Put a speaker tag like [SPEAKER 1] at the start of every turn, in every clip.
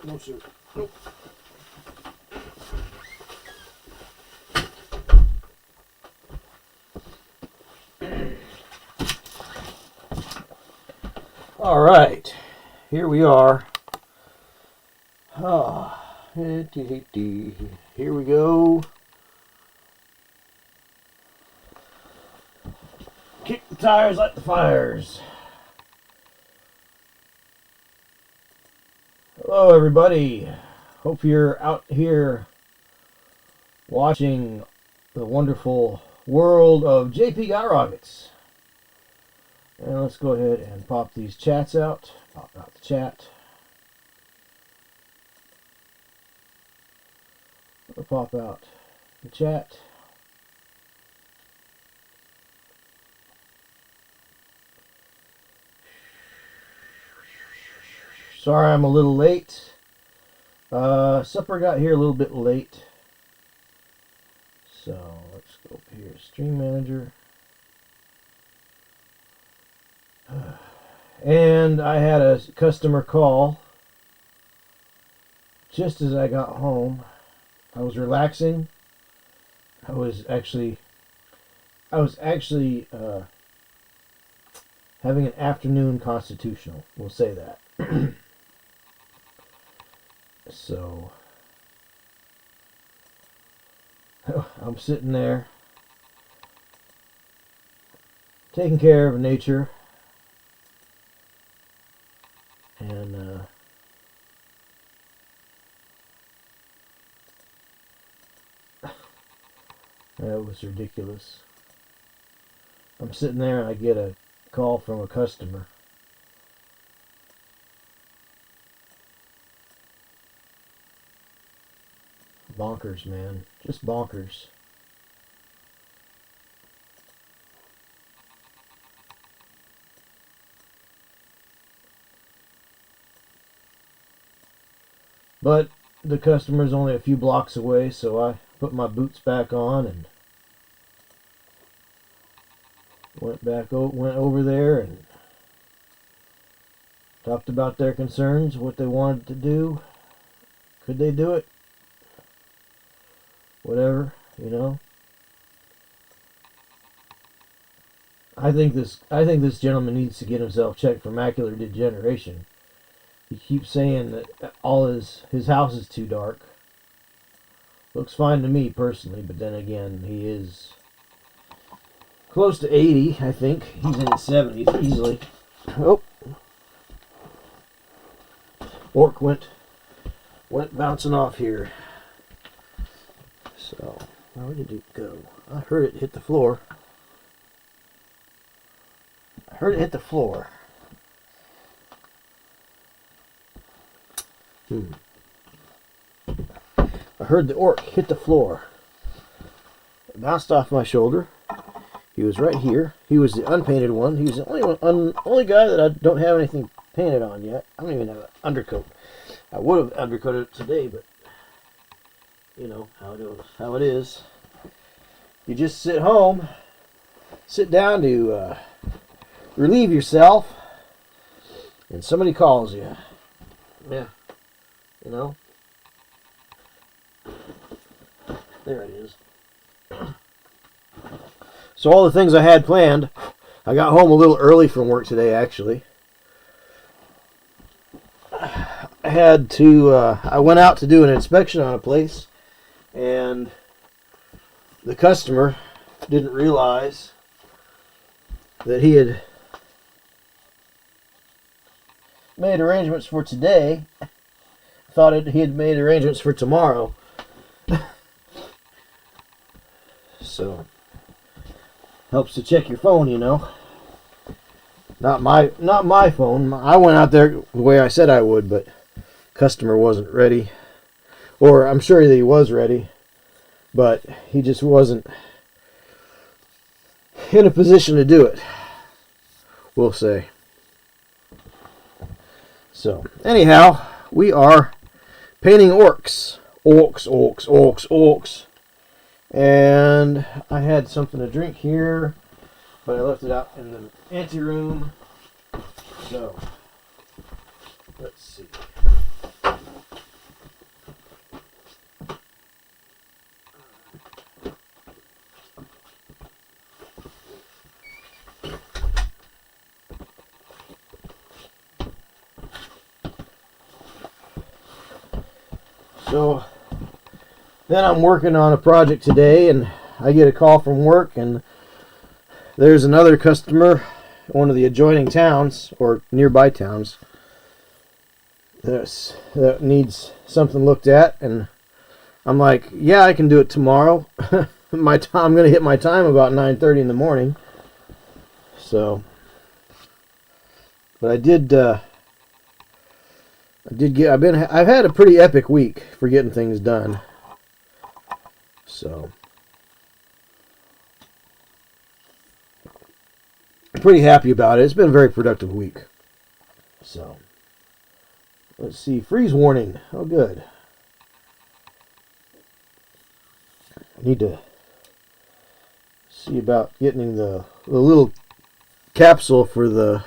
[SPEAKER 1] No, sir. Nope. All right, here we are. Here we go. Kick the tires, light the fires. Hello, everybody. Hope you're out here watching the wonderful world of JP Waaaaagh. And let's go ahead and pop these chats out. Pop out the chat. We'll pop out the chat. Sorry I'm a little late. Supper got here a little bit late. So let's go up here. Stream Manager. And I had a customer call just as I got home. I was relaxing. I was actually having an afternoon constitutional. We'll say that. So I'm sitting there taking care of nature. And that was ridiculous. I'm sitting there and I get a call from a customer. Bonkers, man. Just bonkers. But the customer's only a few blocks away, so I put my boots back on and went over there and talked about their concerns, what they wanted to do. Could they do it? Whatever, you know. I think this gentleman needs to get himself checked for macular degeneration. He keeps saying that all his house is too dark. Looks fine to me personally, but then again, he is close to 80, I think. He's in his 70s easily. Oh. Orc went bouncing off here. So, where did it go? I heard it hit the floor. I heard it hit the floor. I heard the orc hit the floor. It bounced off my shoulder. He was right here. He was the unpainted one. He's the only guy that I don't have anything painted on yet. I don't even have an undercoat. I would have undercoated it today, but you know how it is. You just sit down to relieve yourself, and somebody calls you. Yeah. You know? There it is. So all the things I had planned, I got home a little early from work today, actually. I went out to do an inspection on a place, and the customer didn't realize that he had made arrangements for today. Thought he had made arrangements for tomorrow. So helps to check your phone, you know. Not my phone. I went out there the way I said I would, but customer wasn't ready. Or I'm sure that he was ready, but he just wasn't in a position to do it. We'll say. So, anyhow, we are painting orcs. Orcs. And I had something to drink here, but I left it out in the anteroom. So, let's see. So then I'm working on a project today, and I get a call from work, and there's another customer, one of the adjoining towns or nearby towns, that needs something looked at, and I'm like, yeah, I can do it tomorrow. I'm going to hit my time about 9:30 in the morning. So, but I've had a pretty epic week for getting things done. So, I'm pretty happy about it. It's been a very productive week. So, let's see. Freeze warning. Oh, good. I need to see about getting the little capsule for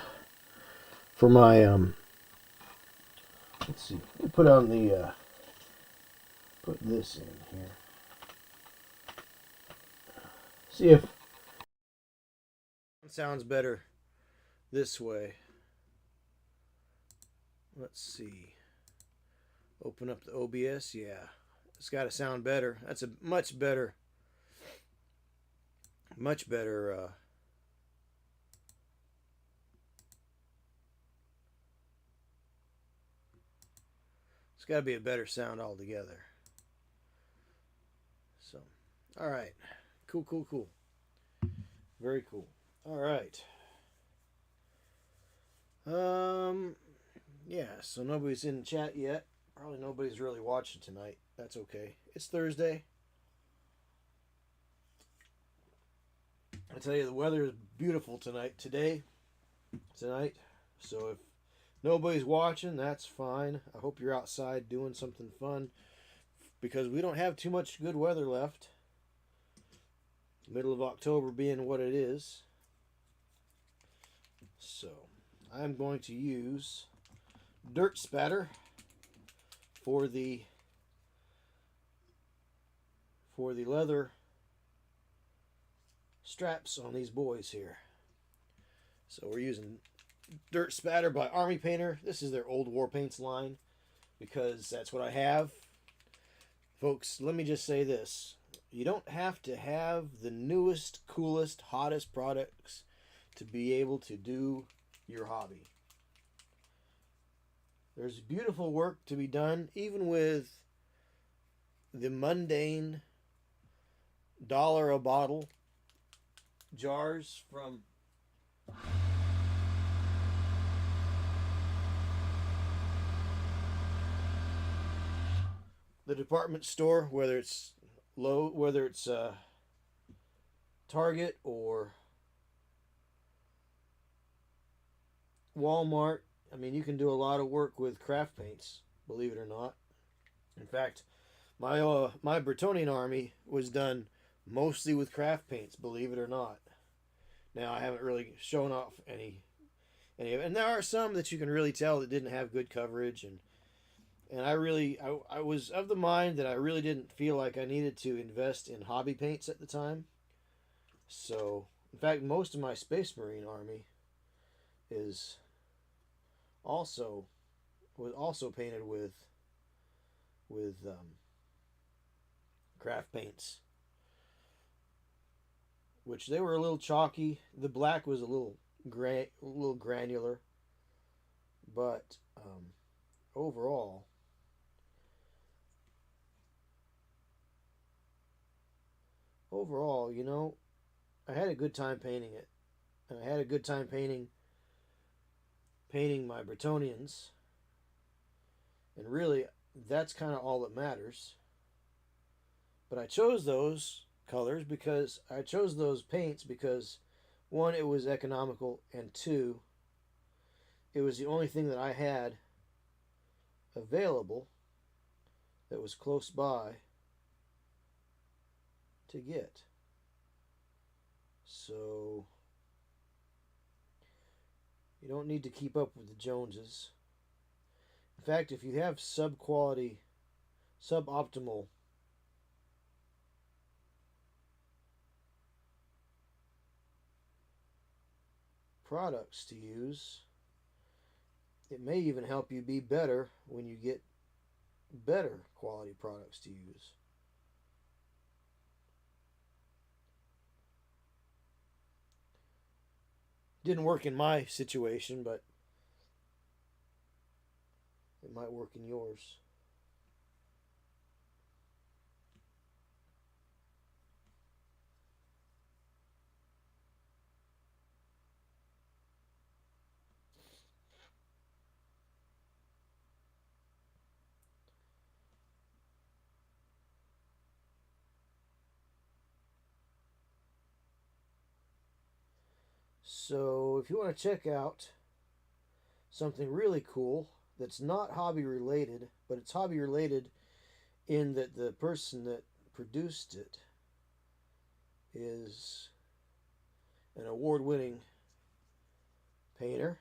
[SPEAKER 1] my let's see. Let me put on the put this in here. See if it sounds better this way. Let's see. Open up the OBS. Yeah, it's got to sound better. That's a much better. It's got to be a better sound altogether. So, all right. Cool. Very cool. All right. Yeah, so nobody's in the chat yet. Probably nobody's really watching tonight. That's okay. It's Thursday. I tell you, the weather is beautiful tonight. Tonight. So if nobody's watching, that's fine. I hope you're outside doing something fun, because we don't have too much good weather left. Middle of October being what it is. So I'm going to use dirt spatter for the leather straps on these boys here. So we're using dirt spatter by Army Painter. This is their old war paints line, because that's what I have. Folks, let me just say this. You don't have to have the newest, coolest, hottest products to be able to do your hobby. There's beautiful work to be done, even with the mundane $1 a bottle jars from the department store, whether it's Target or Walmart. I mean, you can do a lot of work with craft paints, believe it or not. In fact, my Bretonnian army was done mostly with craft paints, believe it or not. Now, I haven't really shown off any of it, and there are some that you can really tell that didn't have good coverage, and I was of the mind that I really didn't feel like I needed to invest in hobby paints at the time. So, in fact, most of my Space Marine army was also painted with craft paints, which they were a little chalky. The black was a little granular, but overall, you know, I had a good time painting it, and I had a good time painting my Bretonnians, and really, that's kind of all that matters. But I chose those colors because I chose those paints because, one, it was economical, and two, it was the only thing that I had available that was close by to get. So you don't need to keep up with the Joneses. In fact, if you have suboptimal products to use, it may even help you be better when you get better quality products to use. Didn't work in my situation, but it might work in yours. So if you want to check out something really cool that's not hobby related, but it's hobby related in that the person that produced it is an award-winning painter,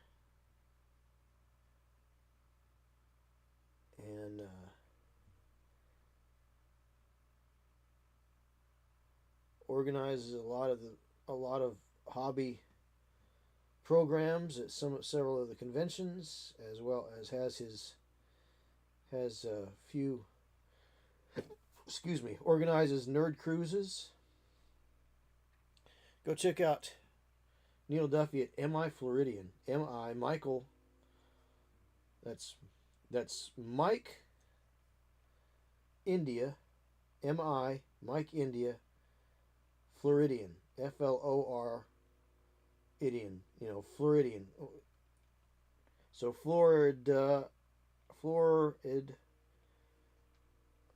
[SPEAKER 1] and organizes a lot of hobby programs at several of the conventions, as well as has a few organizes nerd cruises. Go check out Neil Duffy at MI Floridian. MI Michael. That's Mike India. MI Mike India Floridian. FLOR Idian. Floridian. So Florida. Florid.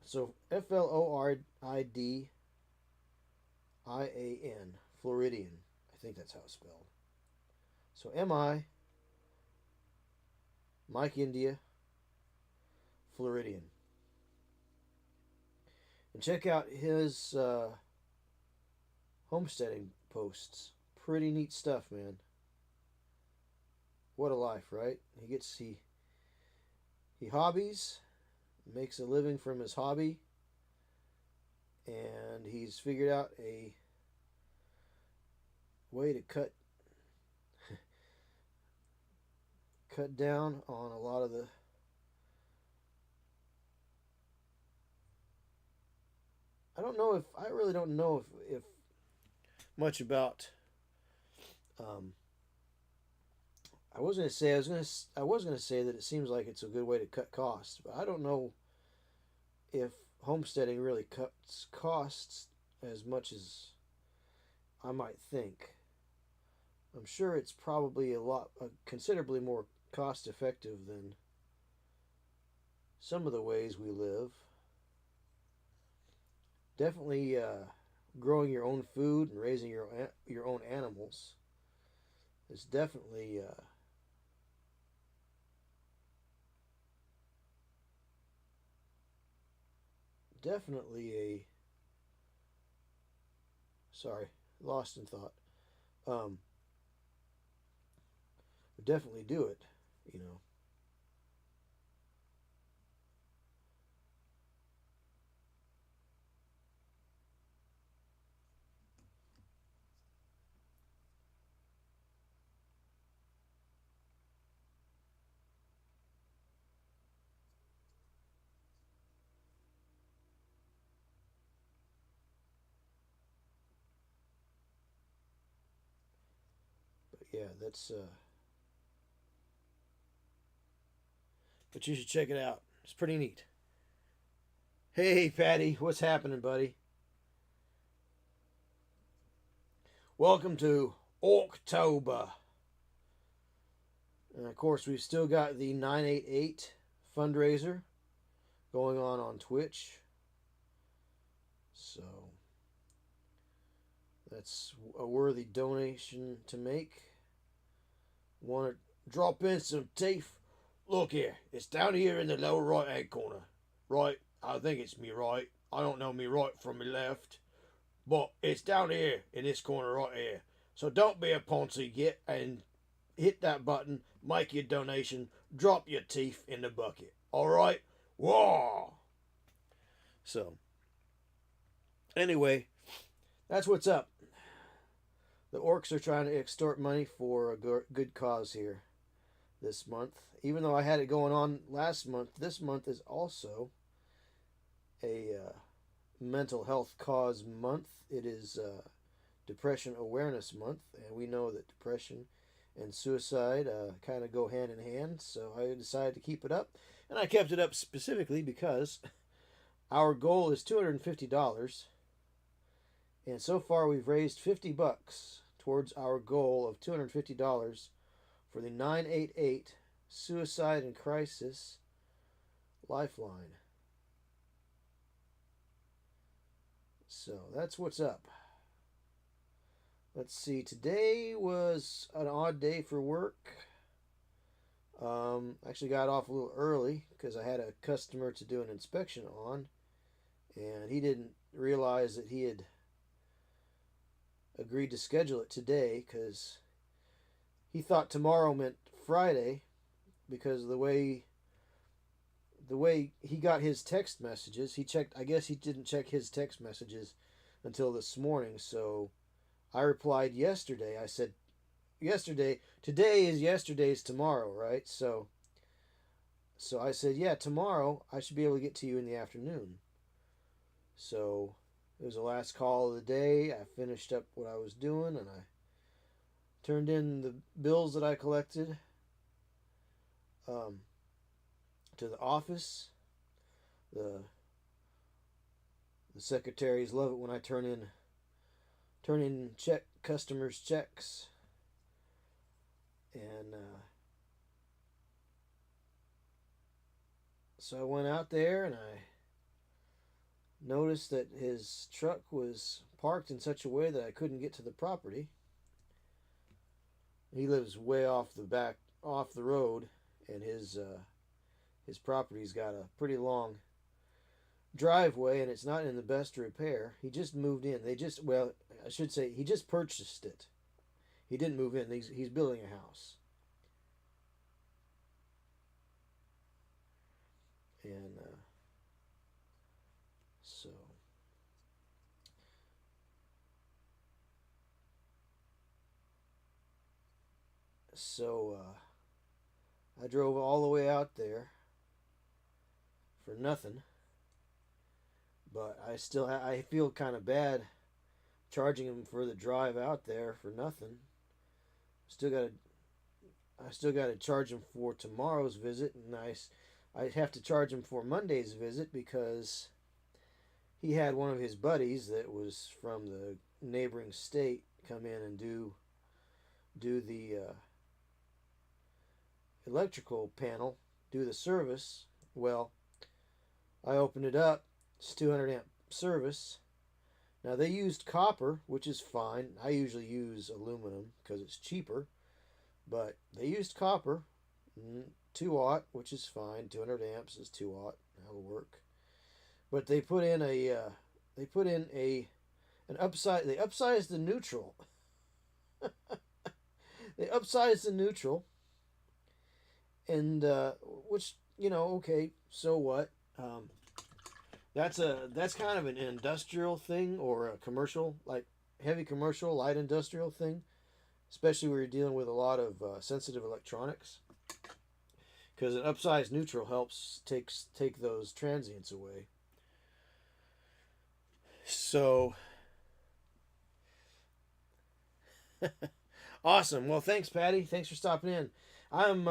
[SPEAKER 1] So FLORIDIAN. Floridian. I think that's how it's spelled. So MI Mike India Floridian. And check out his homesteading posts. Pretty neat stuff, man. What a life, right? He hobbies, makes a living from his hobby, and he's figured out a way to cut down on a lot of the I really don't know if much about I was gonna say that it seems like it's a good way to cut costs, but I don't know if homesteading really cuts costs as much as I might think. I'm sure it's probably considerably more cost effective than some of the ways we live. Definitely growing your own food and raising your own animals is definitely a sorry, lost in thought. Definitely do it, But yeah, that's but you should check it out. It's pretty neat. Hey, Patty, what's happening, buddy? Welcome to Orktober. And of course, we've still got the 988 fundraiser going on Twitch. So that's a worthy donation to make. Want to drop in some teeth? Look here, it's down here in the lower right hand corner. Right, I think it's me right. I don't know me right from me left. But it's down here in this corner right here. So don't be a poncy, get and hit that button, make your donation, drop your teeth in the bucket. Alright? Whoa! So, anyway, that's what's up. The Orcs are trying to extort money for a good cause here this month. Even though I had it going on last month, this month is also a mental health cause month. It is Depression Awareness Month, and we know that depression and suicide kind of go hand in hand, so I decided to keep it up. And I kept it up specifically because our goal is $250, and so far we've raised $50 towards our goal of $250 for the 988 Suicide and Crisis Lifeline. So that's what's up. Let's see, today was an odd day for work. Actually got off a little early because I had a customer to do an inspection on, and he didn't realize that he had agreed to schedule it today because he thought tomorrow meant Friday because the way he got his text messages, I guess he didn't check his text messages until this morning, so I replied yesterday. I said, today is yesterday's tomorrow, right? So I said, yeah, tomorrow I should be able to get to you in the afternoon. So it was the last call of the day. I finished up what I was doing, and I turned in the bills that I collected to the office. The secretaries love it when I turn in customers' checks, and so I went out there and I noticed that his truck was parked in such a way that I couldn't get to the property. He lives way off the road, and his property's got a pretty long driveway, and it's not in the best repair. He just moved in. He just purchased it. He didn't move in. He's building a house. And so I drove all the way out there for nothing. But I feel kind of bad charging him for the drive out there for nothing. I still got to charge him for tomorrow's visit, and I have to charge him for Monday's visit because he had one of his buddies that was from the neighboring state come in and do the electrical panel, do the service. Well, I opened it up. It's 200 amp service. Now they used copper, which is fine. I usually use aluminum because it's cheaper, but they used copper, 2 watt, which is fine. 200 amps is 2 watt. That'll work. But they put in an upside. They upsized the neutral. They upsized the neutral, and which okay, so what? That's kind of an industrial thing or a commercial, like heavy commercial, light industrial thing, especially where you're dealing with a lot of sensitive electronics. Because an upsized neutral helps take those transients away. So awesome. Well, thanks, Patty. Thanks for stopping in. I'm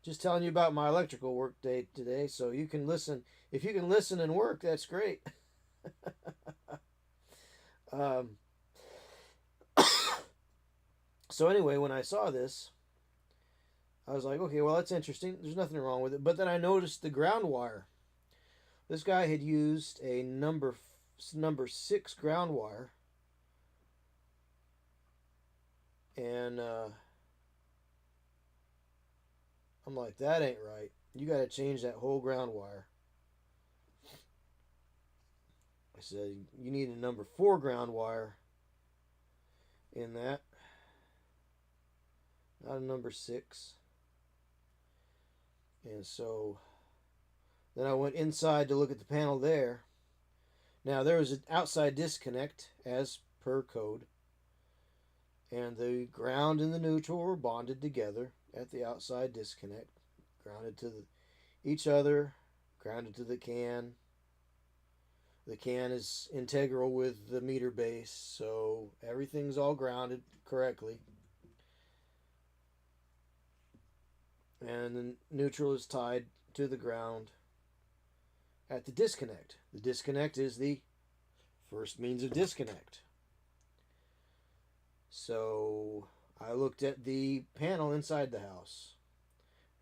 [SPEAKER 1] just telling you about my electrical work day today, so you can listen. If you can listen and work, that's great. So anyway, when I saw this, I was like, okay, well, that's interesting. There's nothing wrong with it. But then I noticed the ground wire. This guy had used a number 6 ground wire, and I'm like, that ain't right. You got to change that whole ground wire. I said, you need a number 4 ground wire in that, not a number 6. And so then I went inside to look at the panel there. Now there was an outside disconnect as per code, and the ground and the neutral were bonded together at the outside disconnect, grounded to each other, grounded to the can. The can is integral with the meter base, so everything's all grounded correctly. And the neutral is tied to the ground at the disconnect. The disconnect is the first means of disconnect. So I looked at the panel inside the house.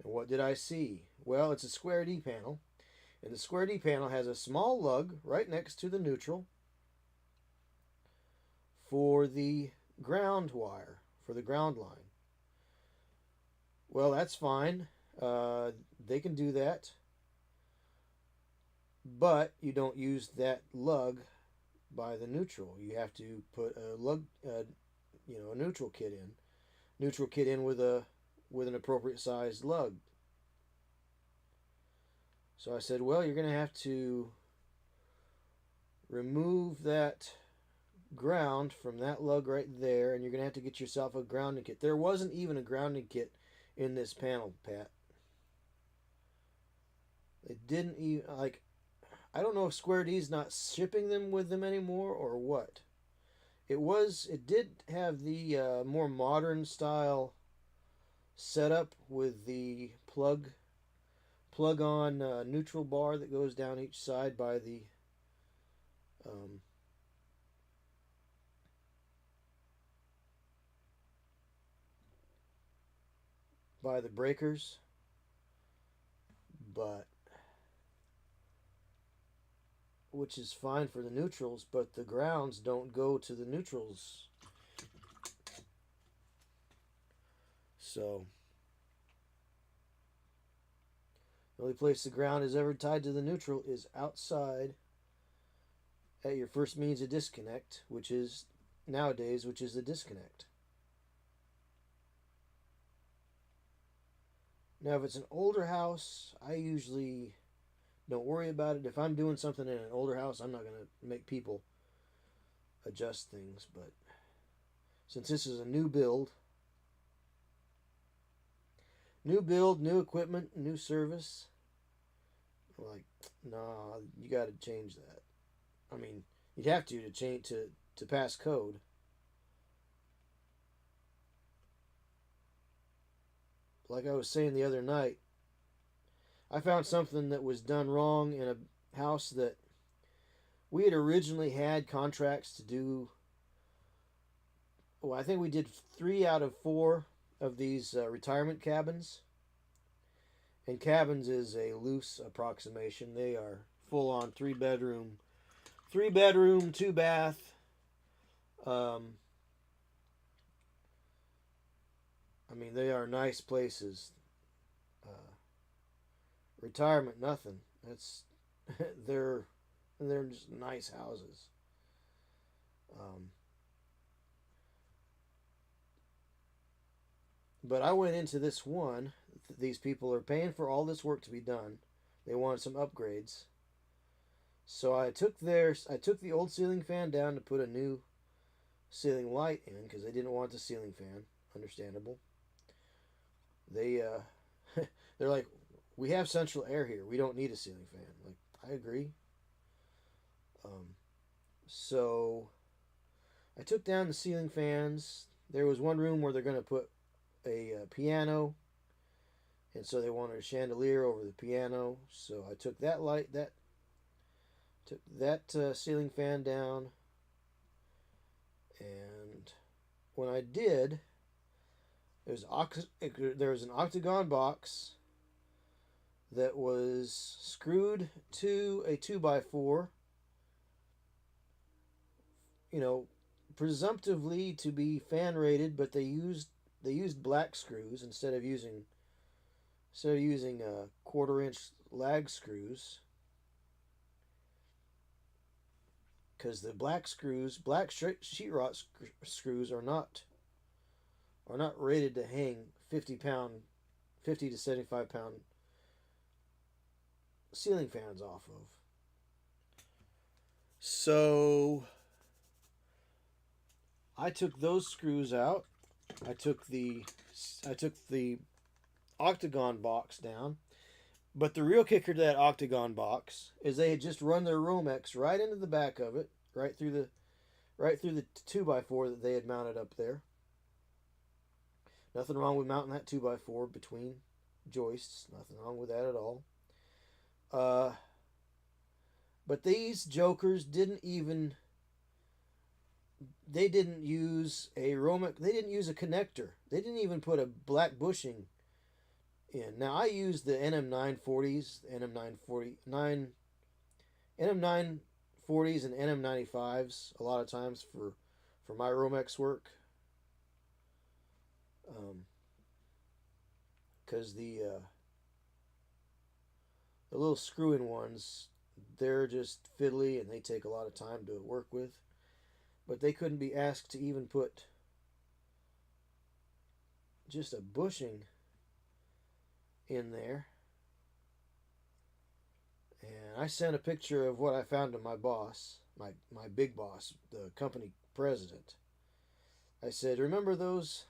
[SPEAKER 1] And what did I see? Well, it's a square D panel. And the square D panel has a small lug right next to the neutral for the ground wire, for the ground line. Well, that's fine. They can do that. But you don't use that lug by the neutral. You have to put a lug, a neutral kit in. Neutral kit in with an appropriate sized lug. So I said, well, you're going to have to remove that ground from that lug right there, and you're going to have to get yourself a grounding kit. There wasn't even a grounding kit in this panel, Pat. It didn't even, like, I don't know if Square D's not shipping them with them anymore or what. It did have the more modern style setup with the plug-on neutral bar that goes down each side by the breakers, but which is fine for the neutrals, but the grounds don't go to the neutrals. So the only place the ground is ever tied to the neutral is outside at your first means of disconnect, which is nowadays, which is the disconnect. Now, if it's an older house, I usually don't worry about it. If I'm doing something in an older house, I'm not going to make people adjust things. But since this is a new build, new equipment, new service, I'm like, nah, you got to change that. I mean, you'd have to change to pass code. Like I was saying the other night, I found something that was done wrong in a house that we had originally had contracts to do. Well, I think we did 3 out of 4 of these retirement cabins. And cabins is a loose approximation. They are full on 3 bedroom, 2 bath. I mean, they are nice places. Retirement, nothing. That's they're just nice houses. But I went into this one. These people are paying for all this work to be done. They wanted some upgrades. So I took the old ceiling fan down to put a new ceiling light in because they didn't want the ceiling fan. Understandable. They're like, we have central air here. We don't need a ceiling fan. Like, I agree. So I took down the ceiling fans. There was one room where they're going to put a piano, and so they wanted a chandelier over the piano. So I took that ceiling fan down, and when I did, there was an octagon box that was screwed to a 2x4, presumptively to be fan rated, but they used black screws instead of using 1/4-inch lag screws, because the black sheetrock screws are not rated to hang 50 to 75 pound ceiling fans off of. So I took those screws out. I took the octagon box down, But the real kicker to that octagon box is they had just run their Romex right into the back of it, right through the 2x4 that they had mounted up there. Nothing wrong with mounting that 2x4 between joists. Nothing wrong with that at all. But these jokers didn't even... They didn't use a Romex. They didn't use a connector. They didn't even put a black bushing in. Now, I use the NM940s, NM940s and NM95s a lot of times for my Romex work. Because the little screw-in ones, they're just fiddly and they take a lot of time to work with. But they couldn't be asked to even put just a bushing in there. And I sent a picture of what I found to my boss, my big boss, the company president. I said, remember those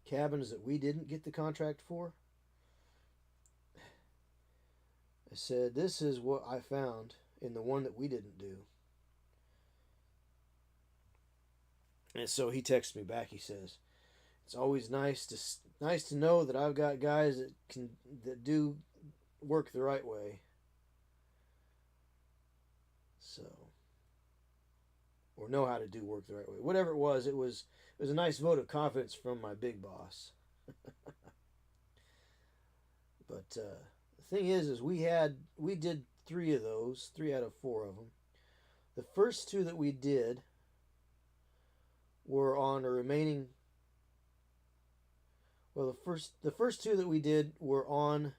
[SPEAKER 1] cabins that we didn't get the contract for? I said, this is what I found in the one that we didn't do. And so he texts me back. He says, it's always nice to know that I've got guys that do work the right way. So, or know how to do work the right way. Whatever it was a nice vote of confidence from my big boss. But the thing is we did 3 of those, 3 out of 4 of them. The first 2 that we did were on a remaining. Well, the first 2 that we did were on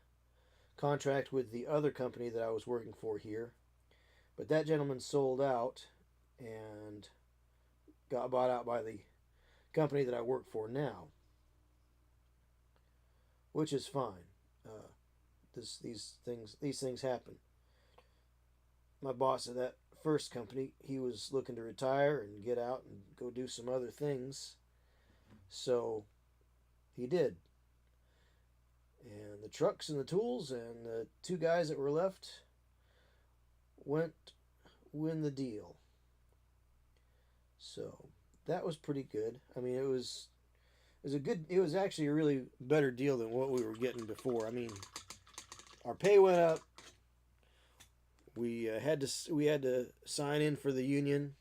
[SPEAKER 1] contract with the other company that I was working for here, but that gentleman sold out and got bought out by the company that I work for now, which is fine. These things happen. My boss at that first company, he was looking to retire and get out and go do some other things, so he did. And the trucks and the tools and the 2 guys that were left went win the deal. So that was pretty good. I mean, it was actually a really better deal than what we were getting before. I mean, our pay went up. We had to sign in for the union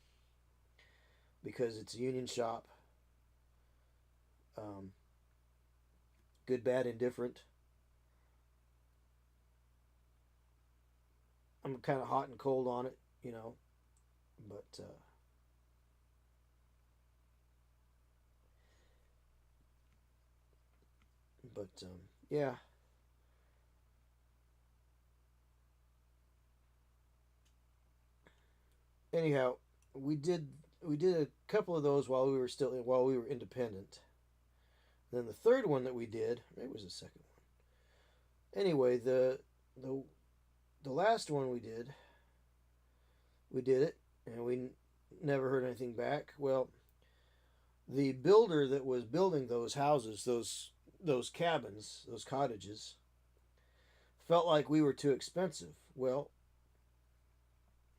[SPEAKER 1] because it's a union shop. Good, bad, indifferent. I'm kind of hot and cold on it, but yeah. Anyhow, we did a couple of those while we were independent. Then the third one that we did, maybe it was the second one. Anyway, the last one we did it, and we never heard anything back. Well, the builder that was building those houses, those cabins, those cottages, felt like we were too expensive. Well,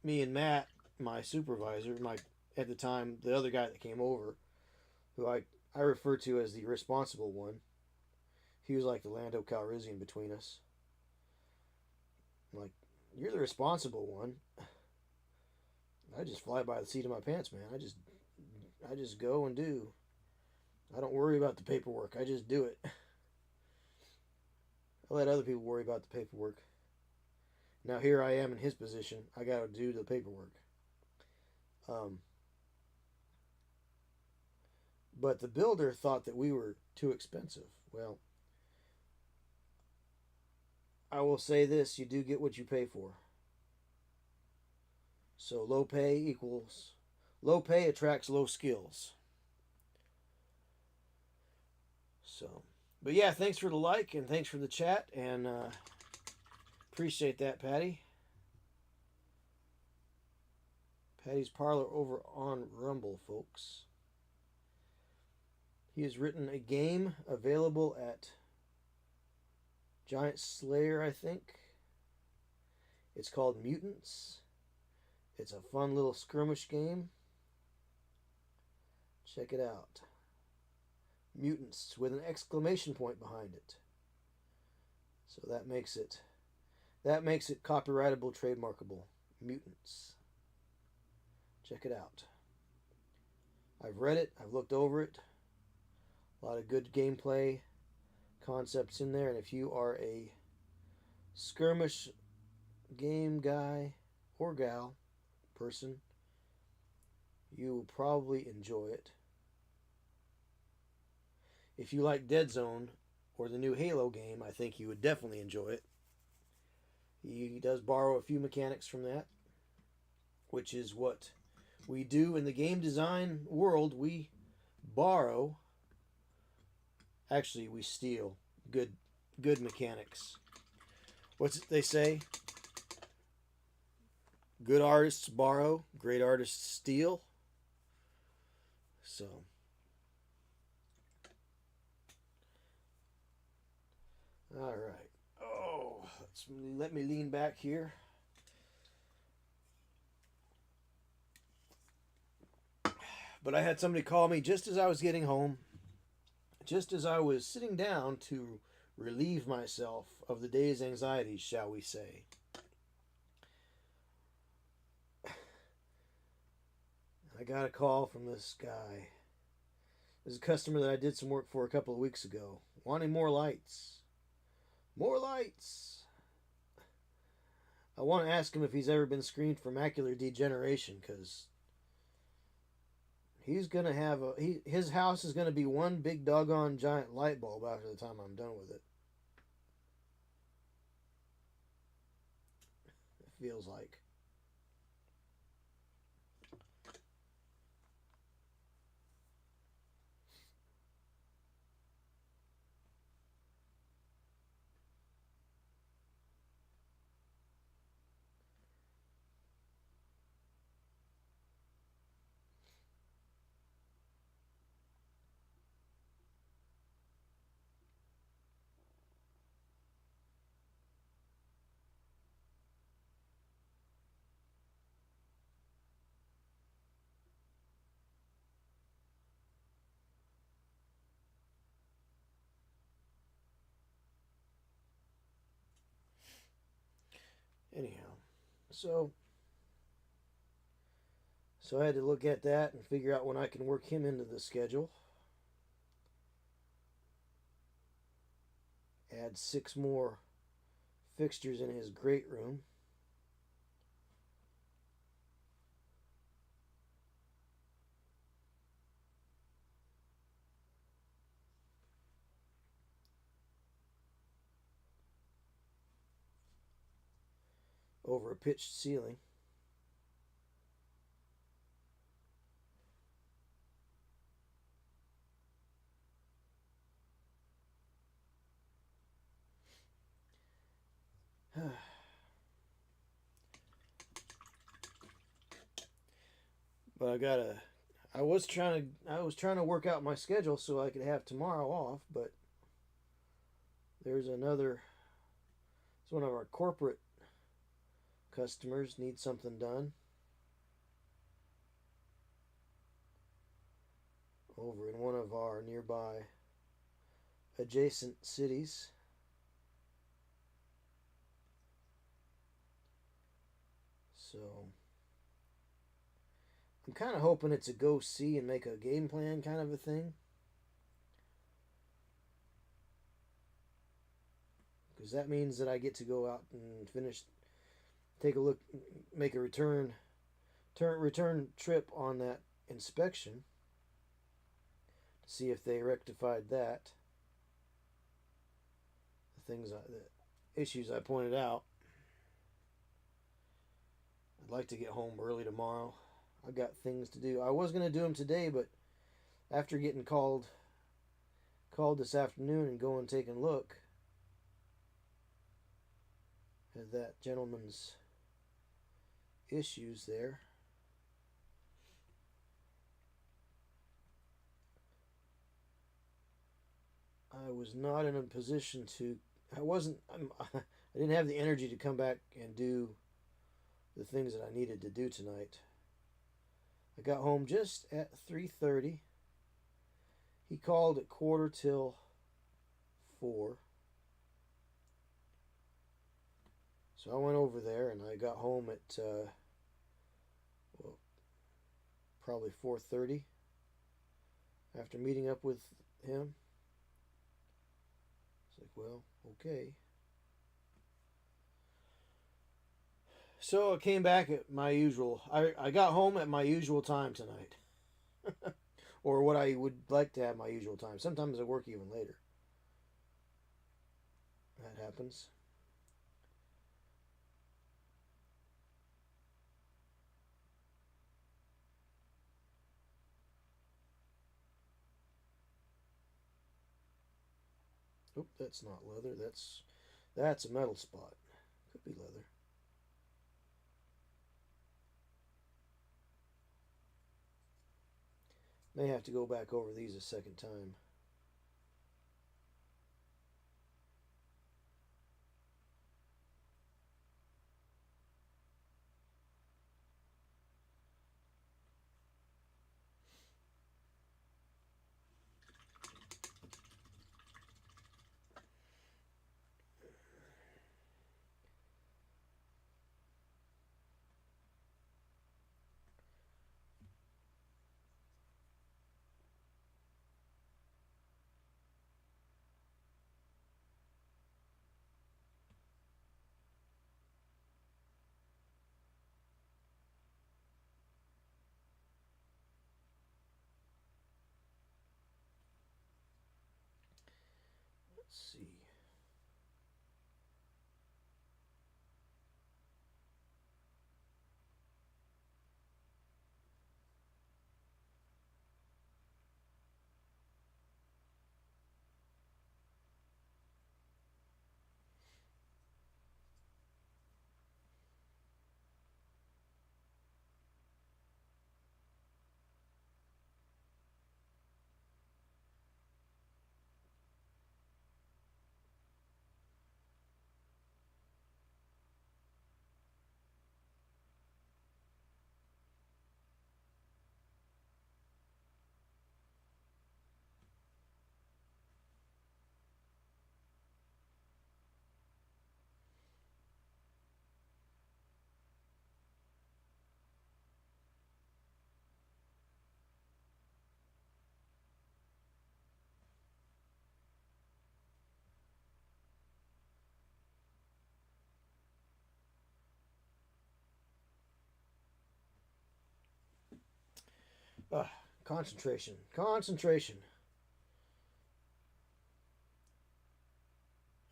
[SPEAKER 1] me and Matt, my supervisor, at the time, the other guy that came over, who I refer to as the responsible one. He was like the Lando Calrissian between us. I'm like, you're the responsible one. I just fly by the seat of my pants, man. I just go and do. I don't worry about the paperwork. I just do it. I let other people worry about the paperwork. Now here I am in his position. I got to do the paperwork. But the builder thought that we were too expensive. Well, I will say this, you do get what you pay for. So low pay attracts low skills. So, but yeah, thanks for the like and thanks for the chat, and appreciate that, Patty. Patty's Parlor over on Rumble, folks. He has written a game available at Giant Slayer, I think. It's called Mutants. It's a fun little skirmish game. Check it out. Mutants with an exclamation point behind it. So that makes it copyrightable, trademarkable. Mutants. Check it out. I've read it, I've looked over it. A lot of good gameplay concepts in there, and if you are a skirmish game guy or gal person, you will probably enjoy it. If you like Dead Zone or the new Halo game, I think you would definitely enjoy it. He does borrow a few mechanics from that, which is what we do in the game design world. We borrow, actually we steal good mechanics. What's it they say? Good artists borrow, great artists steal. So all right. Oh, let me lean back here. But I had somebody call me just as I was getting home, just as I was sitting down to relieve myself of the day's anxieties, shall we say. I got a call from this guy. This is a customer that I did some work for a couple of weeks ago, wanting more lights. More lights! I want to ask him if he's ever been screened for macular degeneration, because he's going to have his house is going to be one big doggone giant light bulb after the time I'm done with it. It feels like. Anyhow, so I had to look at that and figure out when I can work him into the schedule. Add 6 more fixtures in his great room. Over a pitched ceiling. But I was trying to work out my schedule so I could have tomorrow off, but there's one of our corporate customers needs something done over in one of our nearby adjacent cities. So I'm kind of hoping it's a go see and make a game plan kind of a thing. Because that means that I get to go out and take a look, make a return trip on that inspection to see if they rectified that. The issues I pointed out. I'd like to get home early tomorrow. I've got things to do. I was going to do them today, but after getting called this afternoon and going and taking a look at that gentleman's issues there, was not in a position to. I didn't have the energy to come back and do the things that I needed to do tonight. I got home just at 3:30. He called at 4:45. So I went over there and I got home at probably 4:30 after meeting up with him. It's like, well, okay. So I came back at my usual. I got home at my usual time tonight. Or what I would like to have my usual time. Sometimes I work even later. That happens. Oop, that's not leather. That's a metal spot. Could be leather. May have to go back over these a second time. Let's see. Concentration. Concentration.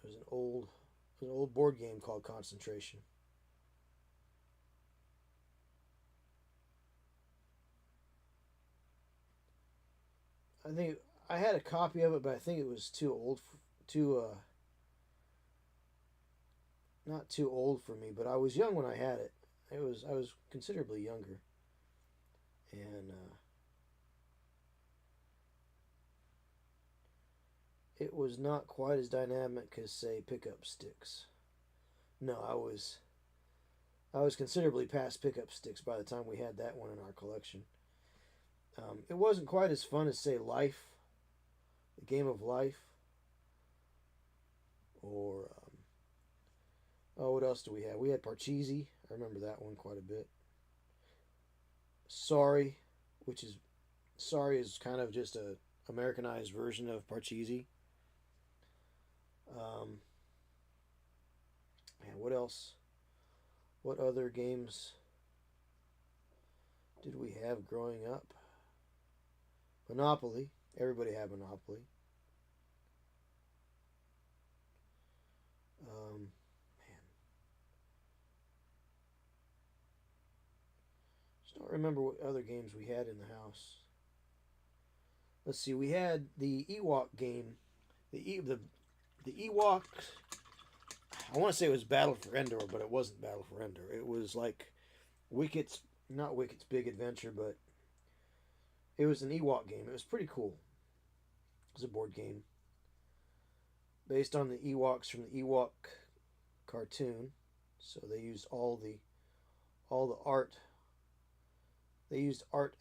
[SPEAKER 1] It was an old board game called Concentration. I think I had a copy of it, but I think it was too old, not too old for me. But I was young when I had it. I was considerably younger, and it was not quite as dynamic as, say, Pickup Sticks. No, I was considerably past Pickup Sticks by the time we had that one in our collection. It wasn't quite as fun as, say, Life, the game of Life, or what else do we have? We had Parcheesi. I remember that one quite a bit. Sorry is kind of just a Americanized version of Parcheesi. Man, what else? What other games did we have growing up? Monopoly. Everybody had Monopoly. Man. Just don't remember what other games we had in the house. Let's see. We had the Ewok game. The Ewok. I want to say it was Battle for Endor, but it wasn't Battle for Endor. It was like not Wicket's Big Adventure, but it was an Ewok game. It was pretty cool. It was a board game. based on the Ewoks from the Ewok cartoon. So they used all the art. They used art.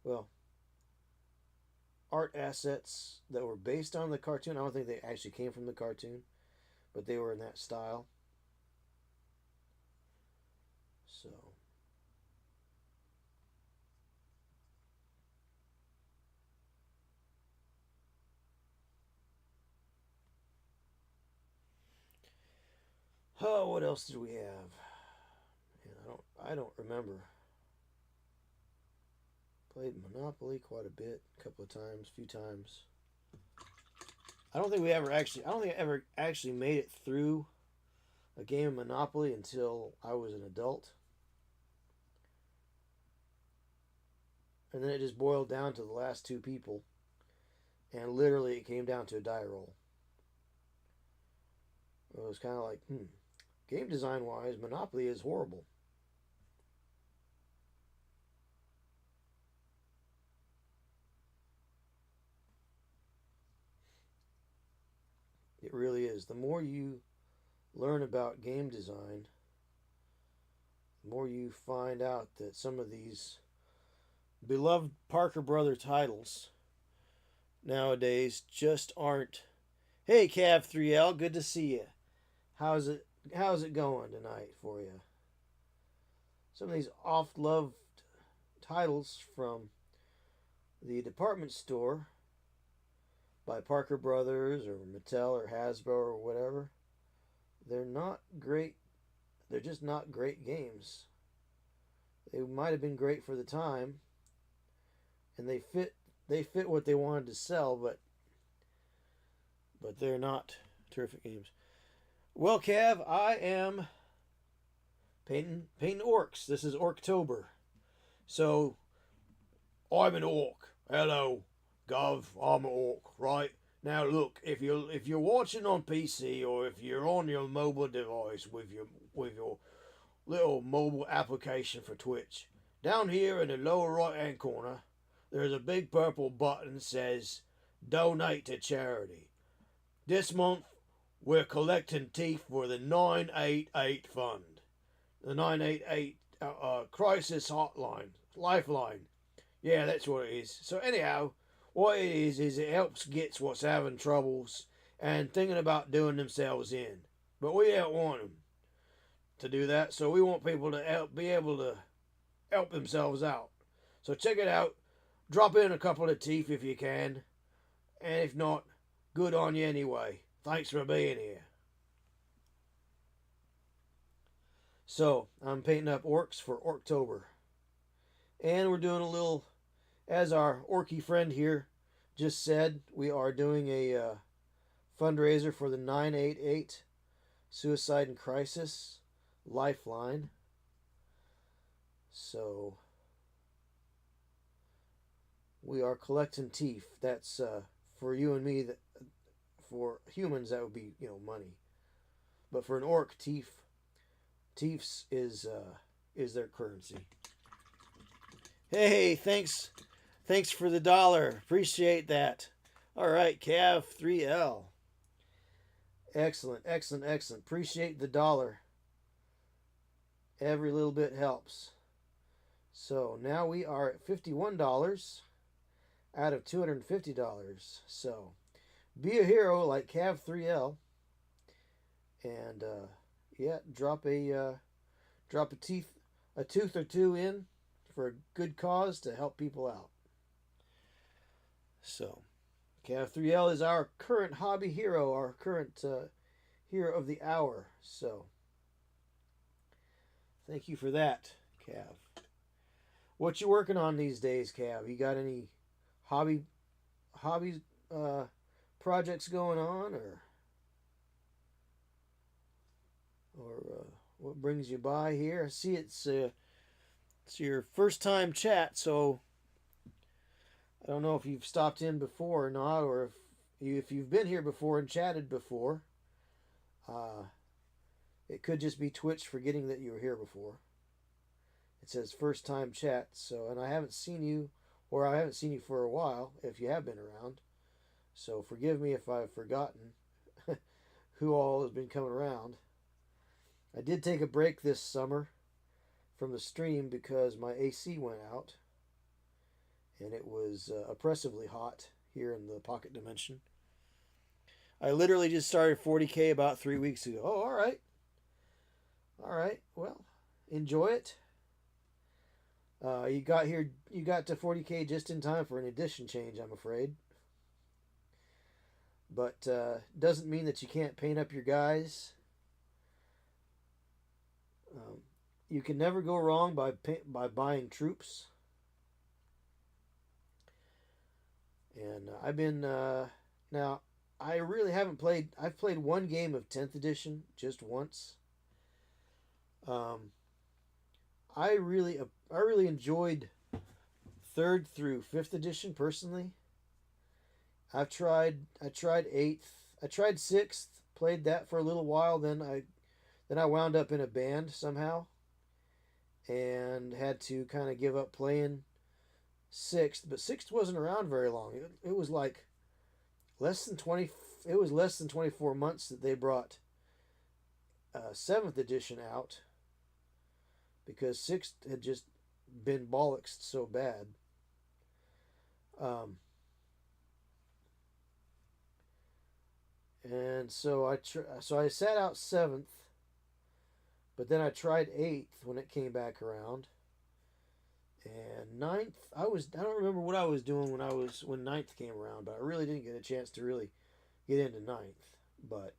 [SPEAKER 1] Well, art assets that were based on the cartoon. I don't think they actually came from the cartoon, but they were in that style. So. Oh, what else did we have? Man, I don't remember. Played Monopoly quite a bit, a couple of times, a few times. I don't think I ever actually made it through a game of Monopoly until I was an adult. And then it just boiled down to the last two people. And literally it came down to a die roll. It was kind of like, game design wise, Monopoly is horrible. It really is. The more you learn about game design, the more you find out that some of these beloved Parker Brother titles nowadays just aren't. Hey, Cav3L, good to see you. How's it going tonight for you? Some of these oft-loved titles from the department store by Parker Brothers or Mattel or Hasbro or whatever, they're not great. They're just not great games. They might have been great for the time, and they fit what they wanted to sell, but they're not terrific games. Well, Cav, I am painting orcs. This is Orktober. So, I'm an orc. Hello, Gov, I'm an orc, right? Now look, if you're watching on PC or if you're on your mobile device with your little mobile application for Twitch, down here in the lower right hand corner, there's a big purple button that says Donate to Charity. This month, we're collecting teeth for the 988 Fund. The 988 Crisis Hotline. Lifeline. Yeah, that's what it is. So anyhow, what it is it helps gets what's having troubles and thinking about doing themselves in. But we don't want them to do that, so we want people to be able to help themselves out. So check it out. Drop in a couple of teeth if you can. And if not, good on you anyway. Thanks for being here. So, I'm painting up orcs for Orktober. And we're doing a little, as our orky friend here just said, we are doing a fundraiser for the 988 Suicide and Crisis Lifeline. So, we are collecting teeth. That's for you and me. For humans, that would be money. But for an orc, teeth is their currency. Hey, thanks for the $1. Appreciate that. All right, Cav3L. Excellent. Appreciate the $1. Every little bit helps. So now we are at $51 out of $250. So be a hero like Cav3L, and drop a tooth or two in for a good cause to help people out. So, Cav3L is our current hobby hero, our current hero of the hour. So, thank you for that, Cav. What you working on these days, Cav? You got any hobbies projects going on, or what brings you by here? I see it's your first time chat, so I don't know if you've stopped in before or not, or if you've been here before and chatted before. It could just be Twitch forgetting that you were here before. It says first time chat, so, and I haven't seen you for a while, if you have been around. So forgive me if I've forgotten who all has been coming around. I did take a break this summer from the stream because my AC went out and it was oppressively hot here in the pocket dimension. I literally just started 40K about 3 weeks ago. Oh, all right. All right. Well, enjoy it. You got to 40K just in time for an edition change, I'm afraid. But doesn't mean that you can't paint up your guys. You can never go wrong by buying troops. And I've been now. I really haven't played. I've played one game of 10th edition just once. I really enjoyed 3rd through 5th edition personally. I tried 8th. I tried 6th. Played that for a little while. Then I wound up in a band somehow, and had to kind of give up playing 6th. But 6th wasn't around very long. It was like less than 20. It was less than 24 months that they brought 7th edition out, because 6th had just been bollocksed so bad. And so I sat out 7th, but then I tried 8th when it came back around. And 9th, I don't remember what I was doing when 9th came around, but I really didn't get a chance to really get into 9th. But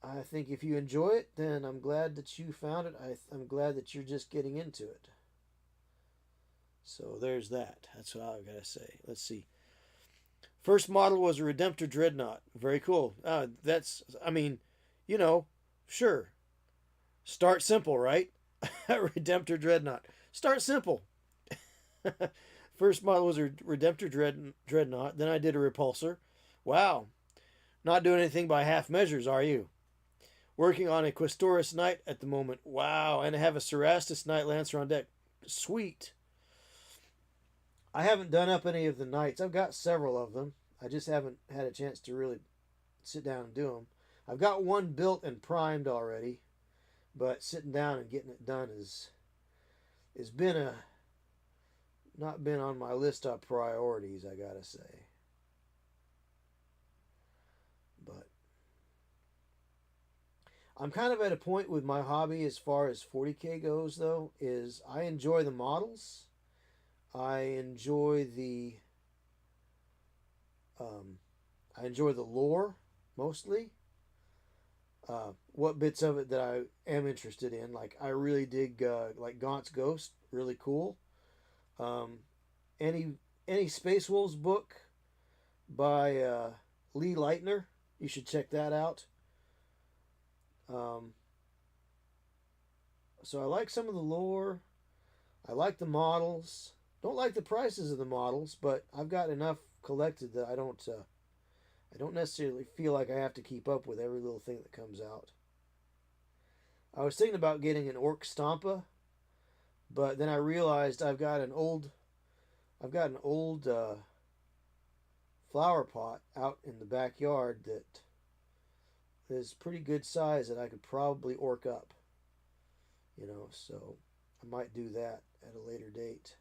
[SPEAKER 1] I think if you enjoy it, then I'm glad that you found it. I'm glad that you're just getting into it. So there's that. That's what I've got to say. Let's see. First model was a Redemptor Dreadnought. Very cool. Sure. Start simple, right? Redemptor Dreadnought. Start simple. First model was a Redemptor Dreadnought. Then I did a Repulsor. Wow. Not doing anything by half measures, are you? Working on a Questoris Knight at the moment. Wow. And I have a Cerastus Knight Lancer on deck. Sweet. I haven't done up any of the Knights. I've got several of them. I just haven't had a chance to really sit down and do them. I've got one built and primed already, but sitting down and getting it done has not been on my list of priorities, I gotta say. But I'm kind of at a point with my hobby as far as 40K goes, though, is I enjoy the models. I enjoy the lore mostly. What bits of it that I am interested in, like I really dig like Gaunt's Ghost, really cool. Any Space Wolves book by Lee Leitner, you should check that out. So I like some of the lore. I like the models. Don't like the prices of the models, but I've got enough collected that I don't necessarily feel like I have to keep up with every little thing that comes out. I was thinking about getting an Orc Stompa, but then I realized I've got an old flower pot out in the backyard that is pretty good size that I could probably orc up. So I might do that at a later date.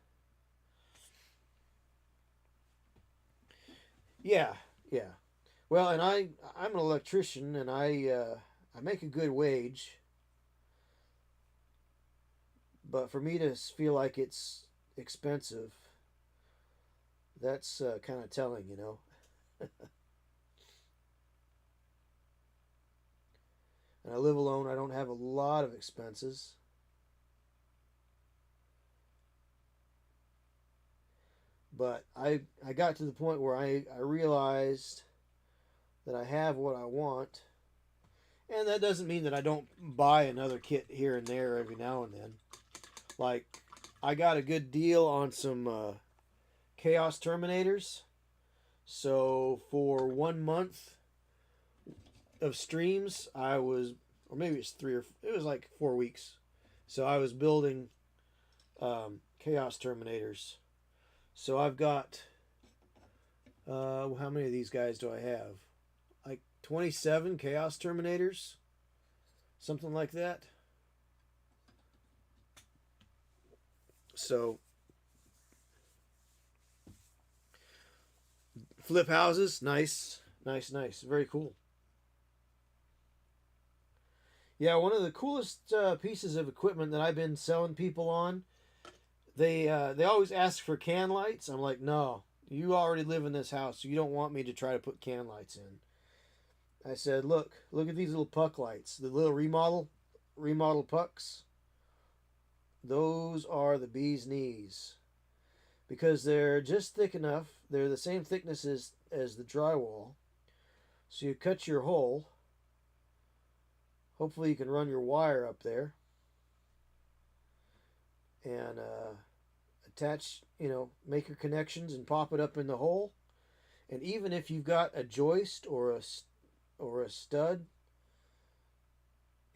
[SPEAKER 1] Yeah. Well, and I'm an electrician, and I make a good wage. But for me to feel like it's expensive, that's kind of telling, And I live alone. I don't have a lot of expenses. But I got to the point where I realized that I have what I want. And that doesn't mean that I don't buy another kit here and there every now and then. Like, I got a good deal on some Chaos Terminators. So for 1 month of streams, or maybe it's it was like 4 weeks. So I was building Chaos Terminators So I've got, how many of these guys do I have? Like 27 Chaos Terminators, something like that. So, flip houses, nice, nice, nice, very cool. Yeah, one of the coolest pieces of equipment that I've been selling people on. They always ask for can lights. I'm like, no, you already live in this house, so you don't want me to try to put can lights in. I said, look at these little puck lights, the little remodel pucks. Those are the bee's knees because they're just thick enough. They're the same thickness as the drywall. So you cut your hole. Hopefully you can run your wire up there and attach, make your connections and pop it up in the hole. And even if you've got a joist or a stud,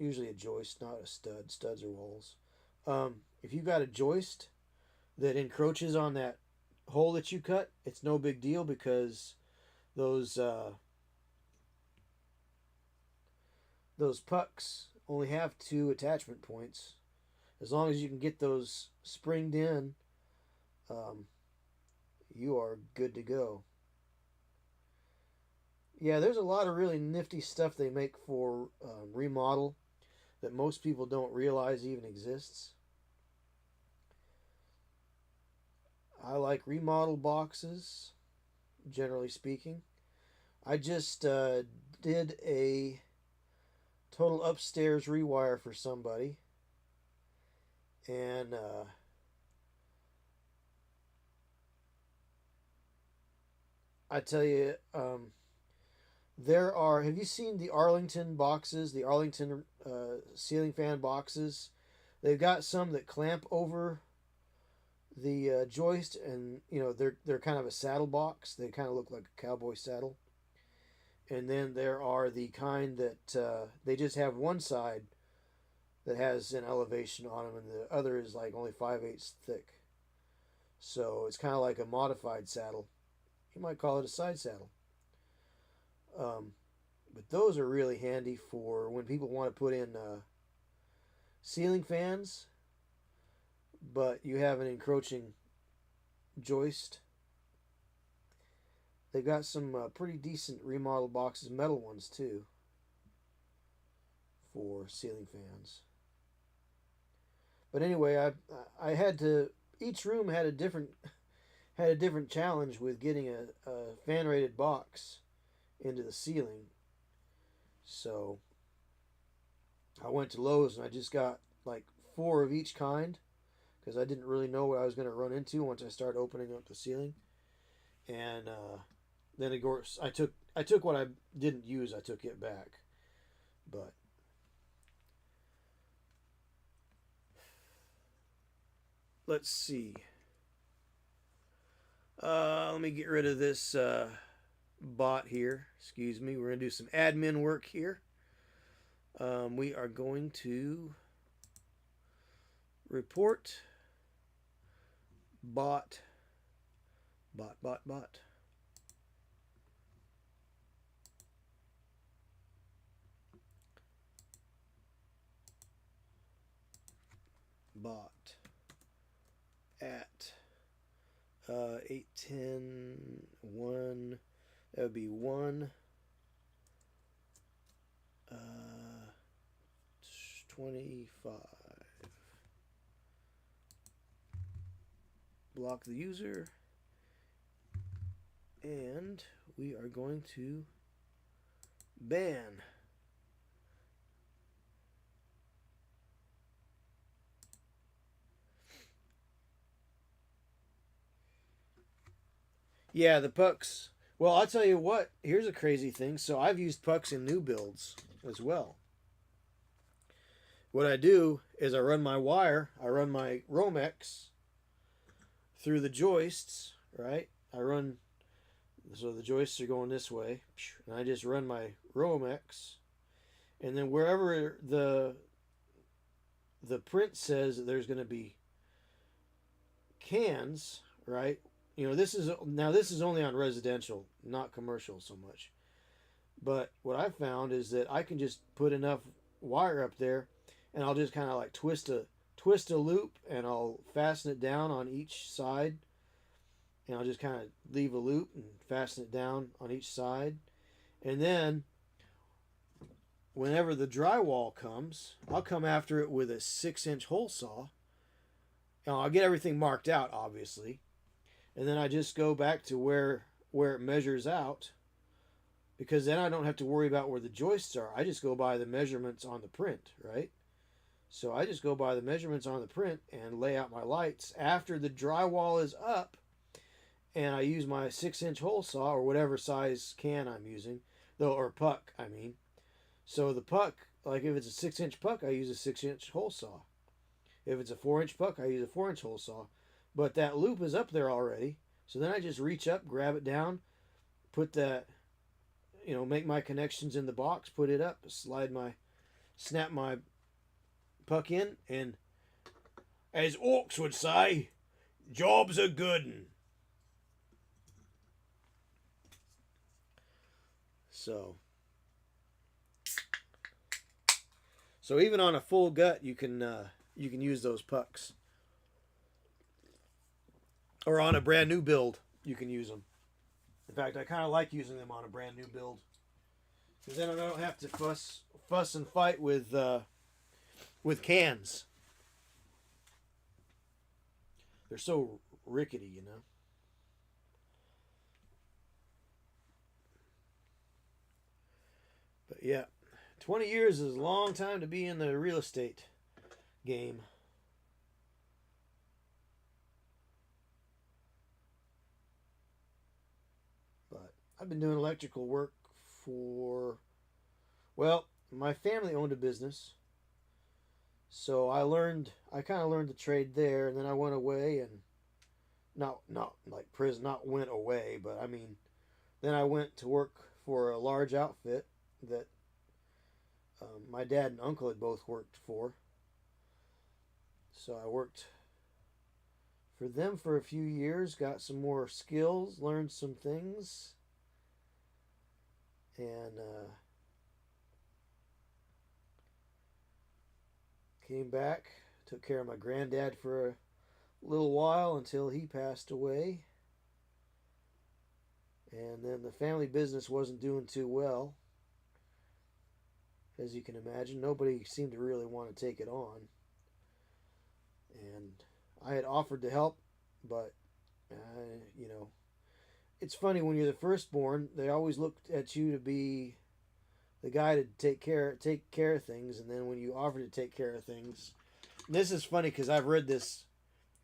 [SPEAKER 1] usually a joist, not a stud. Studs are walls. If you've got a joist that encroaches on that hole that you cut, it's no big deal because those pucks only have 2 attachment points. As long as you can get those springed in, you are good to go. Yeah, there's a lot of really nifty stuff they make for remodel that most people don't realize even exists. I like remodel boxes, generally speaking. I just did a total upstairs rewire for somebody. And I tell you, have you seen the Arlington boxes, the Arlington ceiling fan boxes? They've got some that clamp over the joist, and they're kind of a saddle box. They kind of look like a cowboy saddle. And then there are the kind that they just have one side that has an elevation on them, and the other is like only 5/8 thick. So it's kind of like a modified saddle. You might call it a side saddle. But those are really handy for when people want to put in ceiling fans, but you have an encroaching joist. They've got some pretty decent remodel boxes, metal ones too, for ceiling fans. But anyway, I had to. Each room had a different challenge with getting a fan rated box into the ceiling. So I went to Lowe's and I just got like 4 of each kind because I didn't really know what I was going to run into once I started opening up the ceiling. And then of course I took what I didn't use. I took it back, but let's see. Let me get rid of this bot here. Excuse me. We're going to do some admin work here. We are going to report bot. Bot. At 810.1. That would be 1 25. Block the user, and we are going to ban. Yeah, the pucks. Well, I'll tell you what. Here's a crazy thing. So I've used pucks in new builds as well. What I do is I run my wire. I run my Romex through the joists, right? So the joists are going this way, and I just run my Romex, and then wherever the print says that there's going to be cans, right? this is only on residential, not commercial so much. But what I found is that I can just put enough wire up there, and I'll just kind of like twist a loop, and I'll fasten it down on each side, and I'll just kind of leave a loop and fasten it down on each side, and then whenever the drywall comes, I'll come after it with a 6-inch hole saw. And I'll get everything marked out, obviously, and then I just go back to where it measures out, because then I don't have to worry about where the joists are. I just go by the measurements on the print, right? So I just go by the measurements on the print and lay out my lights after the drywall is up, and I use my 6-inch hole saw or whatever size can I'm using, or puck, I mean. So the puck, like if it's a 6-inch puck, I use a 6-inch hole saw. If it's a 4-inch puck, I use a 4-inch hole saw. But that loop is up there already, so then I just reach up, grab it down, put that, make my connections in the box, put it up, snap my puck in, and as Orks would say, job's a good 'un. So even on a full gut, you can use those pucks. Or on a brand new build, you can use them. In fact, I kind of like using them on a brand new build, because then I don't have to fuss and fight with cans. They're so rickety, But yeah, 20 years is a long time to be in the real estate game. But I've been doing electrical work my family owned a business. So I kind of learned the trade there, and then I went away, and not like prison, not went away, but I mean, then I went to work for a large outfit that my dad and uncle had both worked for. So I worked for them for a few years, got some more skills, learned some things, and came back, took care of my granddad for a little while until he passed away. And then the family business wasn't doing too well. As you can imagine, nobody seemed to really want to take it on. And I had offered to help, but, it's funny when you're the firstborn, they always look at you to be the guy to take care of things, and then when you offer to take care of things, this is funny because I've read this.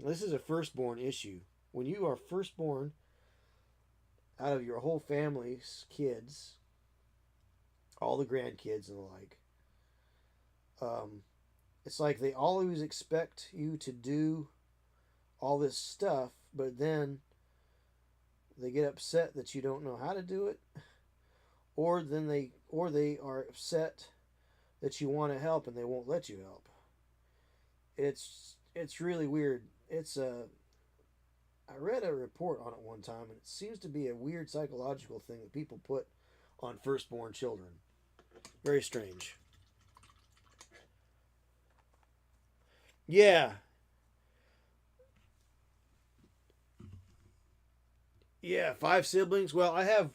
[SPEAKER 1] This is a firstborn issue. When you are firstborn out of your whole family's kids, all the grandkids and the like, it's like they always expect you to do all this stuff, but then they get upset that you don't know how to do it, or they are upset that you want to help and they won't let you help. It's really weird. I read a report on it one time, and it seems to be a weird psychological thing that people put on firstborn children. Very strange. Yeah. Yeah, 5 siblings. Well, I have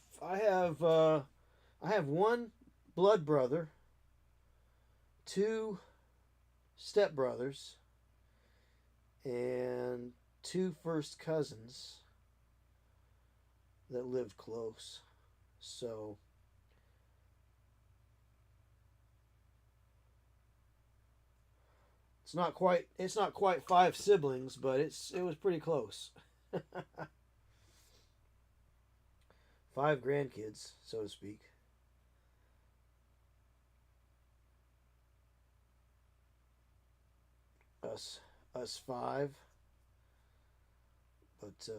[SPEAKER 1] one blood brother, 2 stepbrothers, and 2 first cousins that lived close. So it's not quite 5 siblings, but it was pretty close. 5 grandkids, so to speak. Us 5. But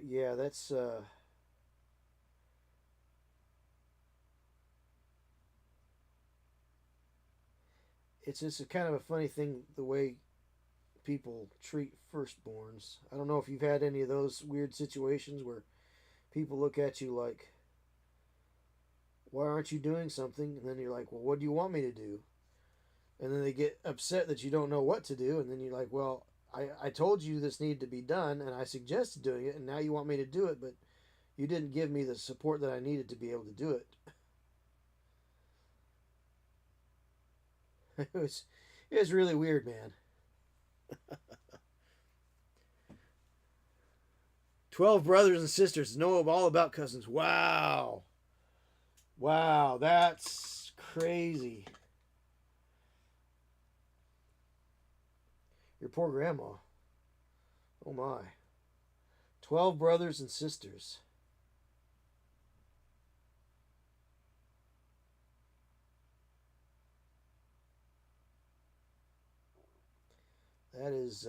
[SPEAKER 1] yeah, that's it's just a kind of a funny thing the way people treat firstborns. I don't know if you've had any of those weird situations where people look at you like, why aren't you doing something? And then you're like, well, what do you want me to do? And then they get upset that you don't know what to do. And then you're like, well, I told you this needed to be done, and I suggested doing it, and now you want me to do it, but you didn't give me the support that I needed to be able to do it. It was really weird, man. 12 brothers and sisters. Know all about cousins. Wow. Wow, that's crazy. Your poor grandma. Oh my. 12 brothers and sisters. That is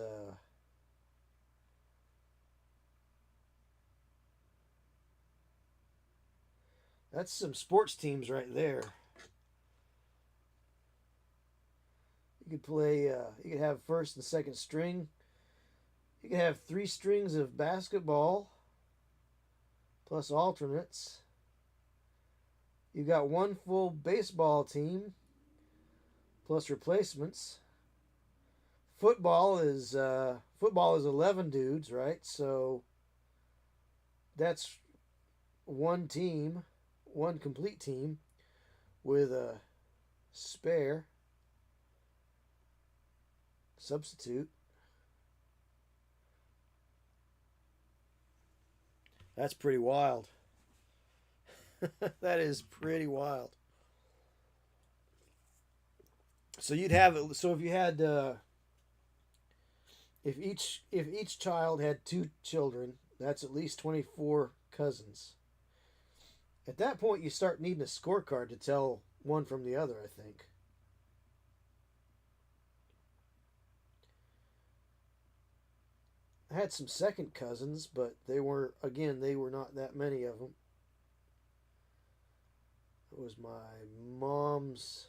[SPEAKER 1] that's some sports teams right there. You could play you could have first and second string. You could have 3 strings of basketball plus alternates. You got 1 full baseball team plus replacements. Football is 11 dudes, right? So that's 1 team, 1 complete team with a spare substitute. That's pretty wild. That is pretty wild. So you'd have, so if you had if each child had 2 children, that's at least 24 cousins. At that point, you start needing a scorecard to tell one from the other, I think. I had some second cousins, but they were not that many of them. It was my mom's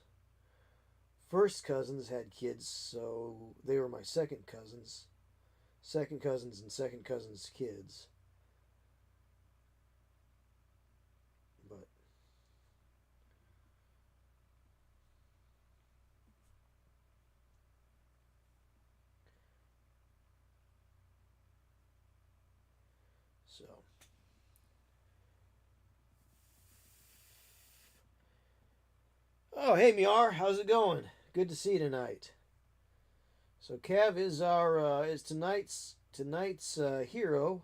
[SPEAKER 1] first cousins had kids, so they were my second cousins. Second cousins and second cousins' kids. But so oh, hey Miar, how's it going? Good to see you tonight. So Cav is our is tonight's hero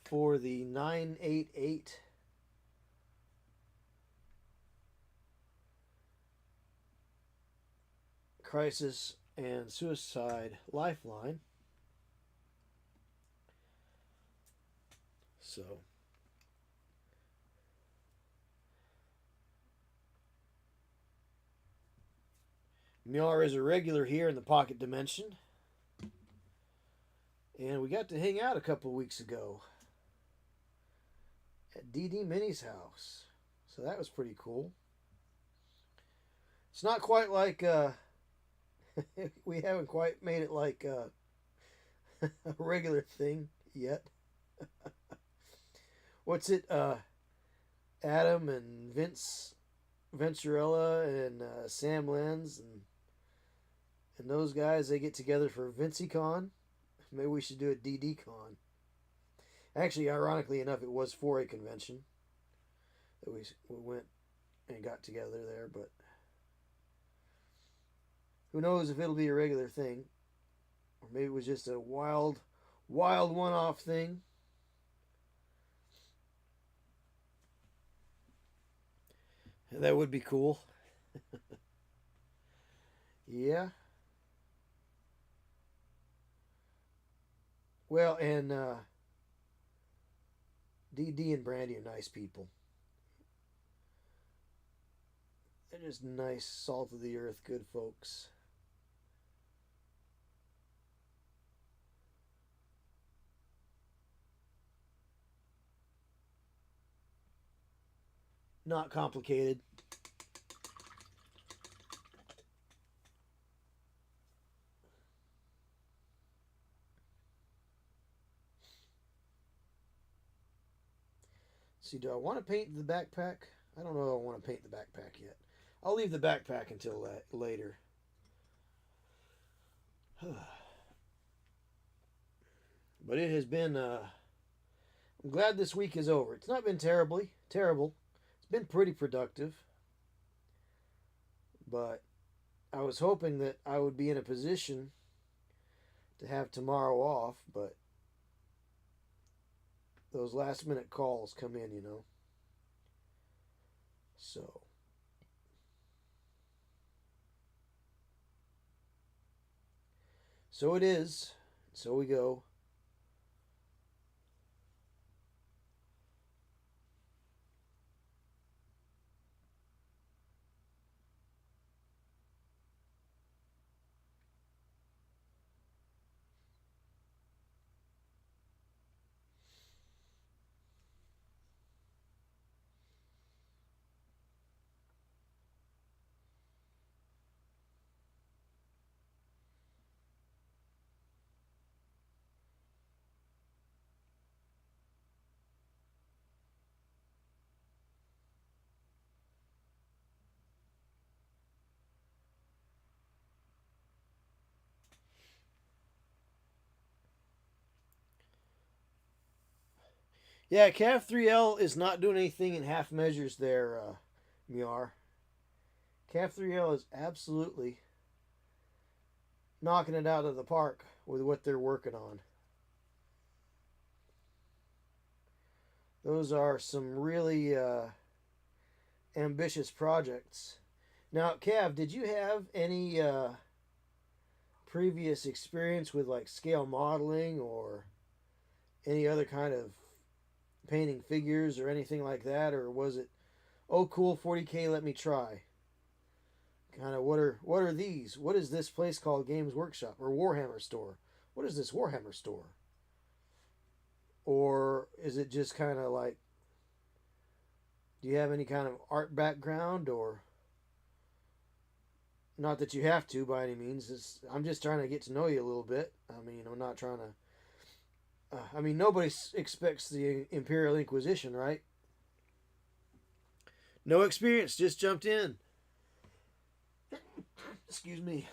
[SPEAKER 1] for the 988 crisis and suicide lifeline. So Miar is a regular here in the pocket dimension. And we got to hang out a couple weeks ago at DD Mini's house. So that was pretty cool. It's not quite like we haven't quite made it like a regular thing yet. What's it? Adam and Vince Venturella and Sam Lenz and those guys, they get together for VinceyCon. Maybe we should do a DDCon. Actually, ironically enough, it was for a convention that we went and got together there, but who knows if it'll be a regular thing. Or maybe it was just a wild one-off thing. That would be cool. Yeah. Well, and DD and Brandy are nice people. They're just nice, salt of the earth, good folks. Not complicated. See, do I want to paint the backpack? I don't know if I want to paint the backpack yet. I'll leave the backpack until later. But it has been, I'm glad this week is over. It's not been terrible. It's been pretty productive. But I was hoping that I would be in a position to have tomorrow off, but those last minute calls come in, you know. So it is. So we go. Yeah, Cav 3L is not doing anything in half measures there, Miar. Cav 3L is absolutely knocking it out of the park with what they're working on. Those are some really ambitious projects. Now, Cav, did you have any previous experience with like scale modeling or any other kind of painting figures or anything like that, or was it, oh cool, 40K, let me try? Kind of, what are these? What is this place called Games Workshop or Warhammer Store? What is this Warhammer Store? Or is it just kind of like, do you have any kind of art background? Or not that you have to by any means. I'm just trying to get to know you a little bit. I mean, I'm not trying to. I mean, nobody expects the Imperial Inquisition, right? No experience, just jumped in. Excuse me.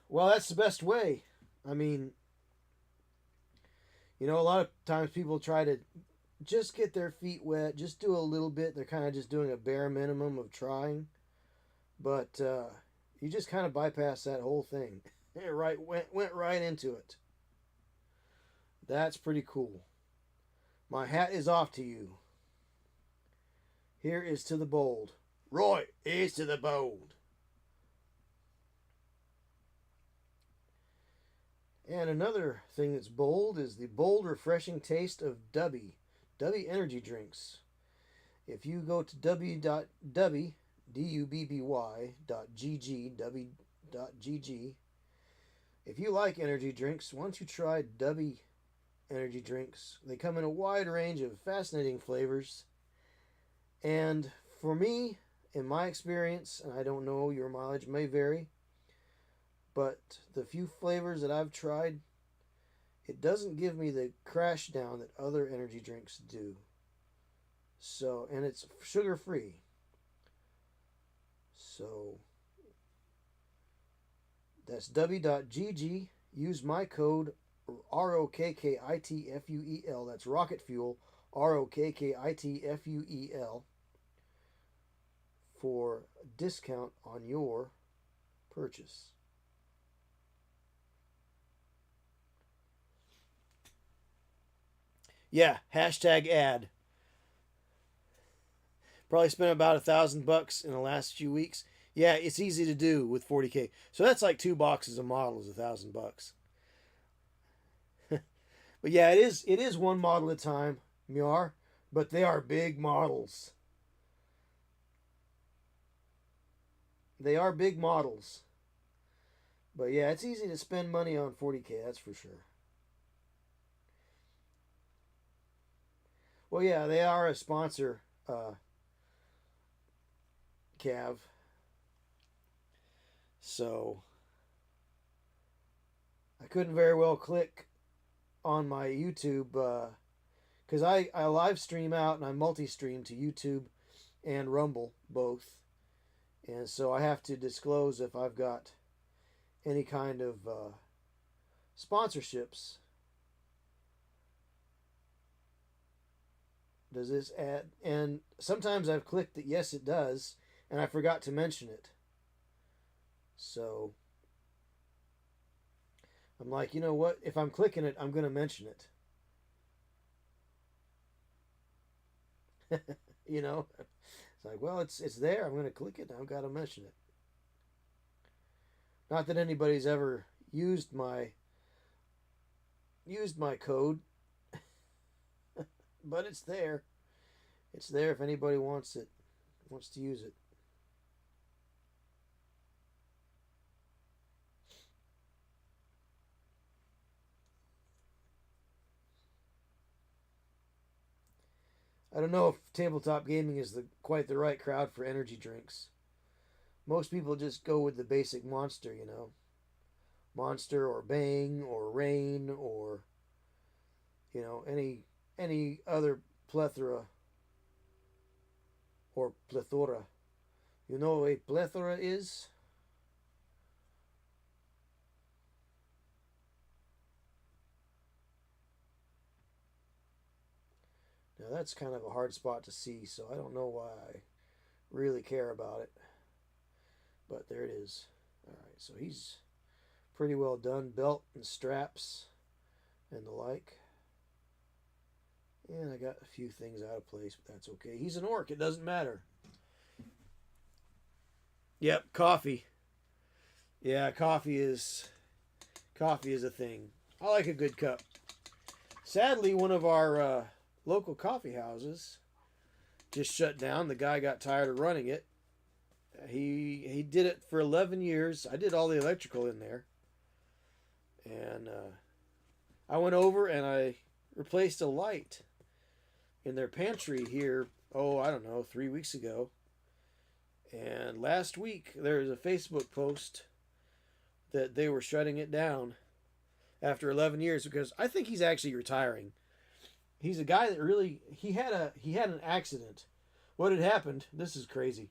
[SPEAKER 1] Well, that's the best way. I mean, you know, a lot of times people try to just get their feet wet, just do a little bit. They're kind of just doing a bare minimum of trying. But you just kind of bypass that whole thing. It went right into it. That's pretty cool. My hat is off to you. Here is to the bold. Roy, here's to the bold. And another thing that's bold is the bold, refreshing taste of Dubby. Dubby energy drinks. If you go to www.dubby.gg, dubby.gg, if you like energy drinks, why don't you try Dubby energy drinks? They come in a wide range of fascinating flavors. And for me, in my experience, and I don't know, your mileage may vary, but the few flavors that I've tried, it doesn't give me the crash down that other energy drinks do. So, and it's sugar free. So, that's w.gg. Use my code ROKKITFUEL. That's Rocket Fuel. ROKKITFUEL. For a discount on your purchase. Yeah, hashtag ad. Probably spent about $1,000 in the last few weeks. Yeah, it's easy to do with 40K. So that's like 2 boxes of models, $1,000. But yeah, it is one model at a time, Miar. But they are big models. They are big models. But yeah, it's easy to spend money on 40K, that's for sure. Well, yeah, they are a sponsor, Cav. So I couldn't very well click on my YouTube because I live stream out and I multi-stream to YouTube and Rumble both, and so I have to disclose if I've got any kind of sponsorships. Does this add? And sometimes I've clicked that yes it does, and I forgot to mention it. So I'm like, you know what? If I'm clicking it, I'm going to mention it. You know, it's like, well, it's there. I'm going to click it. I've got to mention it. Not that anybody's ever used my code, but it's there. It's there if anybody wants to use it. I don't know if tabletop gaming is quite the right crowd for energy drinks. Most people just go with the basic Monster, you know. Monster or Bang or Rain or, you know, any other plethora or plethora. You know what a plethora is? Now that's kind of a hard spot to see, so I don't know why I really care about it. But there it is. Alright, so he's pretty well done. Belt and straps and the like. And I got a few things out of place, but that's okay. He's an orc, it doesn't matter. Yep, coffee. Yeah, coffee is a thing. I like a good cup. Sadly, one of our local coffee houses just shut down. The guy got tired of running it. He did it for 11 years. I did all the electrical in there. And I went over and I replaced a light in their pantry here, I don't know, 3 weeks ago. And last week there was a Facebook post that they were shutting it down after 11 years because I think he's actually retiring. He's a guy that really he had an accident. What had happened? This is crazy.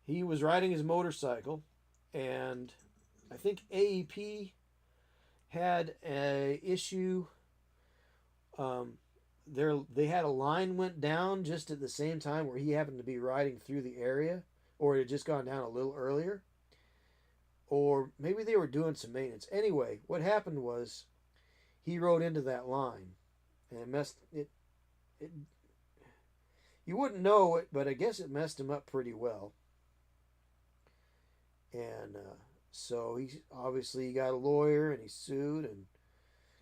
[SPEAKER 1] He was riding his motorcycle, and I think AEP had a issue. They had a line went down just at the same time where he happened to be riding through the area, or it had just gone down a little earlier, or maybe they were doing some maintenance. Anyway, what happened was he rode into that line, and it messed it. You wouldn't know it, but I guess it messed him up pretty well. And so he obviously got a lawyer and he sued and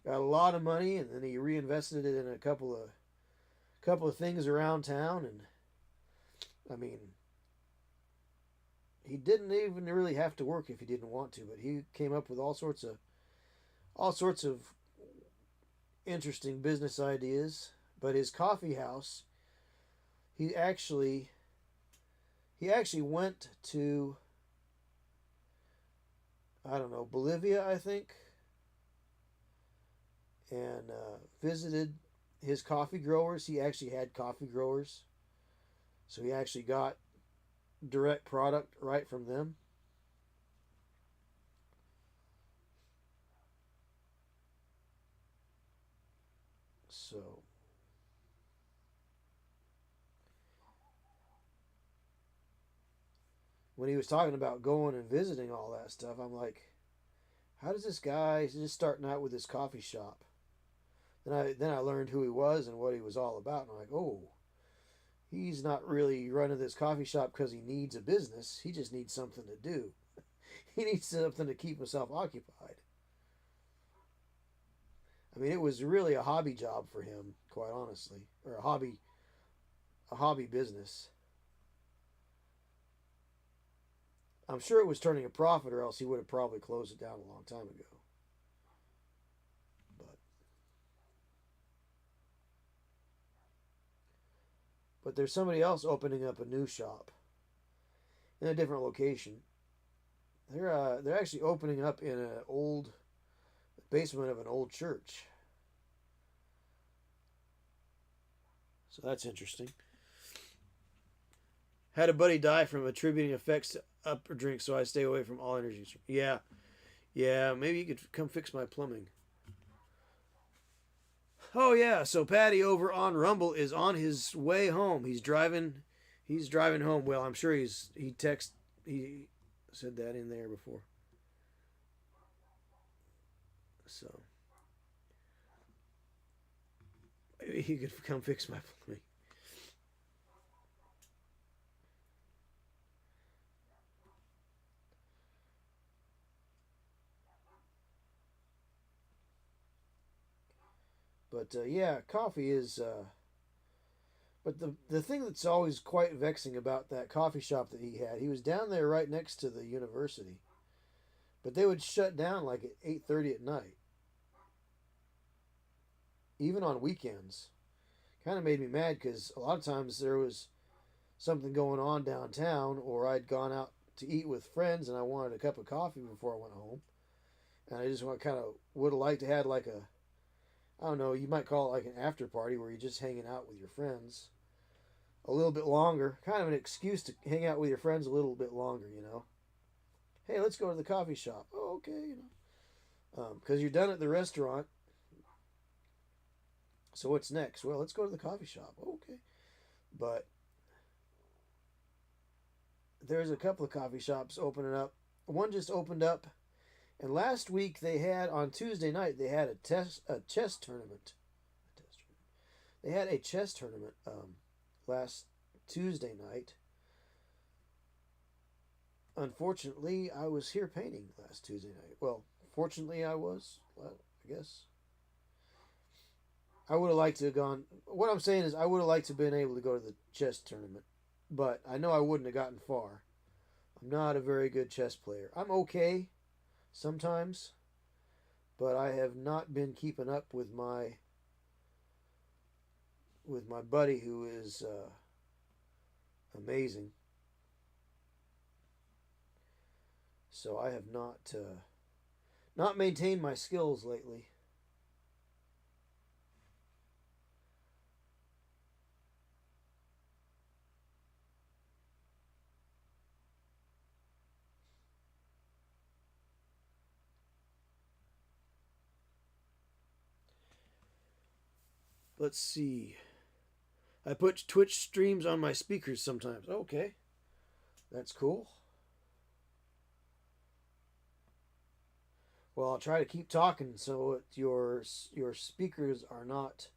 [SPEAKER 1] got a lot of money, and then he reinvested it in a couple of things around town. And I mean, he didn't even really have to work if he didn't want to, but he came up with all sorts of interesting business ideas. But his coffee house, he actually went to, I don't know, Bolivia, I think, and visited his coffee growers. He actually had coffee growers, so he actually got direct product right from them. So when he was talking about going and visiting all that stuff, I'm like, how does this guy, he's just starting out with his coffee shop? Then I learned who he was and what he was all about, and I'm like, oh, he's not really running this coffee shop because he needs a business. He just needs something to do. He needs something to keep himself occupied. I mean, it was really a hobby job for him, quite honestly, or a hobby business. I'm sure it was turning a profit, or else he would have probably closed it down a long time ago. But there's somebody else opening up a new shop in a different location. They're actually opening up in an old basement of an old church. So that's interesting. Had a buddy die from attributing effects to upper drink, so I stay away from all energy. Yeah. Yeah, maybe you could come fix my plumbing. Oh yeah, so Patty over on Rumble is on his way home. He's driving home. Well, I'm sure he said that in there before. So maybe he could come fix my plumbing. But yeah, coffee is. But the thing that's always quite vexing about that coffee shop that he was down there right next to the university, but they would shut down like at 8:30 at night, even on weekends. Kind of made me mad because a lot of times there was something going on downtown, or I'd gone out to eat with friends and I wanted a cup of coffee before I went home, and I just kind of would have liked to have like a, I don't know, you might call it like an after party where you're just hanging out with your friends a little bit longer. Kind of an excuse to hang out with your friends a little bit longer, you know. Hey, let's go to the coffee shop. Oh, okay, you know. Because you're done at the restaurant. So what's next? Well, let's go to the coffee shop. Okay. But there's a couple of coffee shops opening up. One just opened up. And last week they had, on Tuesday night, they had a chess tournament. They had a chess tournament last Tuesday night. Unfortunately, I was here painting last Tuesday night. Well, fortunately I was. Well, I guess. I would have liked to have gone. What I'm saying is I would have liked to have been able to go to the chess tournament. But I know I wouldn't have gotten far. I'm not a very good chess player. I'm okay sometimes. But I have not been keeping up with my buddy who is amazing. So I have not maintained my skills lately. Let's see. I put Twitch streams on my speakers sometimes. Okay. That's cool. Well, I'll try to keep talking so your speakers are not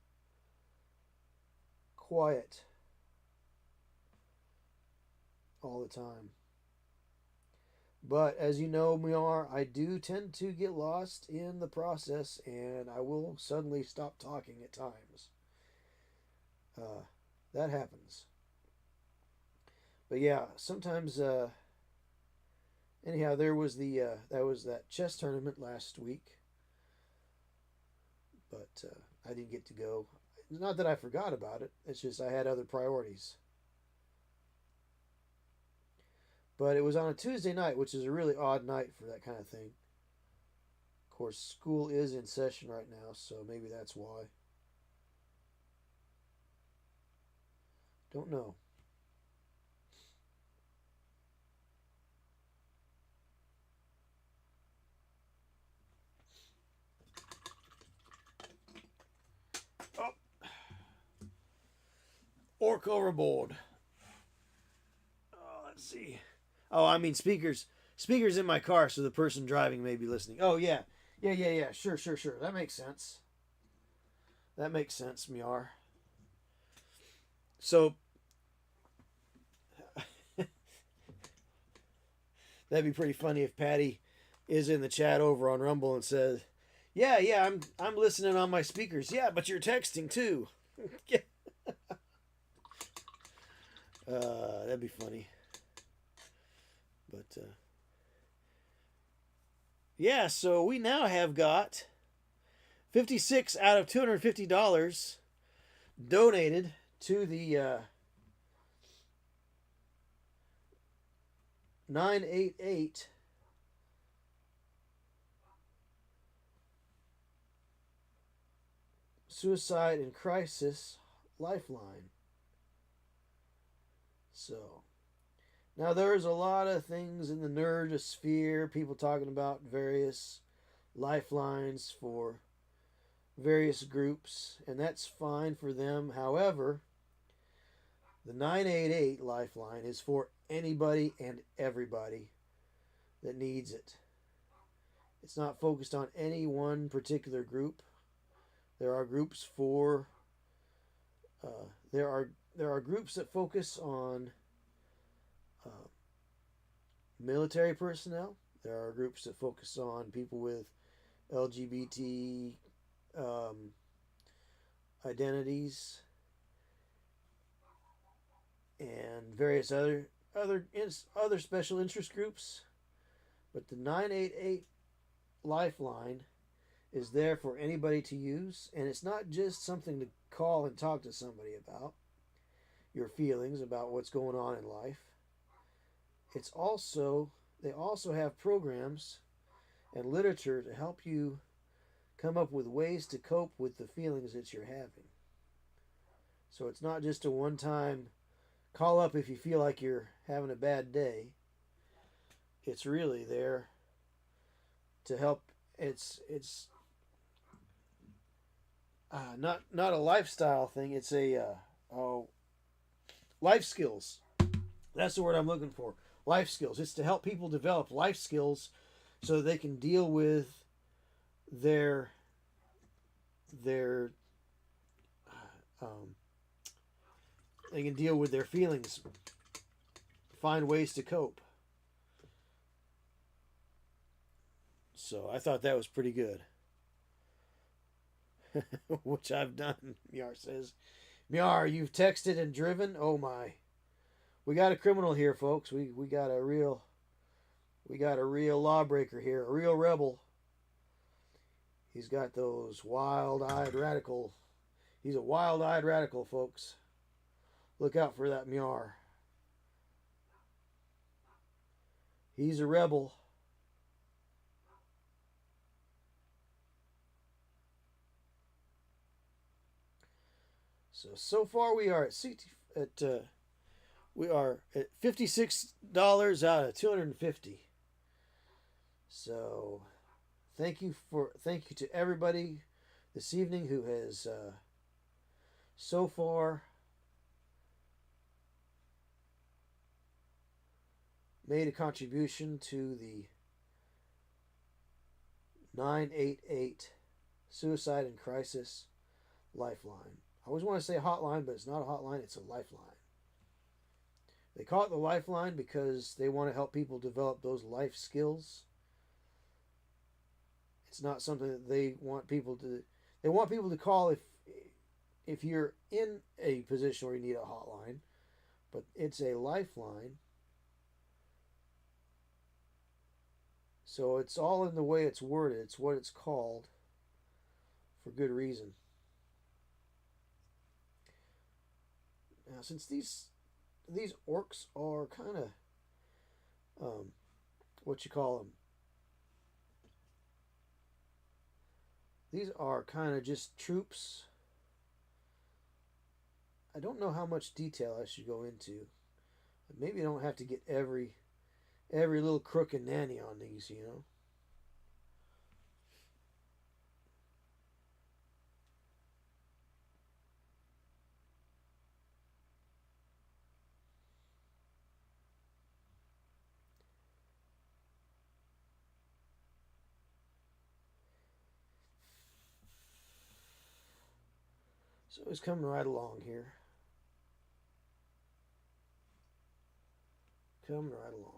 [SPEAKER 1] quiet all the time. But as you know, Miar, I do tend to get lost in the process, and I will suddenly stop talking at times. That happens. But yeah, sometimes. Anyhow, there was that chess tournament last week, but I didn't get to go. Not that I forgot about it. It's just I had other priorities. But it was on a Tuesday night, which is a really odd night for that kind of thing. Of course, school is in session right now, so maybe that's why. Don't know. Oh. Orc overboard. Oh, let's see. Oh, I mean speakers. Speakers in my car, so the person driving may be listening. Oh, yeah. Yeah. Sure. That makes sense. That makes sense, Miar. So, that'd be pretty funny if Patty is in the chat over on Rumble and says, "Yeah, I'm listening on my speakers. Yeah, but you're texting too." That'd be funny. But yeah, so we now have got 56 out of $250 donated to the 988 Suicide and Crisis lifeline. So, now there's a lot of things in the nerdosphere, people talking about various lifelines for various groups, and that's fine for them. However, the 988 lifeline is for anybody and everybody that needs it. It's not focused on any one particular group. There are groups for there are groups that focus on military personnel. There are groups that focus on people with LGBT identities and various other special interest groups. But the 988 lifeline is there for anybody to use, and it's not just something to call and talk to somebody about your feelings about what's going on in life. It's also, they also have programs and literature to help you come up with ways to cope with the feelings that you're having. So it's not just a one-time call up if you feel like you're having a bad day. It's really there to help. It's not a lifestyle thing. It's a life skills. That's the word I'm looking for. Life skills. It's to help people develop life skills so they can deal with their they can deal with their feelings, find ways to cope. So I thought that was pretty good. Which I've done, Miar says. Miar, you've texted and driven? Oh my. We got a criminal here, folks. We got a real lawbreaker here, a real rebel. He's got those wild-eyed radical. He's a wild-eyed radical, folks. Look out for that Miar. He's a rebel. So far we are at $56 out of 250. So thank you to everybody this evening who has so far made a contribution to the 988 Suicide and Crisis Lifeline. I always want to say hotline, but it's not a hotline, it's a lifeline. They call it the lifeline because they want to help people develop those life skills. It's not something that they want people to call if you're in a position where you need a hotline, but it's a lifeline. So it's all in the way it's worded. It's what it's called for good reason. Now, since these orcs are kind of, what you call them? These are kind of just troops. I don't know how much detail I should go into. Maybe I don't have to get every little crook and nanny on these, you know. So it's coming right along here. Coming right along.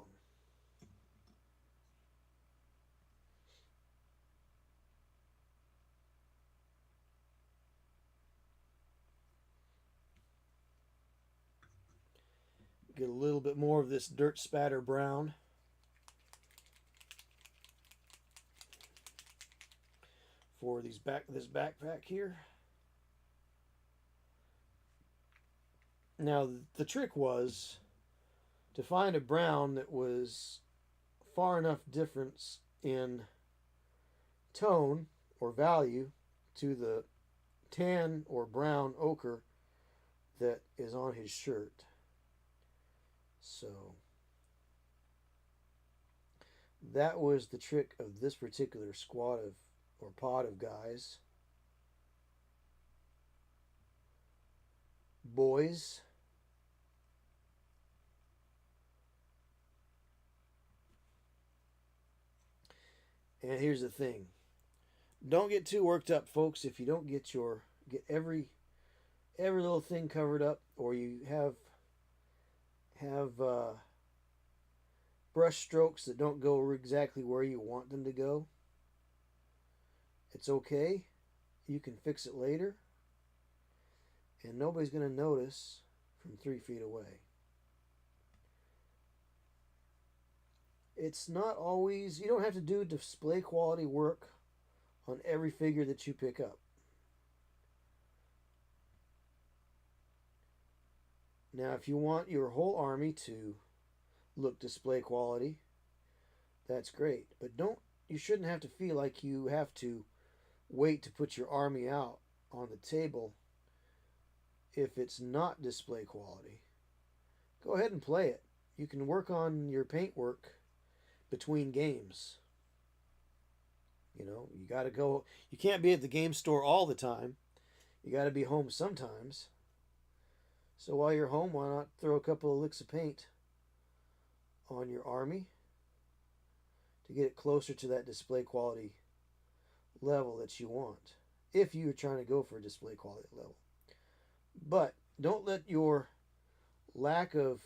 [SPEAKER 1] Get a little bit more of this dirt spatter brown. For this backpack here. Now, the trick was to find a brown that was far enough difference in tone or value to the tan or brown ochre that is on his shirt. So that was the trick of this particular squad of, or pod of guys. Boys. And here's the thing. Don't get too worked up, folks, if you don't get every little thing covered up, or you have brush strokes that don't go exactly where you want them to go. It's okay. You can fix it later. And nobody's going to notice from 3 feet away. It's not always, you don't have to do display quality work on every figure that you pick up. Now, if you want your whole army to look display quality, that's great. But you shouldn't have to feel like you have to wait to put your army out on the table if it's not display quality. Go ahead and play it. You can work on your paint work between games. You know, you got to go. You can't be at the game store all the time. You got to be home sometimes. So while you're home, why not throw a couple of licks of paint on your army to get it closer to that display quality level that you want, if you're trying to go for a display quality level. But don't let your lack of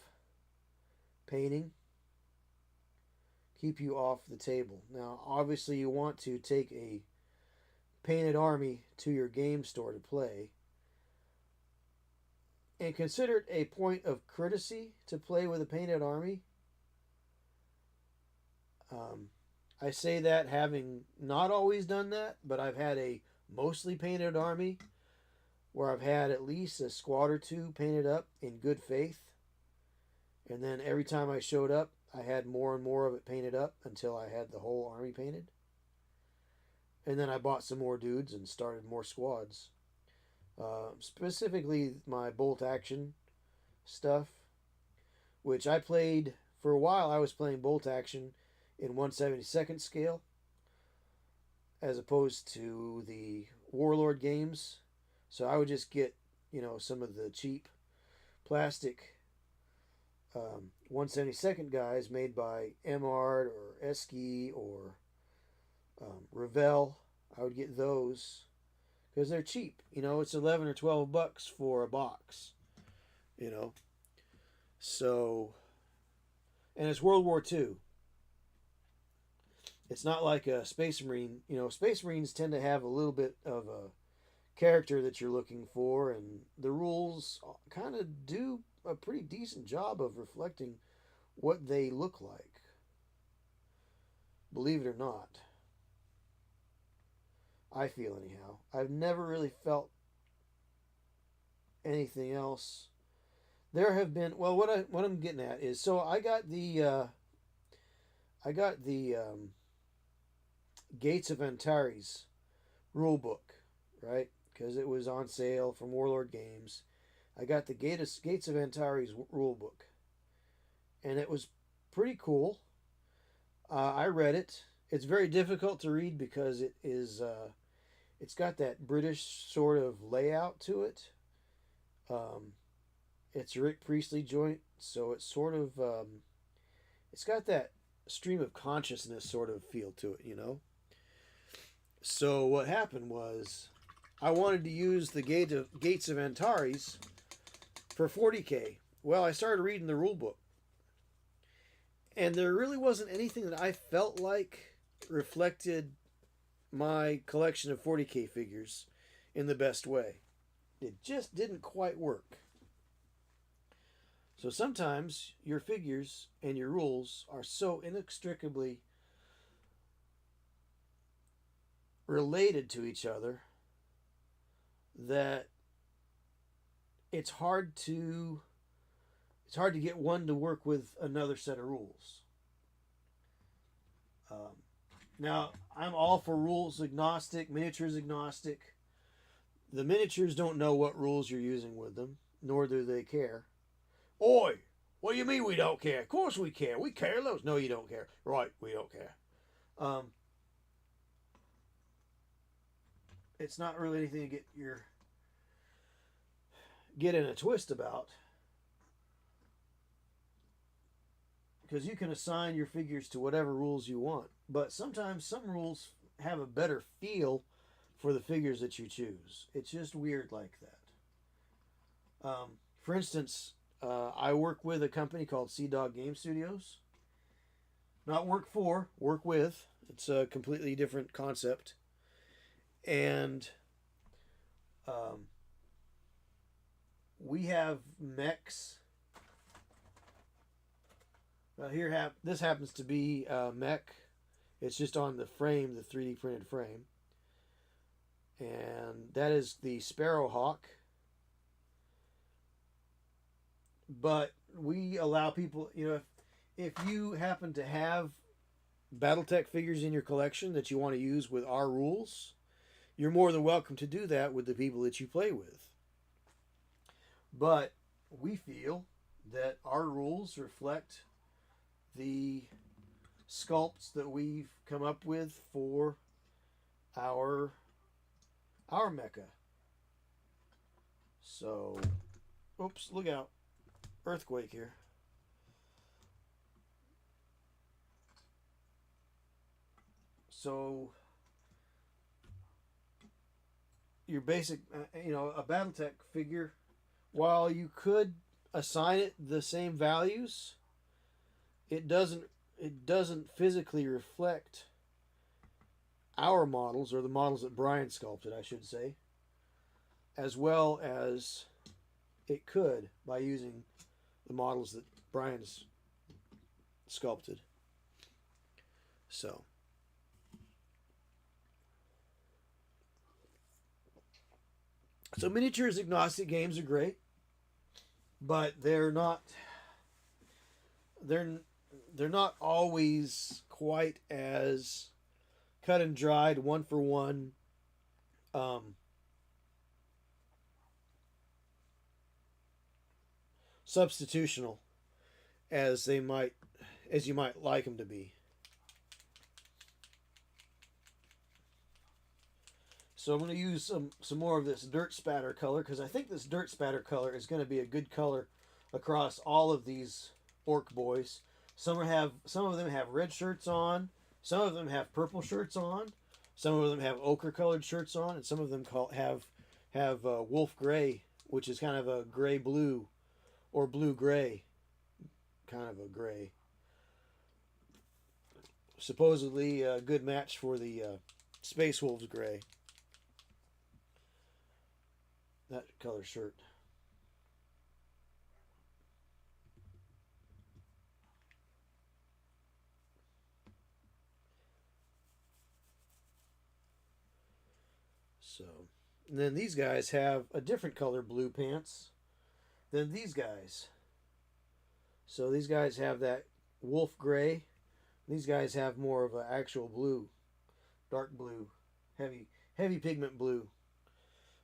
[SPEAKER 1] painting keep you off the table. Now, obviously, you want to take a painted army to your game store to play, and consider it a point of courtesy to play with a painted army. I say that having not always done that, but I've had a mostly painted army where I've had at least a squad or two painted up in good faith. And then every time I showed up, I had more and more of it painted up until I had the whole army painted. And then I bought some more dudes and started more squads. Specifically my bolt action stuff, which I played for a while. I was playing bolt action in 1/72nd scale as opposed to the Warlord games. So I would just get, some of the cheap plastic 1/72nd guys made by Emart or Esky or Revell. I would get those because they're cheap. It's 11 or 12 bucks for a box. So, and it's World War II. It's not like a Space Marine. Space Marines tend to have a little bit of a character that you're looking for, and the rules kind of do a pretty decent job of reflecting what they look like. Believe it or not. I feel anyhow. I've never really felt anything else. There have been, well, what I'm getting at is, so I got the Gates of Antares rule book, right? Because it was on sale from Warlord Games. I got the Gates of Antares rule book, and it was pretty cool. I read it. It's very difficult to read because it is it's got that British sort of layout to it. It's a Rick Priestley joint, so it's sort of it's got that stream of consciousness sort of feel to it, So what happened was I wanted to use the Gates of Antares for 40K. Well, I started reading the rule book, and there really wasn't anything that I felt like reflected my collection of 40K figures in the best way. It just didn't quite work. So sometimes your figures and your rules are so inextricably related to each other that it's hard to get one to work with another set of rules. Now, I'm all for rules agnostic, miniatures agnostic. The miniatures don't know what rules you're using with them. nor do they care. Oi! What do you mean we don't care? Of course we care. We care loads. No, you don't care. Right, we don't care. It's not really anything to get in a twist about, because you can assign your figures to whatever rules you want. But sometimes some rules have a better feel for the figures that you choose. It's just weird like that. For instance, I work with a company called Sea Dog Game Studios. Not work for, work with. It's a completely different concept. And we have mechs. This happens to be a mech. It's just on the frame, the 3D printed frame. And that is the Sparrowhawk. But we allow people, if you happen to have Battletech figures in your collection that you want to use with our rules, you're more than welcome to do that with the people that you play with. But we feel that our rules reflect the sculpts that we've come up with for our mecha. So, oops, look out. Earthquake here. So, your basic, a Battletech figure, while you could assign it the same values, it doesn't physically reflect our models, or the models that Brian sculpted, I should say, as well as it could by using the models that Brian's sculpted. So miniatures agnostic games are great, but they're not always quite as cut and dried, one for one substitutional as you might like them to be. So I'm going to use some more of this dirt spatter color, because I think this dirt spatter color is going to be a good color across all of these orc boys. Some of them have red shirts on, some of them have purple shirts on, some of them have ochre colored shirts on, and some of them have wolf gray, which is kind of a gray blue or blue gray, kind of a gray. Supposedly a good match for the Space Wolves gray. That color shirt. So, and then these guys have a different color blue pants than these guys. So these guys have that wolf gray. These guys have more of an actual blue, dark blue, heavy pigment blue.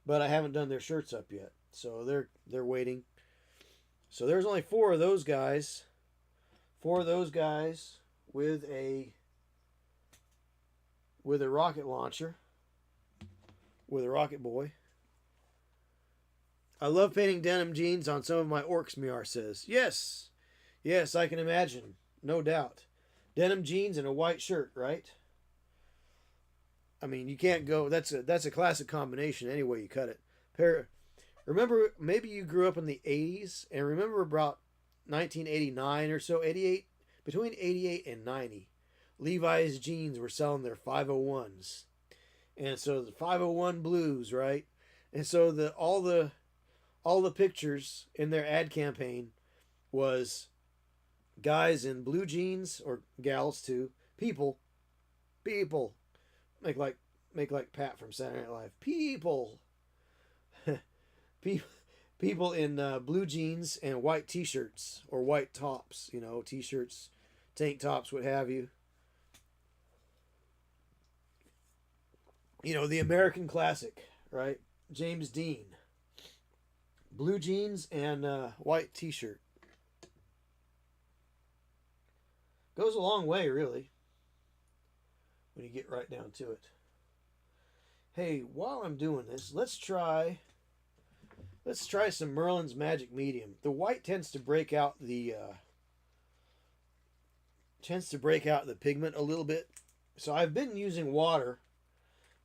[SPEAKER 1] But I haven't done their shirts up yet, so they're waiting. So there's only 4 of those guys. 4 of those guys with a rocket launcher, with a rocket boy. I love painting denim jeans on some of my orcs, Miar says. Yes, I can imagine, no doubt. Denim jeans and a white shirt, right? I mean, you can't go. That's a classic combination any way you cut it. Remember, maybe you grew up in the 80s, and remember about 1989 or so, 88, between 88 and 90, Levi's jeans were selling their 501s. And so the 501 blues, right? And so all the pictures in their ad campaign was guys in blue jeans, or gals too. People. Make like Pat from Saturday Night Live. People in blue jeans and white t-shirts or white tops, t-shirts, tank tops, what have you. The American classic, right? James Dean. blue jeans and white t-shirt. Goes a long way, really, when you get right down to it. Hey, while I'm doing this, let's try some Merlin's Magic Medium. The white tends to break out the pigment a little bit. So I've been using water,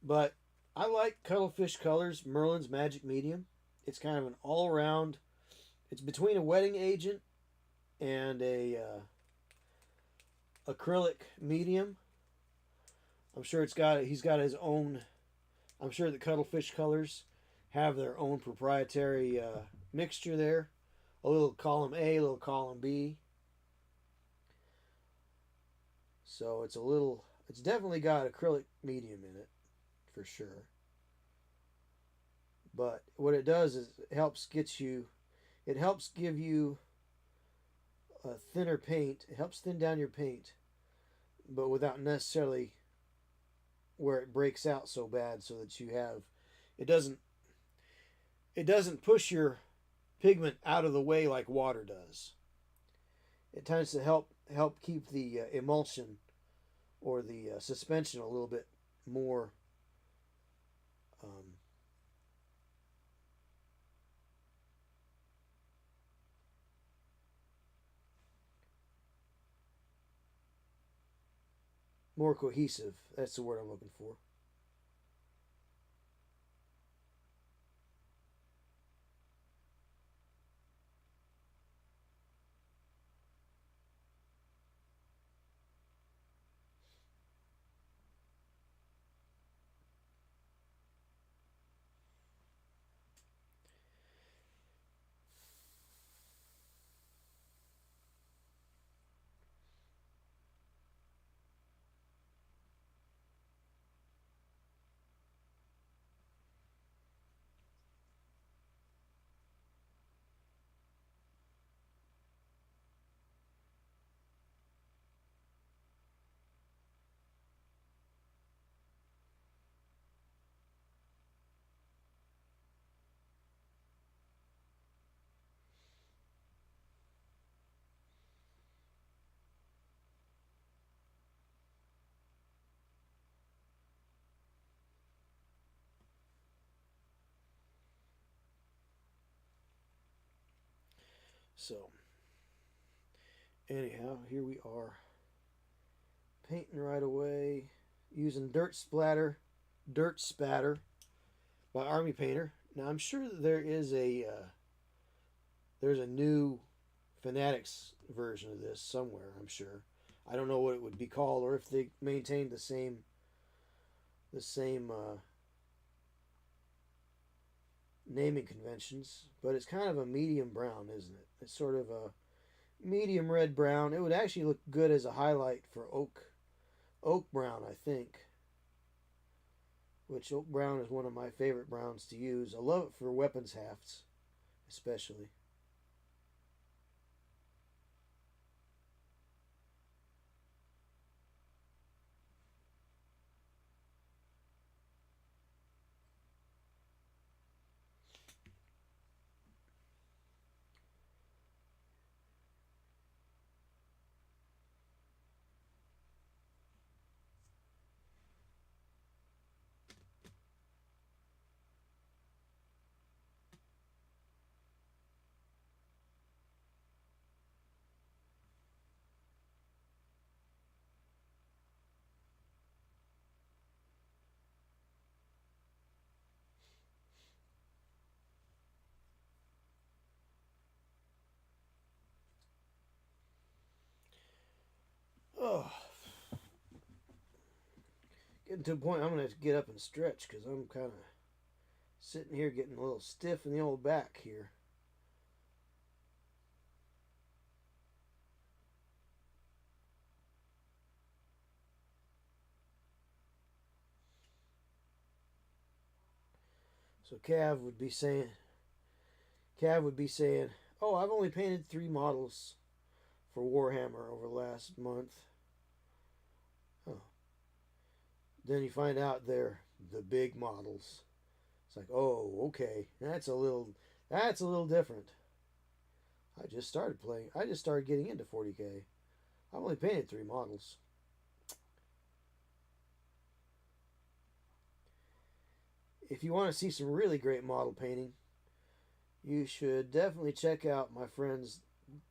[SPEAKER 1] but I like Cuttlefish Colors Merlin's Magic Medium. It's kind of an all-around. It's between a wetting agent and a acrylic medium. I'm sure he's got his own. I'm sure the Cuttlefish Colors have their own proprietary mixture there. A little column A, a little column B. So it's definitely got acrylic medium in it, for sure. But what it does is it helps give you a thinner paint. It helps thin down your paint, but without necessarily where it breaks out so bad, so that it doesn't push your pigment out of the way like water does. It tends to help keep the emulsion or the suspension a little bit more more cohesive. That's the word I'm looking for. So, anyhow, here we are, painting right away, using Dirt Spatter by Army Painter. Now, I'm sure that there's a new Fanatics version of this somewhere. I'm sure. I don't know what it would be called, or if they maintained the same naming conventions, but it's kind of a medium brown, isn't it? It's sort of a medium red brown. It would actually look good as a highlight for oak brown, I think. Which oak brown is one of my favorite browns to use. I love it for weapons hafts, especially. Oh, getting to a point I'm going to have to get up and stretch because I'm kind of sitting here getting a little stiff in the old back here. So Cav would be saying, "Oh, I've only painted 3 models for Warhammer over the last month." Oh. Then you find out they're the big models. It's like, oh, okay, that's a little That's a little different. I just started playing. I just started getting into 40K. I've only painted 3 models. If you want to see some really great model painting, you should definitely check out my friends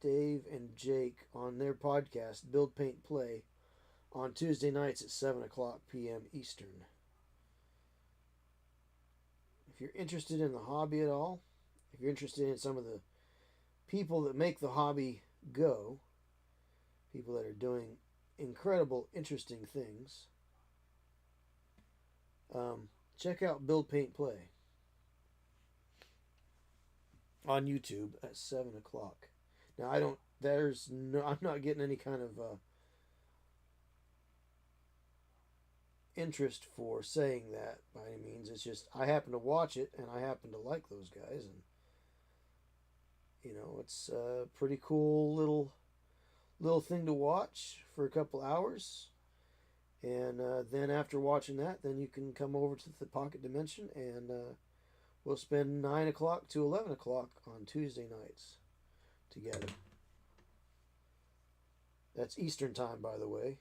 [SPEAKER 1] Dave and Jake on their podcast, Build, Paint, Play, on Tuesday nights at 7 o'clock p.m. Eastern. If you're interested in the hobby at all, if you're interested in some of the people that make the hobby go, people that are doing incredible, interesting things, check out Build, Paint, Play on YouTube at 7 o'clock. Now, I'm not getting any kind of interest for saying that by any means. It's just I happen to watch it and I happen to like those guys, and it's a pretty cool little thing to watch for a couple hours. And then after watching that, then you can come over to the Pocket Dimension, and we'll spend 9 o'clock to 11 o'clock on Tuesday nights together. That's Eastern time, by the way.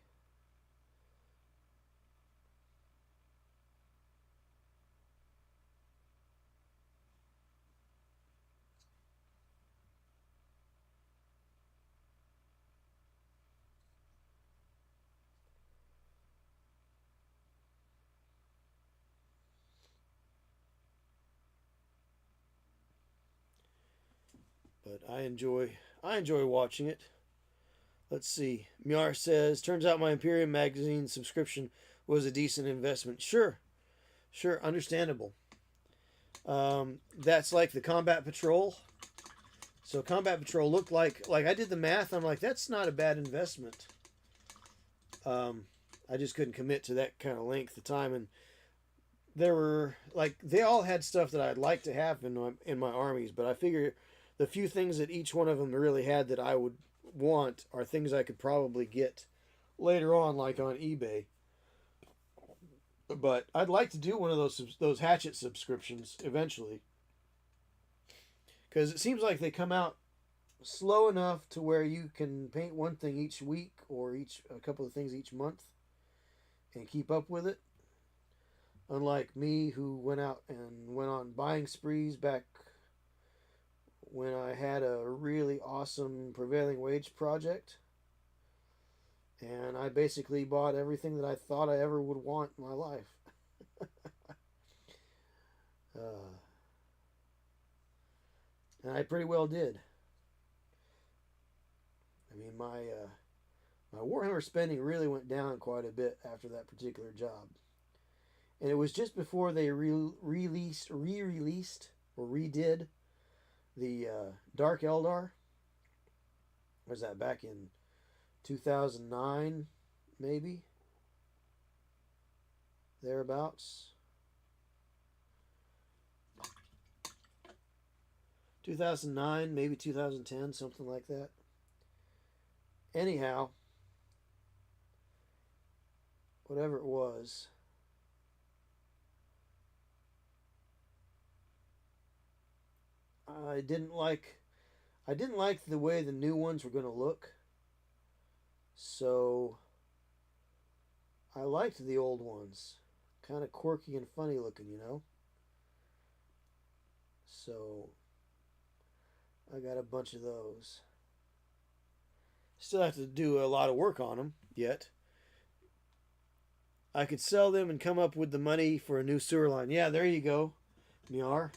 [SPEAKER 1] But I enjoy watching it. Let's see. Miar says, turns out my Imperium magazine subscription was a decent investment. Sure, understandable. That's like the Combat Patrol. So Combat Patrol looked like I did the math. I'm like, that's not a bad investment. I just couldn't commit to that kind of length of time, and there were they all had stuff that I'd like to have in my armies, but I figure the few things that each one of them really had that I would want are things I could probably get later on, like on eBay. But I'd like to do one of those Hatchet subscriptions eventually, because it seems like they come out slow enough to where you can paint one thing each week or a couple of things each month and keep up with it. Unlike me, who went on buying sprees back when I had a really awesome prevailing wage project, and I basically bought everything that I thought I ever would want in my life. And I pretty well did. I mean, my Warhammer spending really went down quite a bit after that particular job. And it was just before they re-released or redid the Dark Eldar. Was that back in 2009, maybe? Thereabouts. 2009, maybe 2010, something like that. Anyhow, whatever it was, I didn't like the way the new ones were going to look. So I liked the old ones. Kind of quirky and funny looking, So I got a bunch of those. Still have to do a lot of work on them yet. I could sell them and come up with the money for a new sewer line. Yeah, there you go, Miar.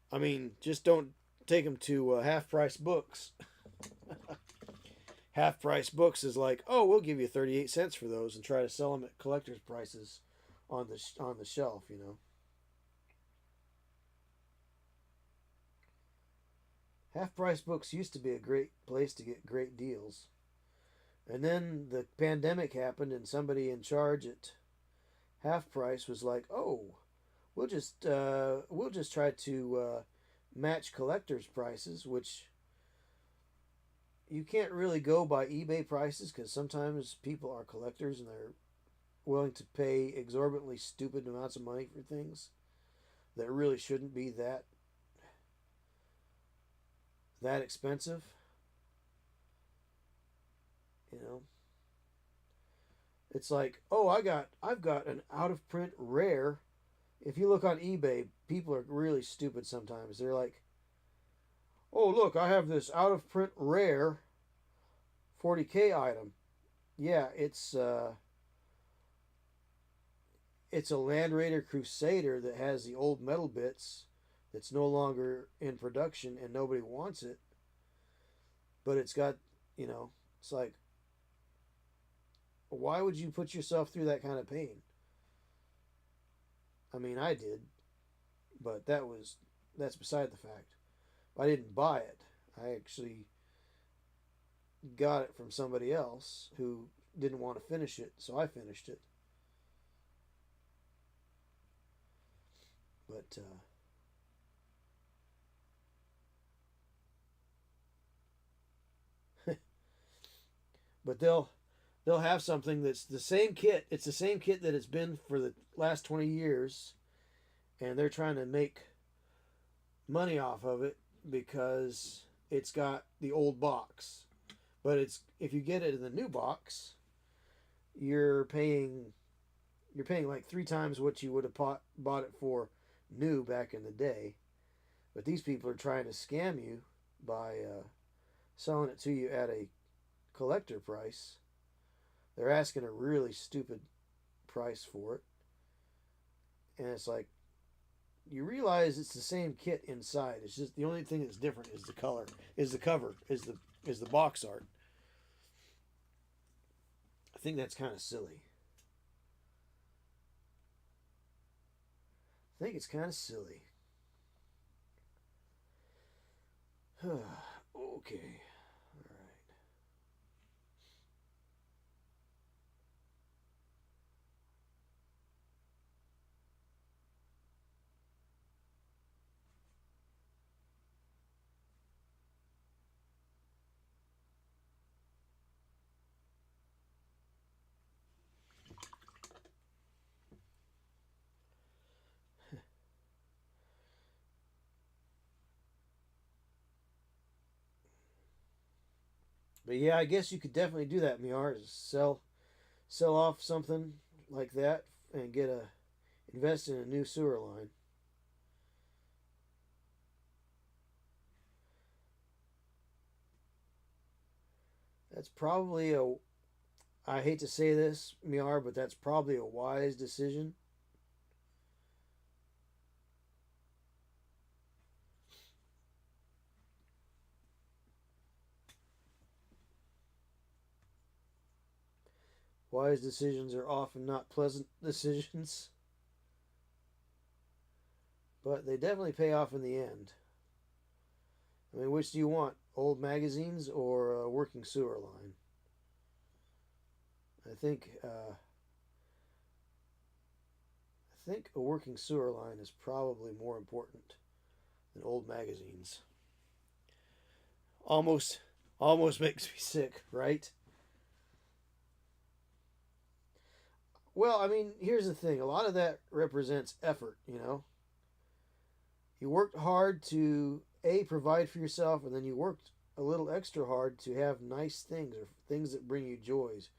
[SPEAKER 1] I mean, just don't take them to half-price books. Half-price books is like, oh, we'll give you 38 cents for those, and try to sell them at collector's prices on the shelf, Half-price books used to be a great place to get great deals. And then the pandemic happened, and somebody in charge at half price was like, "Oh, we'll just try to match collectors' prices," which you can't really go by eBay prices, because sometimes people are collectors and they're willing to pay exorbitantly stupid amounts of money for things that really shouldn't be that that expensive. You know, it's like, oh, I've got an out of print rare. If you look on eBay, people are really stupid sometimes. They're like, oh, look, I have this out of print rare 40K item. Yeah, it's a Land Raider Crusader that has the old metal bits that's no longer in production and nobody wants it. But it's got, it's like, why would you put yourself through that kind of pain? I mean, I did, but that's beside the fact. I didn't buy it. I actually got it from somebody else who didn't want to finish it, so I finished it. But but they'll have something that's the same kit. It's the same kit that it's been for the last 20 years, and they're trying to make money off of it because it's got the old box. But if you get it in the new box, you're paying like 3 times what you would have bought it for new back in the day. But these people are trying to scam you by selling it to you at a collector price. They're asking a really stupid price for it. And it's like, you realize it's the same kit inside. It's just the only thing that's different is the color, is the cover, is the box art. I think that's kind of silly. I think it's kind of silly. Okay. All right. But yeah, I guess you could definitely do that, Miar. Is sell off something like that and invest in a new sewer line. That's probably I hate to say this, Miar, but that's probably a wise decision. Wise decisions are often not pleasant decisions, but they definitely pay off in the end. I mean, which do you want? Old magazines or a working sewer line? I think a working sewer line is probably more important than old magazines. Almost makes me sick, right? Well, I mean, here's the thing. A lot of that represents effort, You worked hard to, provide for yourself, and then you worked a little extra hard to have nice things or things that bring you joys,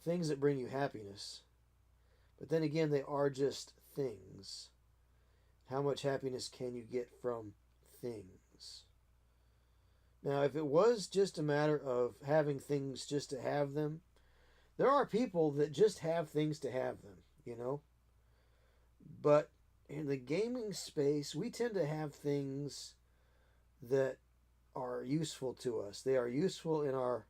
[SPEAKER 1] things that bring you happiness. But then again, they are just things. How much happiness can you get from things? Now, if it was just a matter of having things just to have them, there are people that just have things to have them, But in the gaming space, we tend to have things that are useful to us. They are useful in our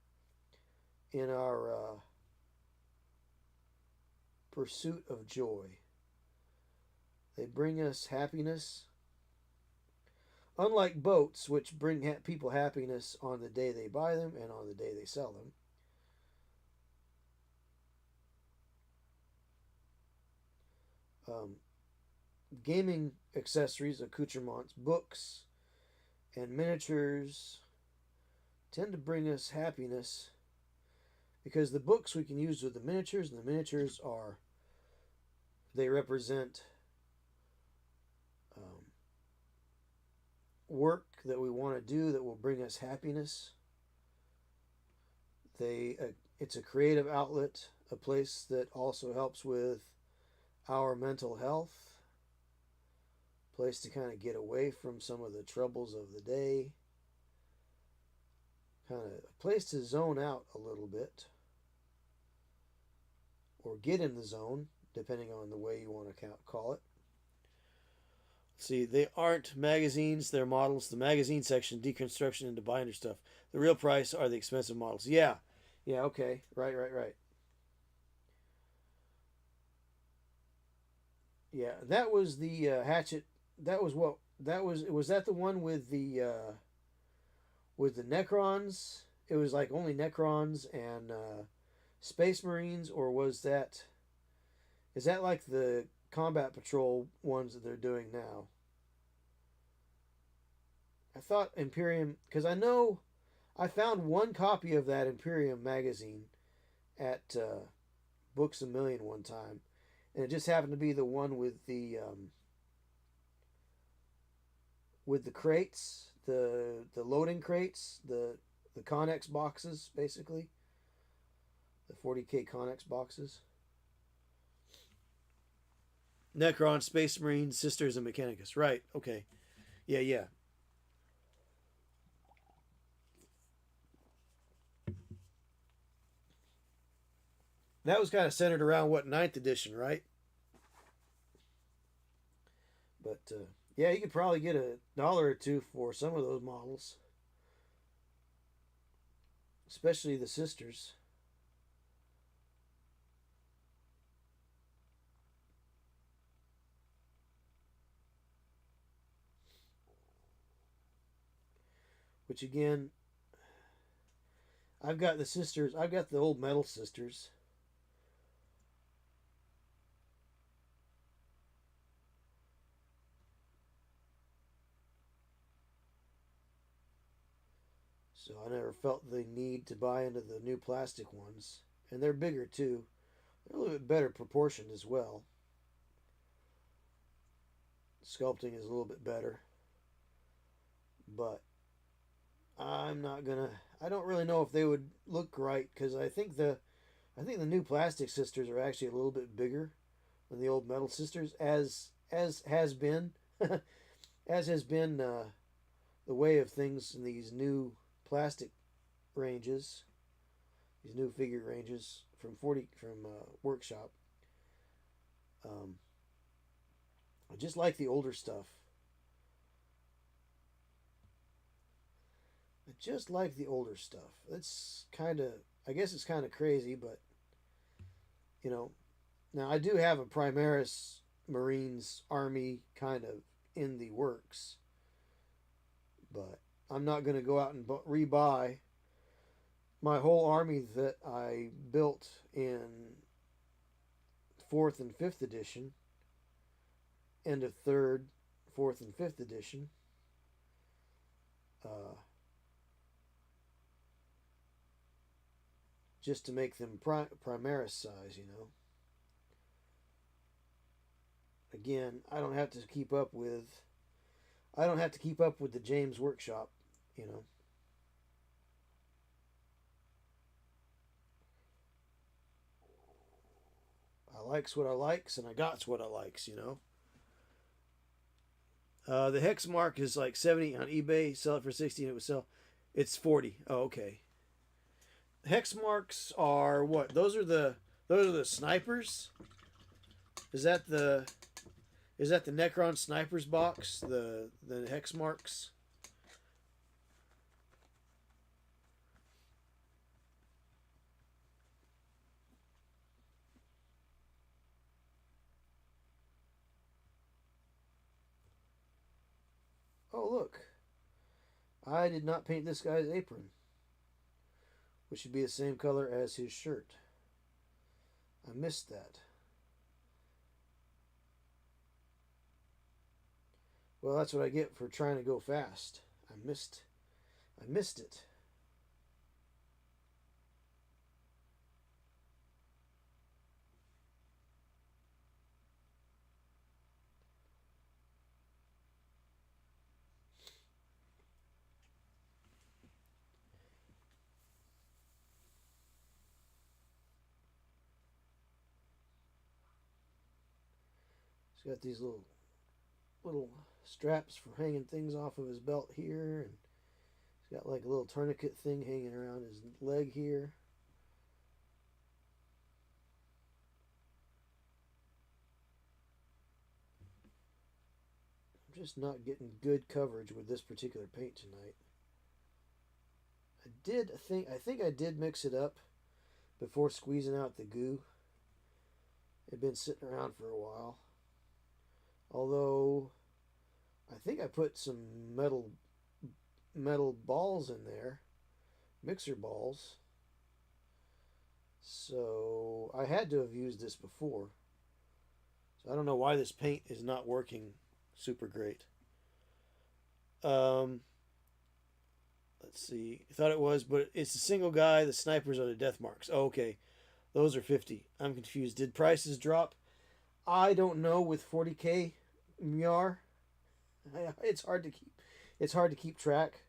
[SPEAKER 1] pursuit of joy. They bring us happiness. Unlike boats, which bring people happiness on the day they buy them and on the day they sell them. Gaming accessories, accoutrements, books, and miniatures tend to bring us happiness because the books we can use with the miniatures, and the miniatures they represent work that we want to do that will bring us happiness. It's a creative outlet, a place that also helps with our mental health, a place to kind of get away from some of the troubles of the day, kind of a place to zone out a little bit, or get in the zone, depending on the way you want to call it. See, they aren't magazines, they're models. The magazine section, deconstruction into binder stuff. The real price are the expensive models. Yeah, okay. Right. Yeah, that was the hatchet. Was that the one with the Necrons? It was like only Necrons and Space Marines, or is that like the Combat Patrol ones that they're doing now? I thought Imperium, because I found one copy of that Imperium magazine at Books A Million one time, and it just happened to be the one with the crates, the loading crates, the Connex boxes, basically, the 40K Connex boxes. Necron, Space Marines, Sisters, and Mechanicus. Right, okay. Yeah. That was kind of centered around, 9th edition, right? But, yeah, you could probably get $1 or $2 for some of those models. Especially the Sisters. Which again, I've got the Sisters. I've got the old metal Sisters. So I never felt the need to buy into the new plastic ones. And they're bigger too. They're a little bit better proportioned as well. Sculpting is a little bit better. But I don't really know if they would look right, because I think the new plastic Sisters are actually a little bit bigger than the old metal Sisters, as has been the way of things in these new plastic ranges, these new figure ranges from Workshop. I just like the older stuff. It's kind of, I guess it's kind of crazy, but, now I do have a Primaris Marines Army kind of in the works, but I'm not going to go out and rebuy my whole army that I built in 4th and 5th edition, end of 3rd, 4th, and 5th edition. Just to make them Primaris size, Again, I don't have to keep up with the James Workshop, I likes what I likes, and I got's what I likes, The hex mark is like 70 on eBay. Sell it for 60, and it would sell. It's 40. Oh, okay. Hex marks are what? Those are the snipers. Is that the Necron snipers box? The hex marks. Oh, look. I did not paint this guy's apron, which should be the same color as his shirt. I missed that. Well, that's what I get for trying to go fast. I missed it. got these little straps for hanging things off of his belt here, and he's got like a little tourniquet thing hanging around his leg here. I'm just not getting good coverage with this particular paint tonight. I think I did mix it up before squeezing out the goo. It had been sitting around for a while. Although I think I put some metal balls in there, mixer balls. So I had to have used this before. So I don't know why this paint is not working super great. Let's see. I thought it was, but it's a single guy. The snipers are the death marks. Oh, okay. Those are 50. I'm confused. Did prices drop? I don't know with 40K MR. It's hard to keep track.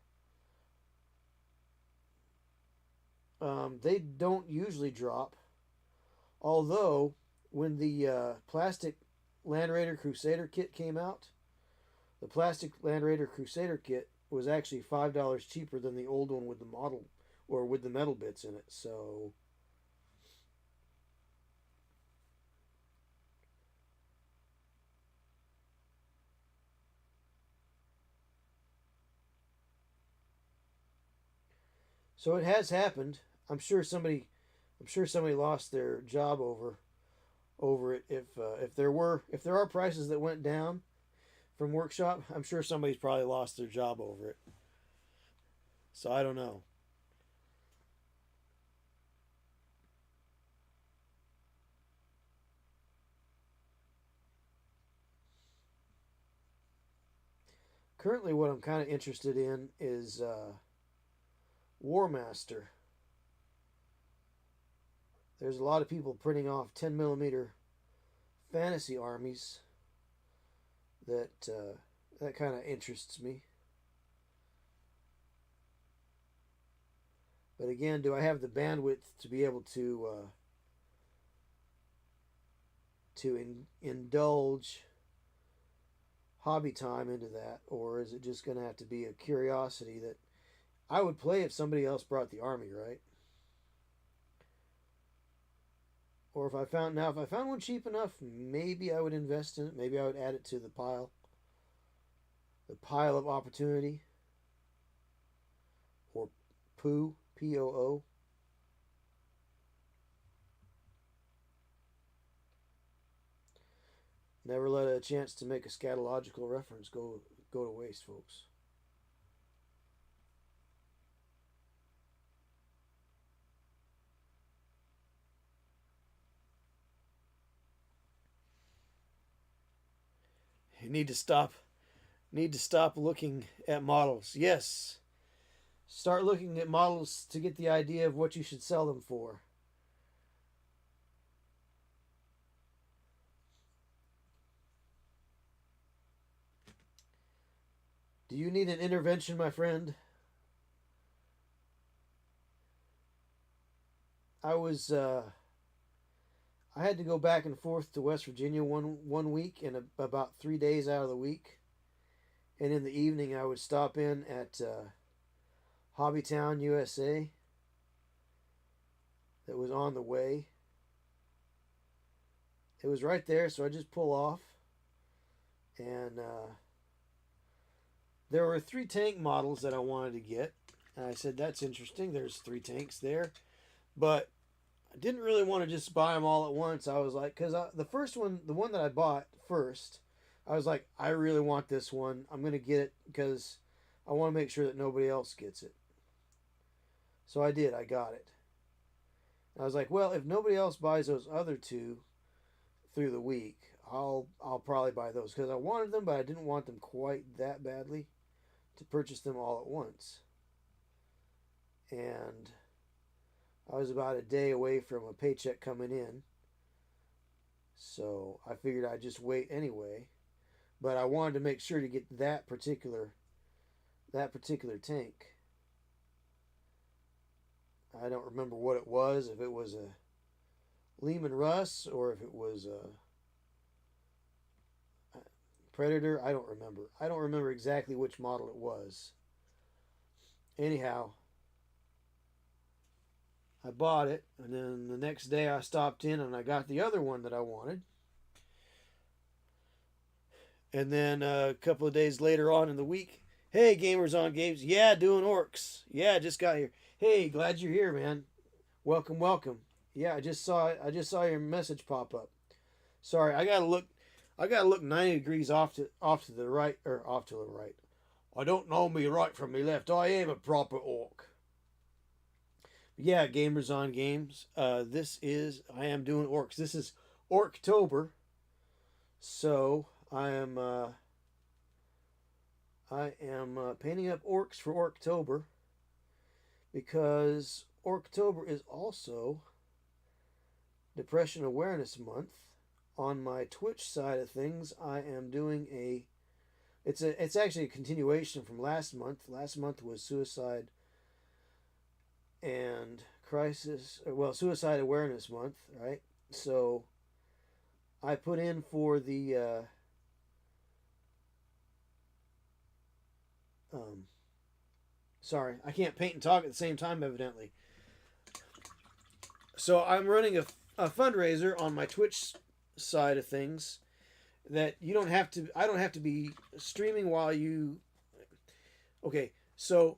[SPEAKER 1] They don't usually drop. Although when the plastic Land Raider Crusader kit came out, the plastic Land Raider Crusader kit was actually $5 cheaper than the old one with the model or with the metal bits in it. So it has happened. I'm sure somebody lost their job over it. If there are prices that went down from Workshop, I'm sure somebody's probably lost their job over it. So I don't know. Currently, what I'm kind of interested in is War Master. There's a lot of people printing off 10mm fantasy armies that kind of interests me. But again, do I have the bandwidth to be able to indulge hobby time into that, or is it just going to have to be a curiosity that I would play if somebody else brought the army, right? Or if I found one cheap enough, maybe I would invest in it. Maybe I would add it to the pile of opportunity, or poo, POO. Never let a chance to make a scatological reference go to waste, folks. You need to stop looking at models. Yes. Start looking at models to get the idea of what you should sell them for. Do you need an intervention, my friend? I had to go back and forth to West Virginia one week and about 3 days out of the week. And in the evening, I would stop in at Hobbytown, USA. That was on the way. It was right there, so I just pull off. And there were 3 tank models that I wanted to get. And I said, that's interesting. There's 3 tanks there. But I didn't really want to just buy them all at once. I was like, because the first one, the one that I bought first, I was like, I really want this one. I'm going to get it because I want to make sure that nobody else gets it. So I did. I got it. And I was like, well, if nobody else buys those other 2 through the week, I'll probably buy those because I wanted them, but I didn't want them quite that badly to purchase them all at once. And I was about a day away from a paycheck coming in, so I figured I'd just wait anyway. But I wanted to make sure to get that particular tank. I don't remember what it was, if it was a Lehman Russ or if it was a Predator. I don't remember. I don't remember exactly which model it was. Anyhow, I bought it, and then the next day I stopped in and I got the other one that I wanted. And then a couple of days later on in the week, hey, Gamers on Games. Yeah, doing Orcs. Yeah, just got here. Hey, glad you're here, man. Welcome, welcome. Yeah, I just saw your message pop up. Sorry, I gotta look 90 degrees off to the right, or off to the right. I don't know me right from me left. I am a proper orc. Yeah, Gamers on Games. I am doing Orcs. This is Orktober. So I am painting up Orcs for Orktober, because Orktober is also Depression Awareness Month. On my Twitch side of things, I am doing it's actually a continuation from last month. Last month was Suicide and Suicide Awareness Month, right? So I put in for the sorry, I can't paint and talk at the same time, evidently. So I'm running a fundraiser on my Twitch side of things that I don't have to be streaming while you. Okay, so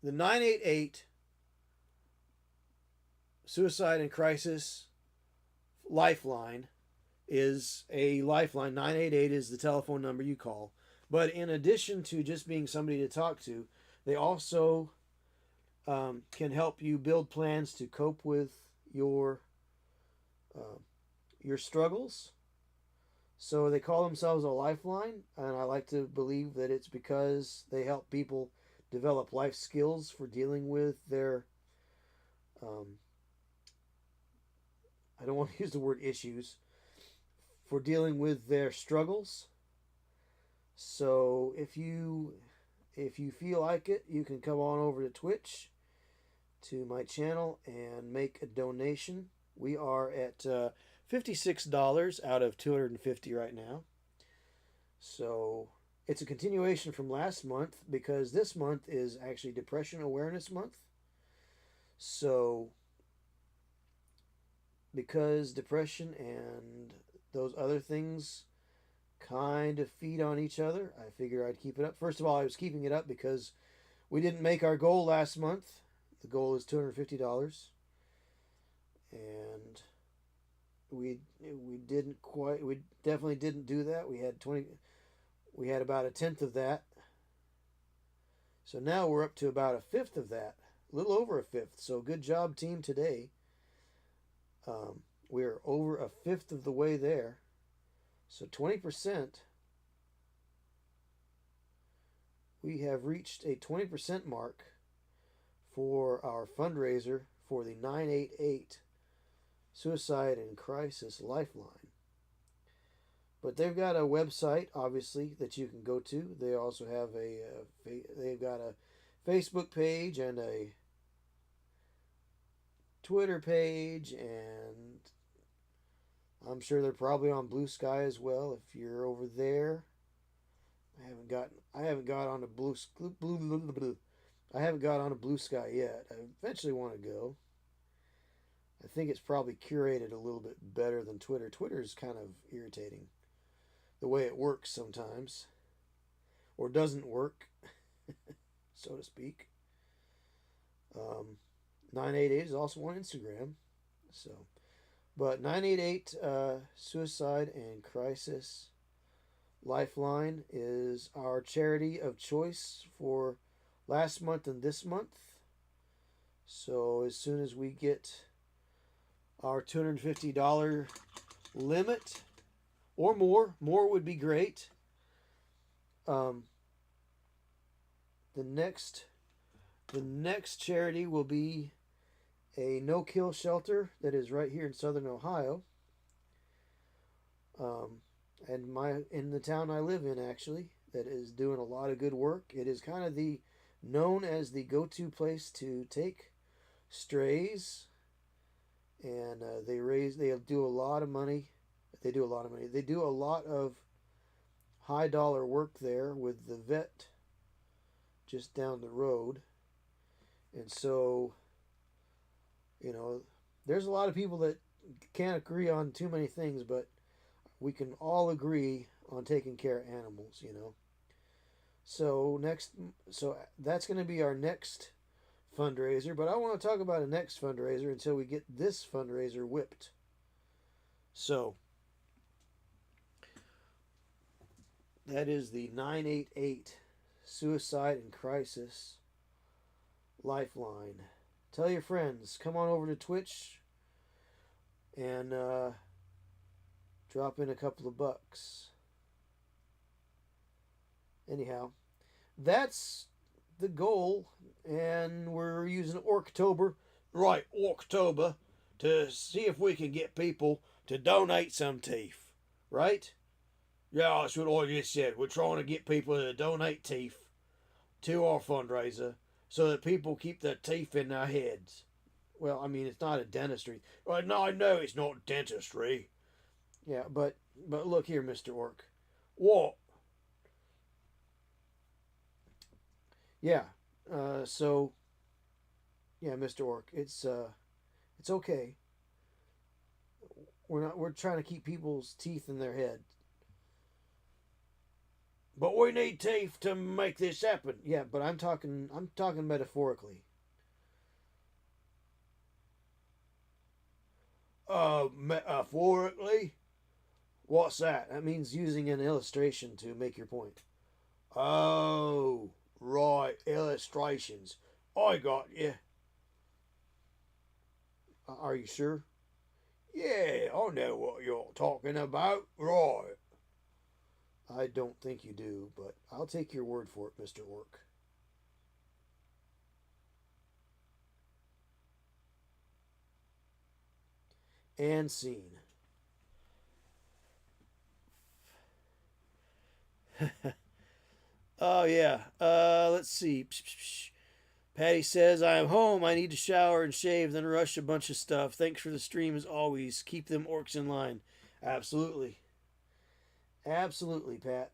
[SPEAKER 1] the 988 Suicide and Crisis Lifeline is a lifeline. 988 is the telephone number you call. But in addition to just being somebody to talk to, they also can help you build plans to cope with your struggles. So they call themselves a lifeline, and I like to believe that it's because they help people develop life skills for dealing with their I don't want to use the word issues, for dealing with their struggles. So if you feel like it, you can come on over to Twitch, to my channel, and make a donation. We are at $56 out of $250 right now. So it's a continuation from last month, because this month is actually Depression Awareness Month. So because depression and those other things kind of feed on each other, I figure I'd keep it up. First of all, I was keeping it up because we didn't make our goal last month. The goal is $250, and we definitely didn't do that. We had about a tenth of that. So now we're up to about a fifth of that, a little over a fifth. So good job, team, today. We're over a fifth of the way there. So 20%. We have reached a 20% mark for our fundraiser for the 988 Suicide and Crisis Lifeline. But they've got a website, obviously, that you can go to. They also have they've got a Facebook page and a Twitter page, and I'm sure they're probably on Blue Sky as well if you're over there. I haven't got on a Blue Sky yet. I eventually want to go. I think it's probably curated a little bit better than Twitter. Twitter is kind of irritating, the way it works sometimes, or doesn't work, so to speak. 988 is also on Instagram. So, but 988 Suicide and Crisis Lifeline is our charity of choice for last month and this month. So as soon as we get our $250 limit, or more would be great. The next charity will be a no-kill shelter that is right here in southern Ohio. And in the town I live in, actually, that is doing a lot of good work. It is kind of known as the go-to place to take strays, and they do a lot of money. They do a lot of high dollar work there with the vet just down the road. And so, there's a lot of people that can't agree on too many things, but we can all agree on taking care of animals, So that's going to be our next fundraiser, but I want to talk about a next fundraiser until we get this fundraiser whipped. So that is the 988 Suicide and Crisis Lifeline. Tell your friends, come on over to Twitch and drop in a couple of bucks. Anyhow, that's the goal, and we're using Orktober, right, Orktober, to see if we can get people to donate some teeth, right? Yeah, that's what I just said. We're trying to get people to donate teeth to our fundraiser so that people keep their teeth in their heads. Well, I mean, it's not a dentistry. Well, no, I know it's not dentistry. Yeah, but look here, Mr. Orc. What? Yeah. So, yeah, Mr. Orc, it's okay. We're trying to keep people's teeth in their head. But we need teeth to make this happen. Yeah, but I'm talking metaphorically. Metaphorically? What's that? That means using an illustration to make your point. Oh, right, illustrations. I got you. Are you sure? Yeah, I know what you're talking about. Right. I don't think you do, but I'll take your word for it, Mr. Orc. And scene. Oh, yeah. Let's see. Patty says, I am home. I need to shower and shave, then rush a bunch of stuff. Thanks for the stream as always. Keep them orcs in line. Absolutely. Absolutely, Pat.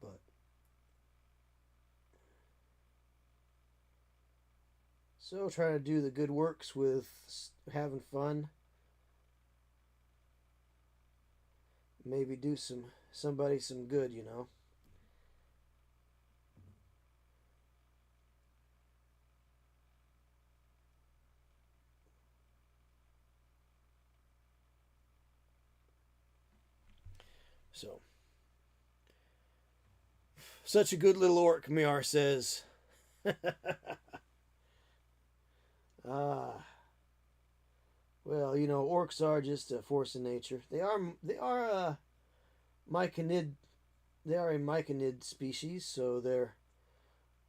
[SPEAKER 1] But so trying to do the good works with having fun. Maybe do somebody some good, So, such a good little orc, Miar says. Ah. Well, orcs are just a force of nature. They are a myconid. They are a myconid species, so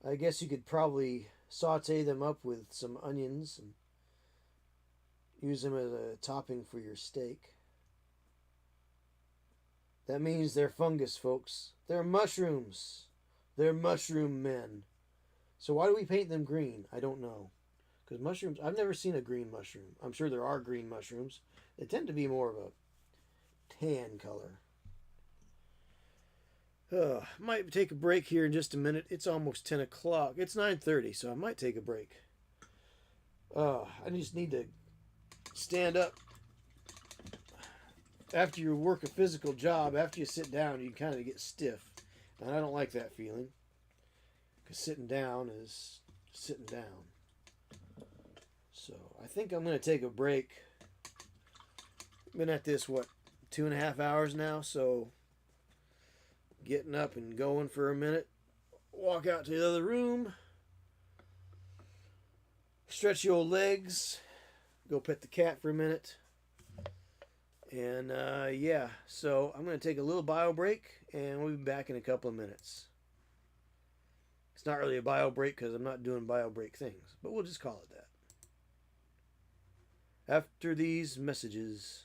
[SPEAKER 1] I guess you could probably saute them up with some onions and use them as a topping for your steak. That means they're fungus, folks. They're mushrooms. They're mushroom men. So why do we paint them green? I don't know. Because mushrooms, I've never seen a green mushroom. I'm sure there are green mushrooms. They tend to be more of a tan color. Might take a break here in just a minute. It's almost 10 o'clock. It's 9:30, so I might take a break. I just need to stand up. After you work a physical job, after you sit down, you kind of get stiff. And I don't like that feeling. Because sitting down is sitting down. So I think I'm going to take a break. Been at this, 2.5 hours now, so getting up and going for a minute. Walk out to the other room. Stretch your old legs. Go pet the cat for a minute. And yeah, so I'm going to take a little bio break, and we'll be back in a couple of minutes. It's not really a bio break because I'm not doing bio break things, but we'll just call it that. After these messages.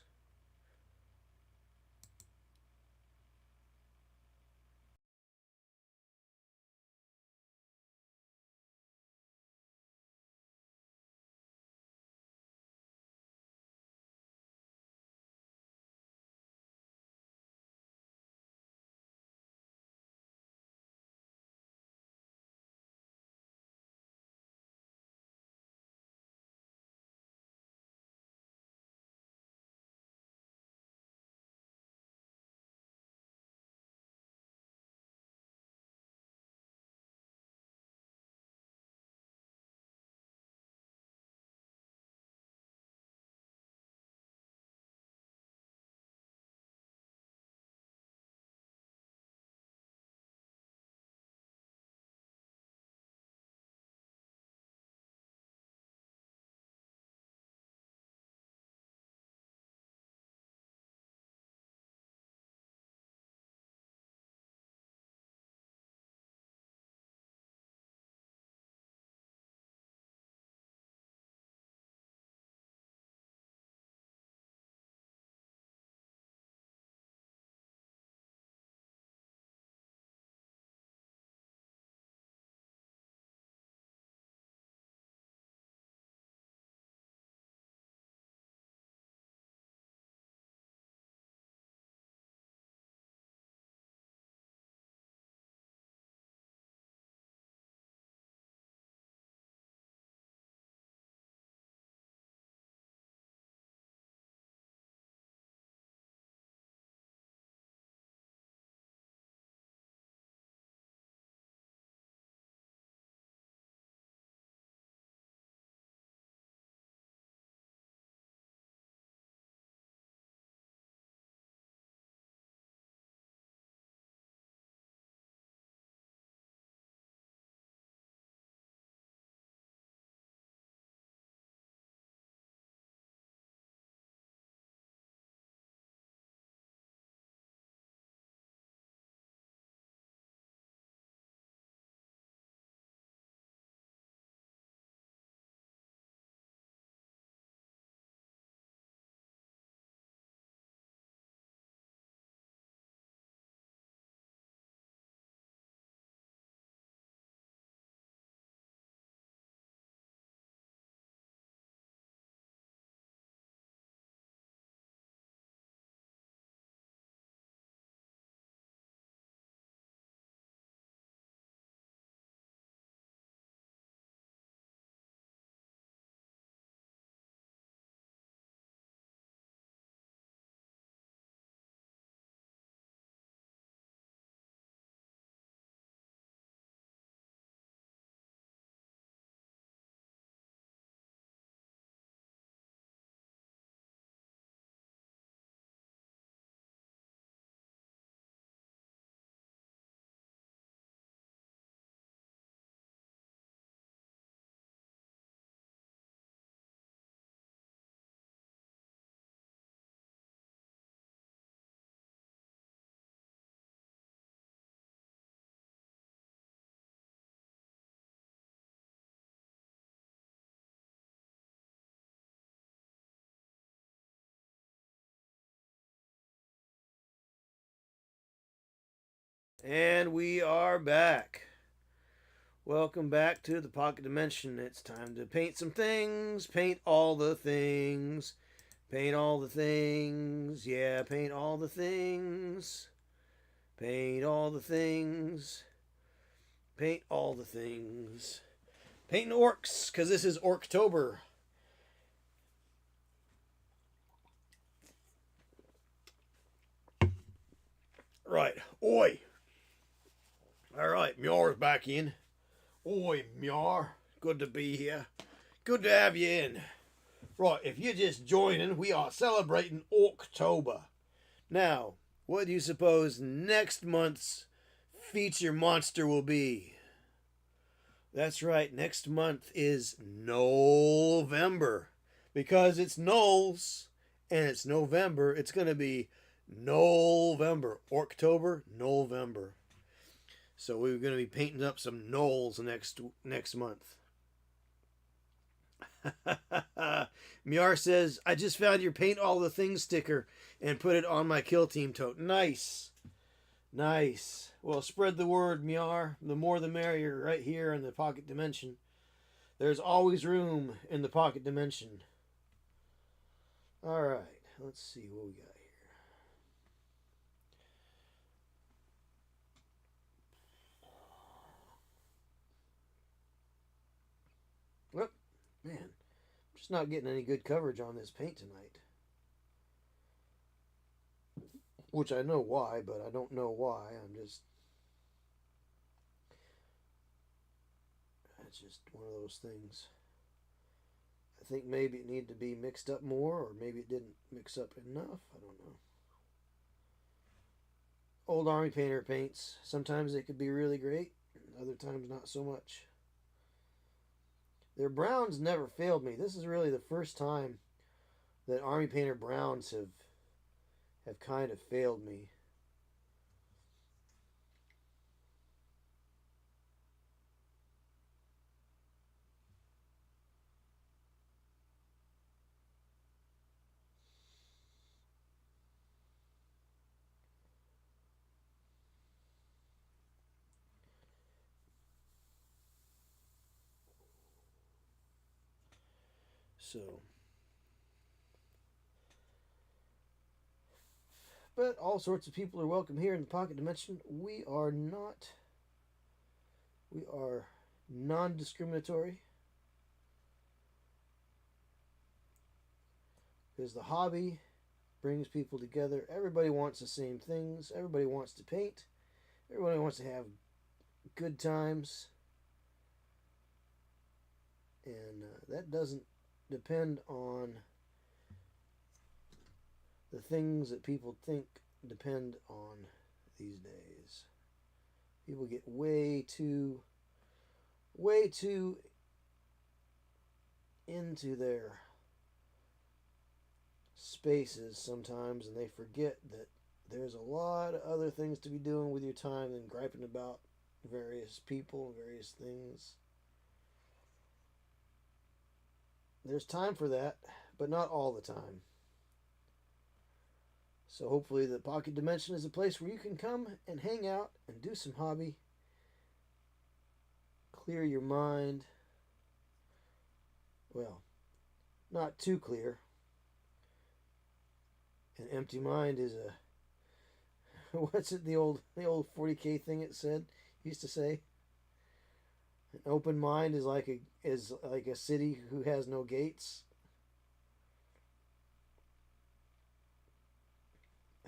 [SPEAKER 1] And we are back. Welcome back to the Pocket Dimension. It's time to paint some things. Paint all the things. Paint all the things. Yeah, paint all the things. Paint all the things. Paint all the things. Painting orcs, because this is Orktober. Right. Oi. All right, Mjar's back in. Oi, Mjar. Good to be here. Good to have you in. Right, if you're just joining, we are celebrating Orktober. Now, what do you suppose next month's feature monster will be? That's right, next month is November. Because it's Knowles, and it's November, it's going to be November. Orktober, November. So we're going to be painting up some knolls next month. Miar says, I just found your paint all the things sticker and put it on my kill team tote. Nice. Nice. Well, spread the word, Miar. The more the merrier right here in the pocket dimension. There's always room in the pocket dimension. Alright, let's see what we got here. Whoop, man, I'm just not getting any good coverage on this paint tonight. Which I know why, but I don't know why. It's just one of those things. I think maybe it needed to be mixed up more, or maybe it didn't mix up enough. I don't know. Old Army Painter paints. Sometimes they could be really great, other times not so much. Their browns never failed me. This is really the first time that Army Painter browns have kind of failed me. So, but all sorts of people are welcome here in the pocket dimension. We are non-discriminatory. Because the hobby brings people together. Everybody wants the same things. Everybody wants to paint. Everybody wants to have good times. And that doesn't depend on the things that people think depend on these days. People get way too into their spaces sometimes, and they forget that there's a lot of other things to be doing with your time than griping about various people and various things. There's time for that, but not all the time. So hopefully the Pocket Dimension is a place where you can come and hang out and do some hobby. Clear your mind. Well, not too clear. An empty mind is a... What's it, the old 40K thing it used to say? An open mind is like a city who has no gates.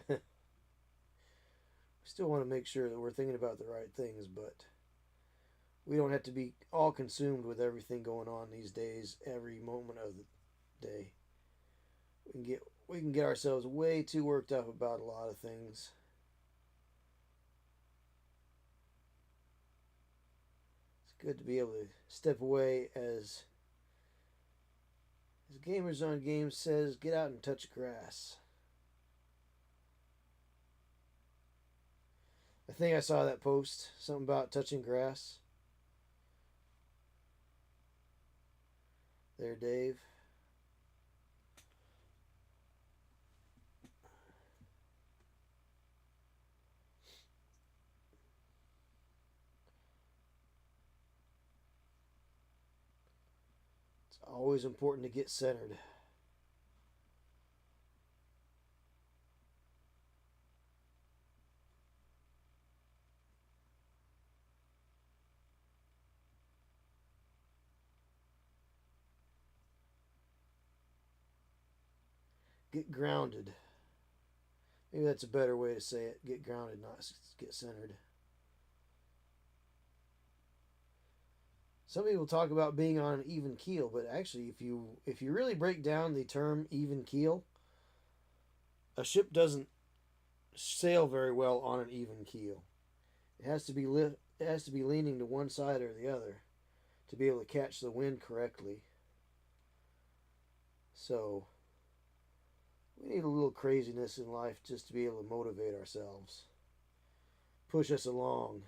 [SPEAKER 1] We still want to make sure that we're thinking about the right things, but we don't have to be all consumed with everything going on these days, every moment of the day. We can get ourselves way too worked up about a lot of things. It's good to be able to step away, as Gamers on Games says, get out and touch grass. I think I saw that post, something about touching grass. There, Dave. It's always important to get centered. Get grounded. Maybe that's a better way to say it. Get grounded, not get centered. Some people talk about being on an even keel, but actually, if you really break down the term even keel, a ship doesn't sail very well on an even keel. It has to be leaning to one side or the other to be able to catch the wind correctly. So We need a little craziness in life just to be able to motivate ourselves, push us along.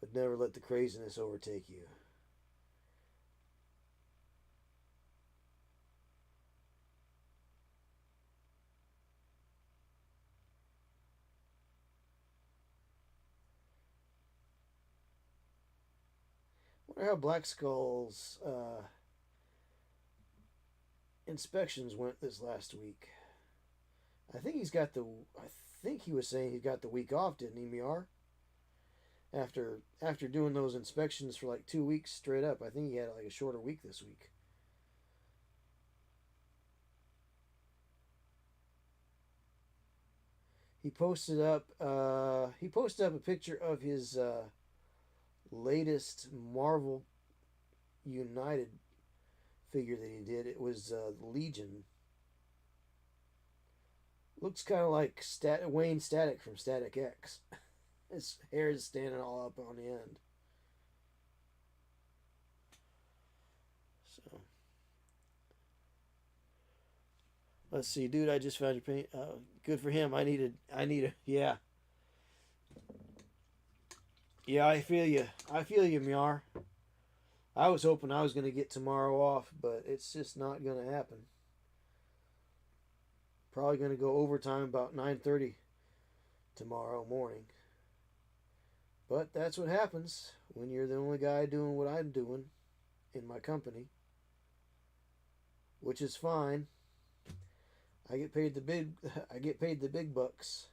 [SPEAKER 1] But never let the craziness overtake you. I wonder how Black Skull's inspections went this last week. I think he was saying he got the week off, didn't he, Miar? After doing those inspections for like 2 weeks straight up, I think he had like a shorter week this week. He posted up a picture of his latest Marvel United figure that he did. It was Legion. Looks kind of like Wayne Static from Static X. His hair is standing all up on the end. So, let's see, dude. I just found your paint. Good for him. I need a. Yeah. Yeah, I feel you. Miar. I was hoping I was going to get tomorrow off, but it's just not going to happen. Probably going to go overtime about 9:30 tomorrow morning. But that's what happens when you're the only guy doing what I'm doing in my company, which is fine. I get paid the big bucks.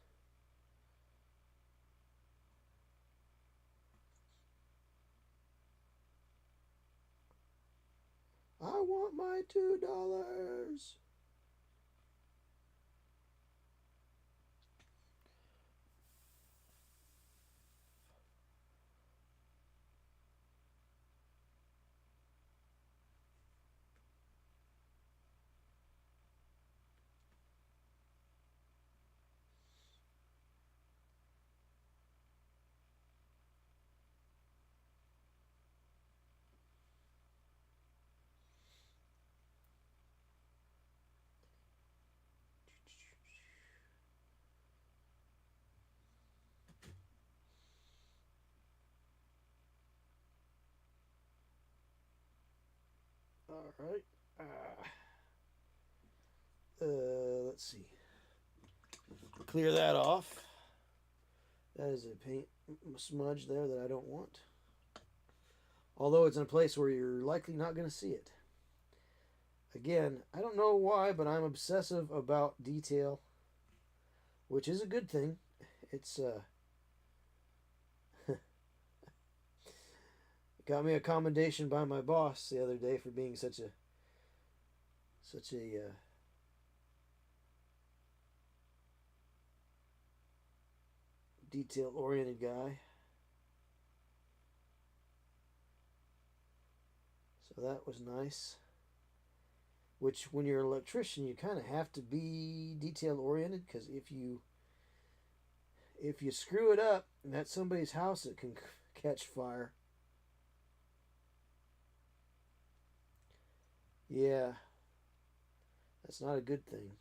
[SPEAKER 1] I want my $2. All right. Let's see. Clear that off. That is a paint smudge there that I don't want. Although it's in a place where you're likely not going to see it. Again, I don't know why, but I'm obsessive about detail, which is a good thing. It's got me a commendation by my boss the other day for being such a detail-oriented guy. So that was nice. Which, when you're an electrician, you kind of have to be detail-oriented, because if you screw it up, and that's somebody's house that can catch fire. Yeah, that's not a good thing.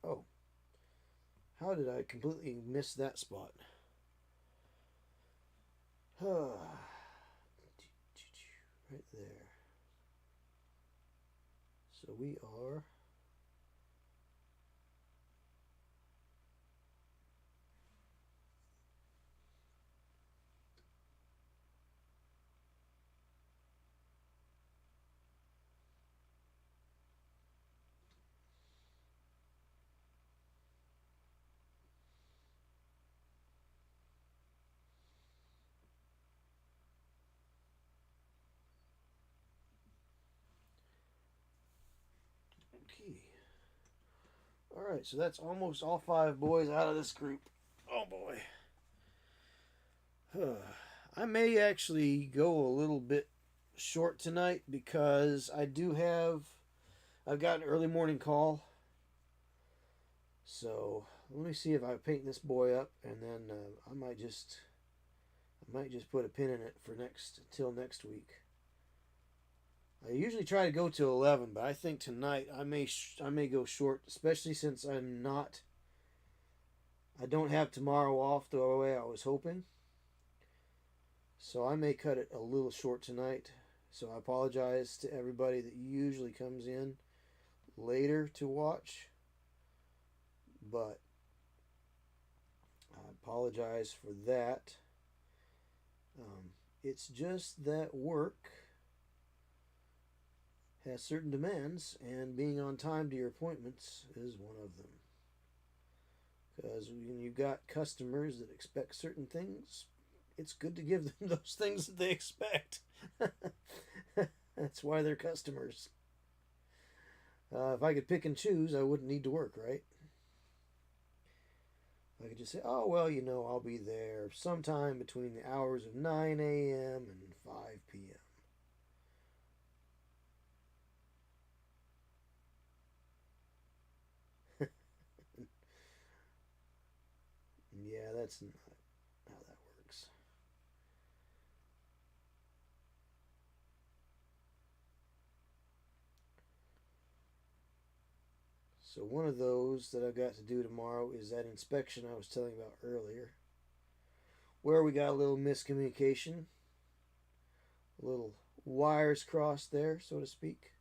[SPEAKER 1] Oh, how did I completely miss that spot? Right there. So we are Okay. Alright, so that's almost all 5 boys out of this group. Oh boy. I may actually go a little bit short tonight because I've got an early morning call. So let me see if I paint this boy up, and then I might just put a pin in it for till next week. I usually try to go till 11, but I think tonight I may go short, especially since I don't have tomorrow off the way I was hoping. So I may cut it a little short tonight. So I apologize to everybody that usually comes in later to watch. But I apologize for that. It's just that work has certain demands, and being on time to your appointments is one of them. Because when you've got customers that expect certain things, it's good to give them those things that they expect. That's why they're customers. If I could pick and choose, I wouldn't need to work, right? I could just say, oh, well, I'll be there sometime between the hours of 9 a.m. and 5 p.m. Yeah, that's not how that works. So one of those that I've got to do tomorrow is that inspection I was telling you about earlier, where we got a little miscommunication, a little wires crossed there, so to speak.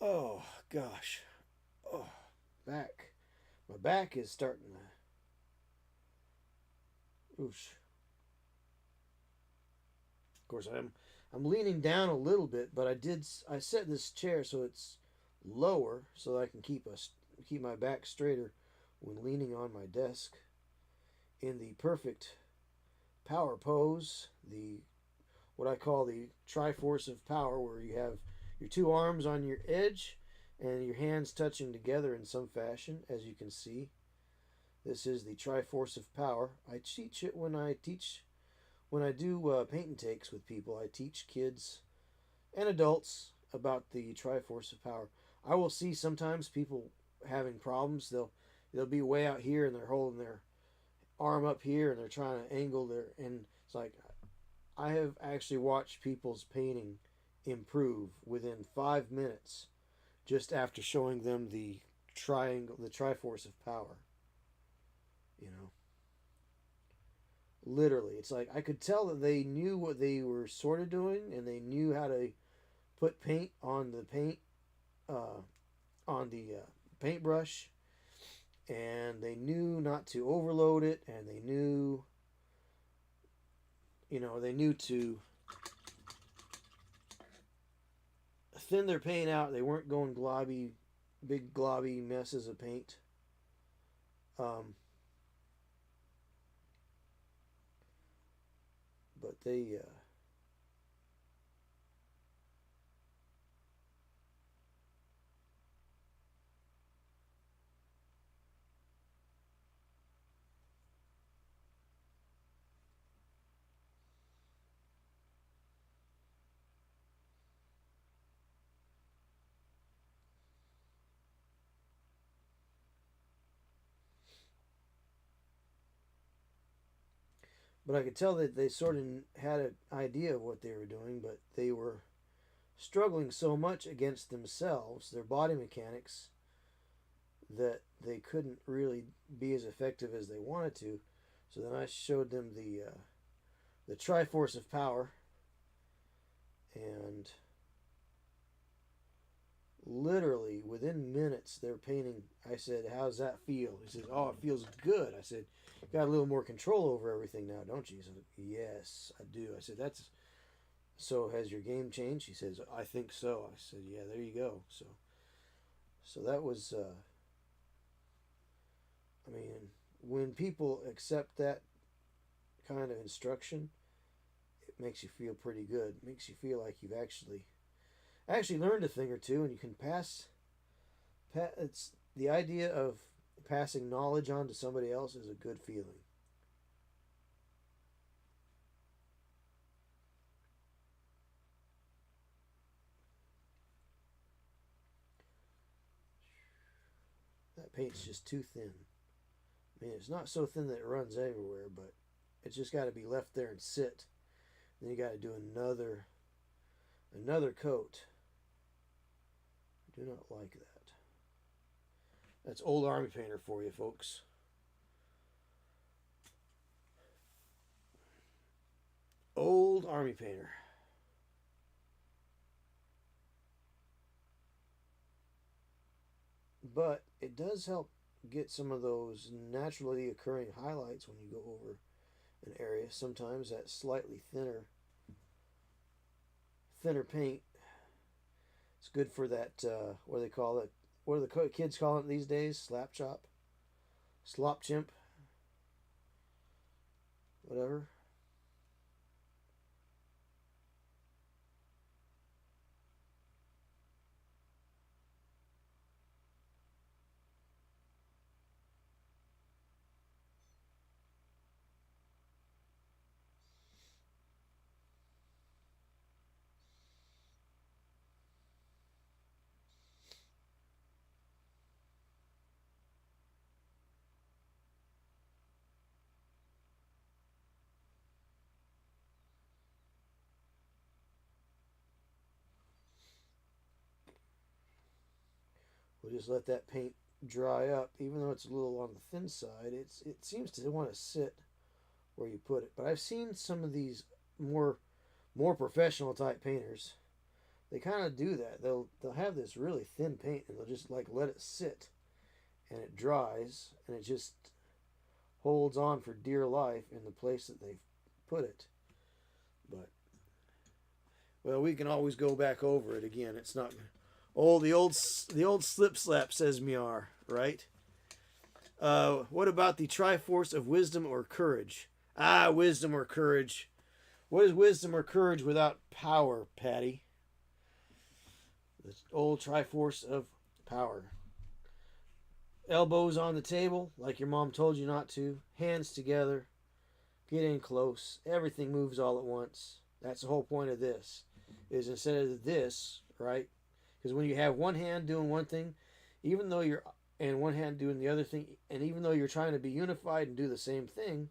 [SPEAKER 1] Oh, gosh. Oh, back. My back is starting to... Oosh. Of course, I'm leaning down a little bit, but I set this chair so it's lower so that I can keep my back straighter when leaning on my desk in the perfect power pose, what I call the Triforce of Power, where you have your 2 arms on your edge and your hands touching together in some fashion, as you can see. This is the Triforce of Power. I teach it when I do paint and takes with people. I teach kids and adults about the Triforce of Power. I will see sometimes people having problems. They'll be way out here and they're holding their arm up here and they're trying to angle and it's like, I have actually watched people's painting improve within 5 minutes just after showing them the Triforce of Power. Literally, it's like I could tell that they knew what they were sort of doing, and they knew how to put paint on the paintbrush, and they knew not to overload it, and they knew to thin their paint out. They weren't going big globby messes of paint. But they But I could tell that they sort of had an idea of what they were doing, but they were struggling so much against themselves, their body mechanics, that they couldn't really be as effective as they wanted to. So then I showed them the Triforce of Power, and literally within minutes they're painting. I said, how's that feel? He says, oh, it feels good. I said, got a little more control over everything now, don't you? He said, yes, I do. I said, that's so. Has your game changed? He says, I think so. I said, yeah, there you go. So that was I mean, when people accept that kind of instruction, it makes you feel pretty good. It makes you feel like you've actually learned a thing or two, and you can it's the idea of passing knowledge on to somebody else is a good feeling. That paint's just too thin. I mean, it's not so thin that it runs everywhere, but it's just got to be left there and sit. Then you got to do another coat. I do not like that. That's old army painter for you, folks. Old army painter. But it does help get some of those naturally occurring highlights when you go over an area. Sometimes that slightly thinner paint. It's good for that. What do they call it? What are the kids calling it these days? Slap chop, slop chimp, whatever. We'll just let that paint dry up, even though it's a little on the thin side. It seems to want to sit where you put it. But I've seen some of these more professional type painters. They kind of do that. They'll have this really thin paint and they'll just like let it sit, and it dries, and it just holds on for dear life in the place that they've put it. But well, we can always go back over it again. It's not. Oh, the old slip slap, says Miar, right? What about the Triforce of wisdom or courage? Ah, wisdom or courage. What is wisdom or courage without power, Patty? The old Triforce of power. Elbows on the table, like your mom told you not to. Hands together. Get in close. Everything moves all at once. That's the whole point of this. Is instead of this, right? Because when you have one hand doing one thing, even though you're and one hand doing the other thing, and even though you're trying to be unified and do the same thing,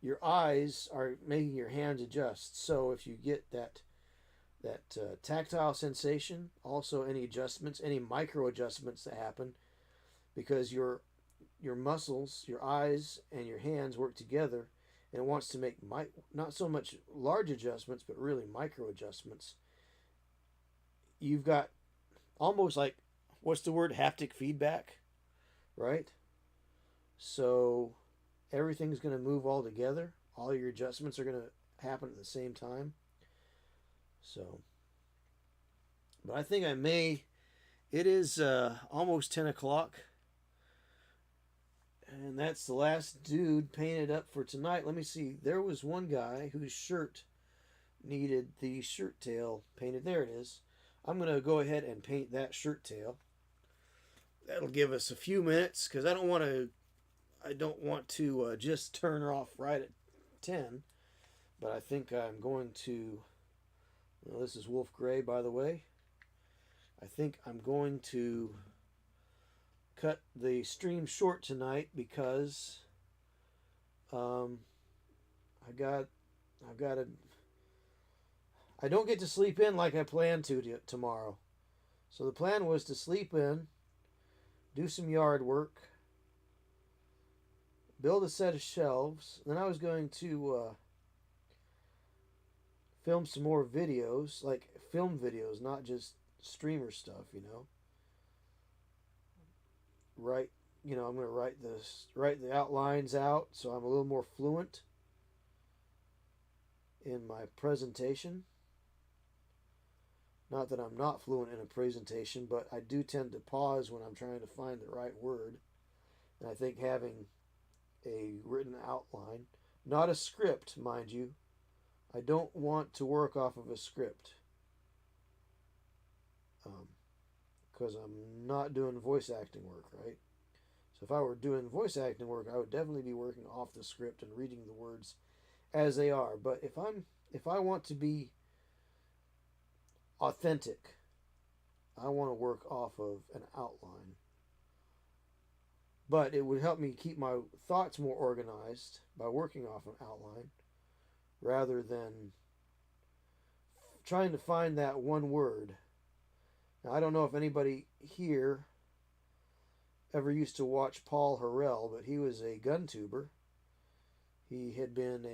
[SPEAKER 1] your eyes are making your hands adjust. So if you get that tactile sensation, also any adjustments, any micro adjustments that happen, because your muscles, your eyes, and your hands work together, and it wants to make not so much large adjustments, but really micro adjustments. You've got almost like, what's the word? Haptic feedback, right? So everything's going to move all together. All your adjustments are going to happen at the same time. So, but I think it is almost 10 o'clock. And that's the last dude painted up for tonight. Let me see. There was one guy whose shirt needed the shirt tail painted. There it is. I'm going to go ahead and paint that shirt tail. That'll give us a few minutes because I don't want to just turn her off right at 10. But I think I'm going to... Well, this is Wolf Gray, by the way. I think I'm going to cut the stream short tonight because I don't get to sleep in like I planned to tomorrow. So the plan was to sleep in, do some yard work, build a set of shelves. Then I was going to film some more videos, like film videos, not just streamer stuff, you know. write, I'm going to write the outlines out so I'm a little more fluent in my presentation. Not that I'm not fluent in a presentation, but I do tend to pause when I'm trying to find the right word. And I think having a written outline, not a script, mind you. I don't want to work off of a script. Because I'm not doing voice acting work, right? So if I were doing voice acting work, I would definitely be working off the script and reading the words as they are. But if I want to be authentic, I want to work off of an outline. But it would help me keep my thoughts more organized by working off an outline rather than trying to find that one word. Now, I don't know if anybody here ever used to watch Paul Harrell, but he was a gun tuber. He had been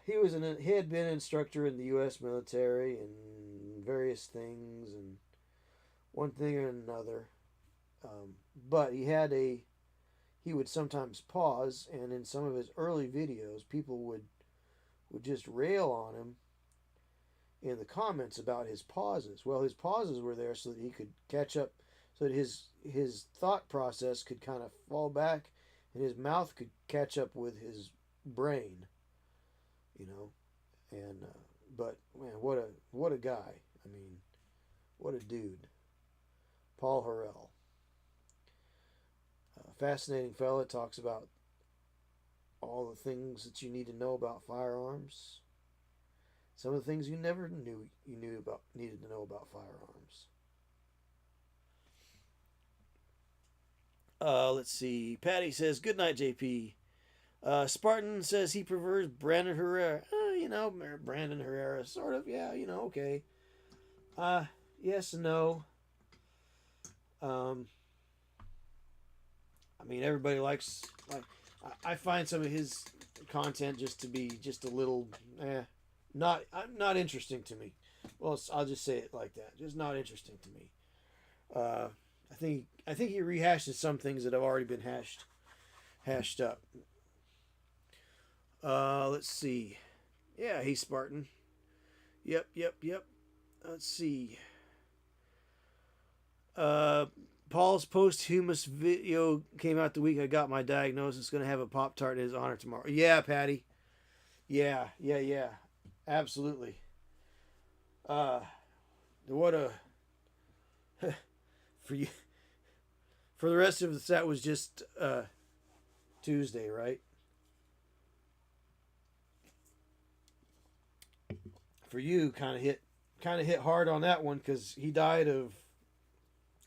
[SPEAKER 1] he had been an instructor in the U.S. military and various things and one thing or another. But he would sometimes pause, and in some of his early videos, people would just rail on him in the comments about his pauses. Well, his pauses were there so that he could catch up, so that his thought process could kind of fall back, and his mouth could catch up with his brain. And but man, what a guy! I mean, what a dude, Paul Harrell. Fascinating fella. Talks about all the things that you need to know about firearms. Some of the things you never knew needed to know about firearms. Let's see. Patty says, "Good night, JP." Spartan says he prefers Brandon Herrera. Brandon Herrera, sort of. Yeah, okay. Yes and no. Everybody likes. I find some of his content just to be just a little, not interesting to me. Well, I'll just say it like that. Just not interesting to me. I think he rehashes some things that have already been hashed up. Let's see. Yeah, he's Spartan. Yep. Let's see. Paul's posthumous video came out the week I got my diagnosis. Going to have a Pop-Tart in his honor tomorrow. Yeah, Patty. Yeah. Absolutely. What a... for you... For the rest of us, that was just Tuesday, right? For you, kind of hit hard on that one because he died of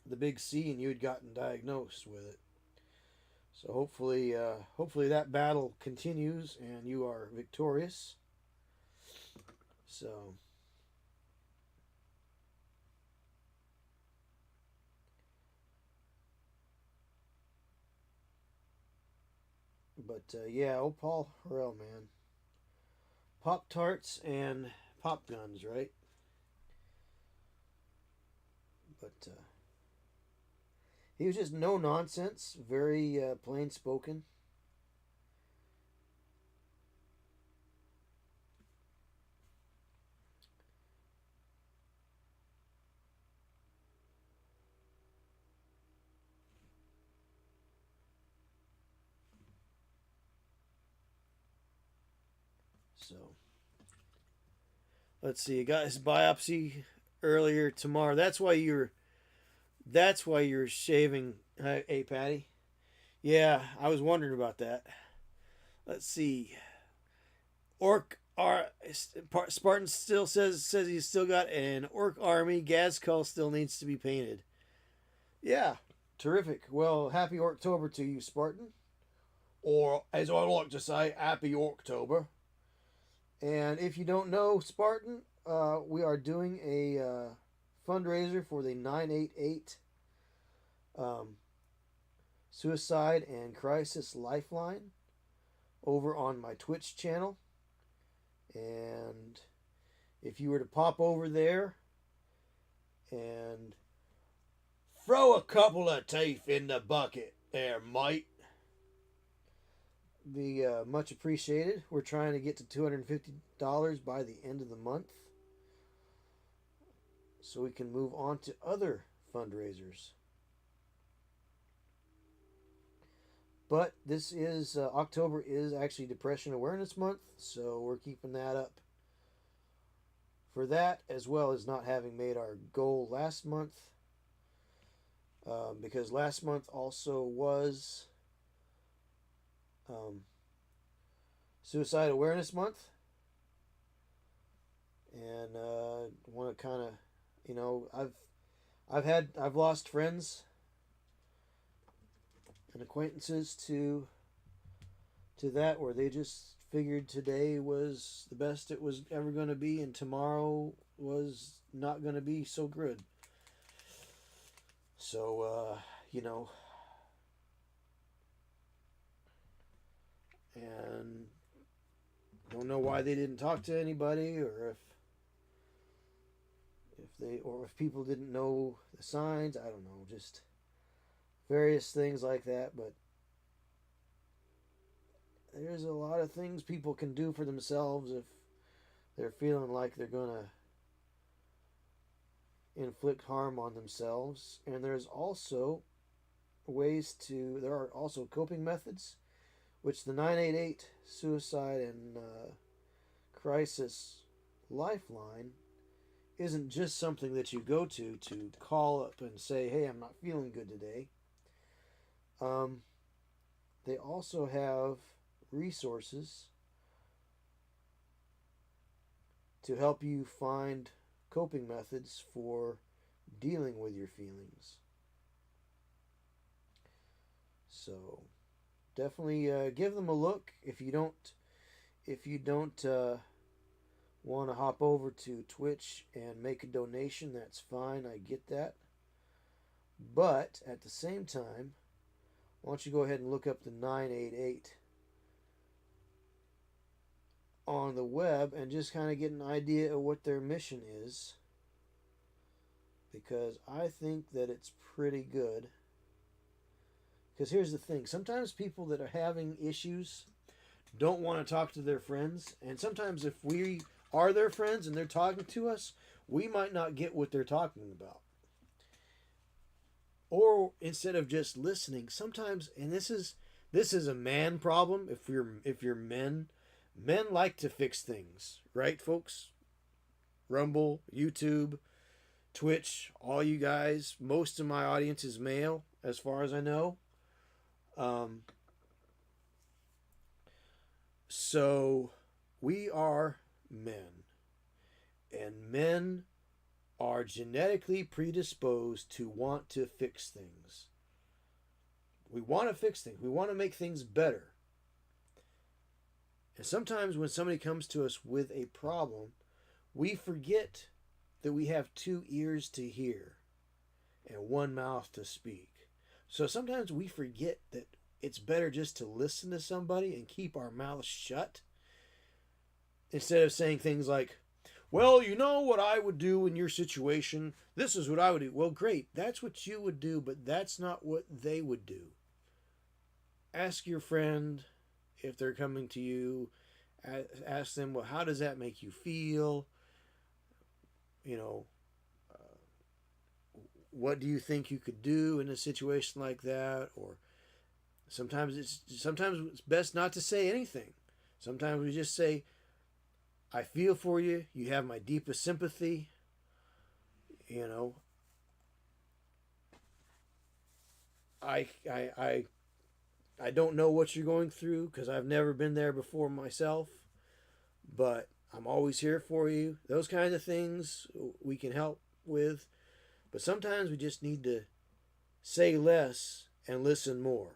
[SPEAKER 1] the big C and you had gotten diagnosed with it. So hopefully that battle continues and you are victorious. So but old Paul Harrell, man. Pop-Tarts and pop guns, right? But he was just no nonsense, very plain spoken. So let's see. He got his biopsy earlier tomorrow. That's why you're shaving. Hey, Patty. Yeah, I was wondering about that. Let's see. Spartan still says he's still got an Orc army. Gazkull still needs to be painted. Yeah, terrific. Well, happy Orktober to you, Spartan. Or, as I like to say, happy Orktober. And if you don't know, Spartan, we are doing a fundraiser for the 988 Suicide and Crisis Lifeline over on my Twitch channel. And if you were to pop over there and Throw a couple of teeth in the bucket there, mate. Be much appreciated. We're trying to get to $250 by the end of the month, so we can move on to other fundraisers. But this is October is actually Depression Awareness Month, so we're keeping that up for that, as well as not having made our goal last month, because last month also was Suicide Awareness Month, and want to kind of, you know, I've lost friends and acquaintances to that, where they just figured today was the best it was ever going to be, and tomorrow was not going to be so good. So you know, and don't know why they didn't talk to anybody, or if people didn't know the signs. I don't know, just various things like that. But there's a lot of things people can do for themselves if they're feeling like they're gonna inflict harm on themselves. And there are also coping methods, which the 988 Suicide and Crisis Lifeline isn't just something that you go to call up and say, hey, I'm not feeling good today. They also have resources to help you find coping methods for dealing with your feelings. So definitely give them a look. If you don't want to hop over to Twitch and make a donation, that's fine. I get that. But at the same time, why don't you go ahead and look up the 988 on the web and just kind of get an idea of what their mission is, because I think that it's pretty good. Because here's the thing, sometimes people that are having issues don't want to talk to their friends, and sometimes if we are their friends and they're talking to us, we might not get what they're talking about. Or instead of just listening, sometimes, and this is a man problem, if you're men like to fix things, right, folks? Rumble, YouTube, Twitch, all you guys, most of my audience is male, as far as I know. So we are men, and men are genetically predisposed to want to fix things. We want to fix things. We want to make things better. And sometimes when somebody comes to us with a problem, we forget that we have 2 ears to hear and 1 mouth to speak. So sometimes we forget that it's better just to listen to somebody and keep our mouths shut, instead of saying things like, well, you know what I would do in your situation. This is what I would do. Well, great. That's what you would do, but that's not what they would do. Ask your friend if they're coming to you. Ask them, well, how does that make you feel? You know, what do you think you could do in a situation like that? Or sometimes it's best not to say anything. Sometimes we just say, I feel for you. You have my deepest sympathy. You know, I don't know what you're going through, because I've never been there before myself, but I'm always here for you. Those kinds of things we can help with. But sometimes we just need to say less and listen more.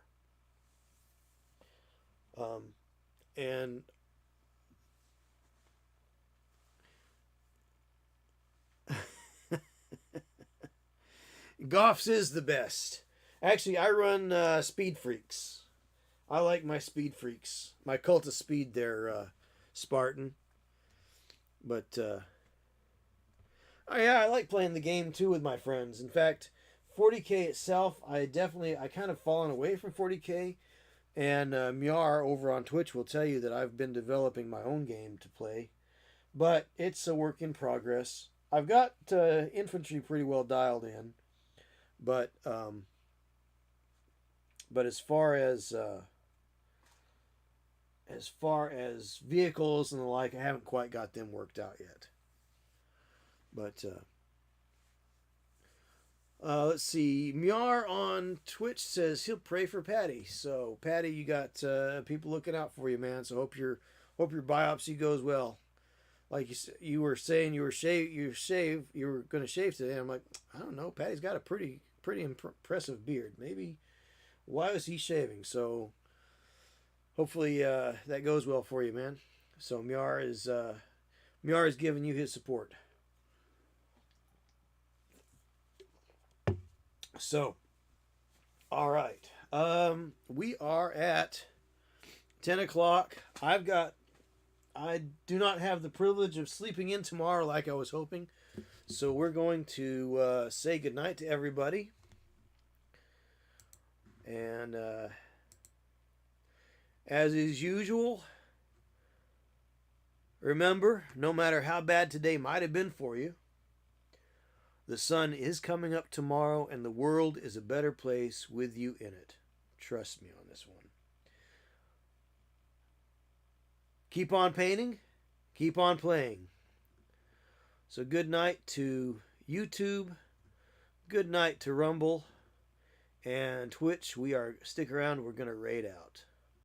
[SPEAKER 1] And Goff's is the best. Actually, I run Speed Freaks. I like my Speed Freaks. My Cult of Speed there, Spartan. But, oh yeah, I like playing the game too with my friends. In fact, 40K itself, I kind of fallen away from 40K. And Myar over on Twitch will tell you that I've been developing my own game to play. But it's a work in progress. I've got infantry pretty well dialed in. But as far as vehicles and the like, I haven't quite got them worked out yet. But let's see. Myar on Twitch says he'll pray for Patty. So Patty, you got people looking out for you, man. So hope your biopsy goes well. Like you were saying, you were going to shave today. I'm like, I don't know. Patty's got a pretty impressive beard. Maybe why was he shaving? So hopefully that goes well for you, man. So Myar is giving you his support. So, all right. We are at 10 o'clock. I do not have the privilege of sleeping in tomorrow like I was hoping. So we're going to say goodnight to everybody. And as is usual, remember, no matter how bad today might have been for you, the sun is coming up tomorrow and the world is a better place with you in it. Trust me on this one. Keep on painting. Keep on playing. So good night to YouTube. Good night to Rumble. And Twitch, stick around. We're going to raid out.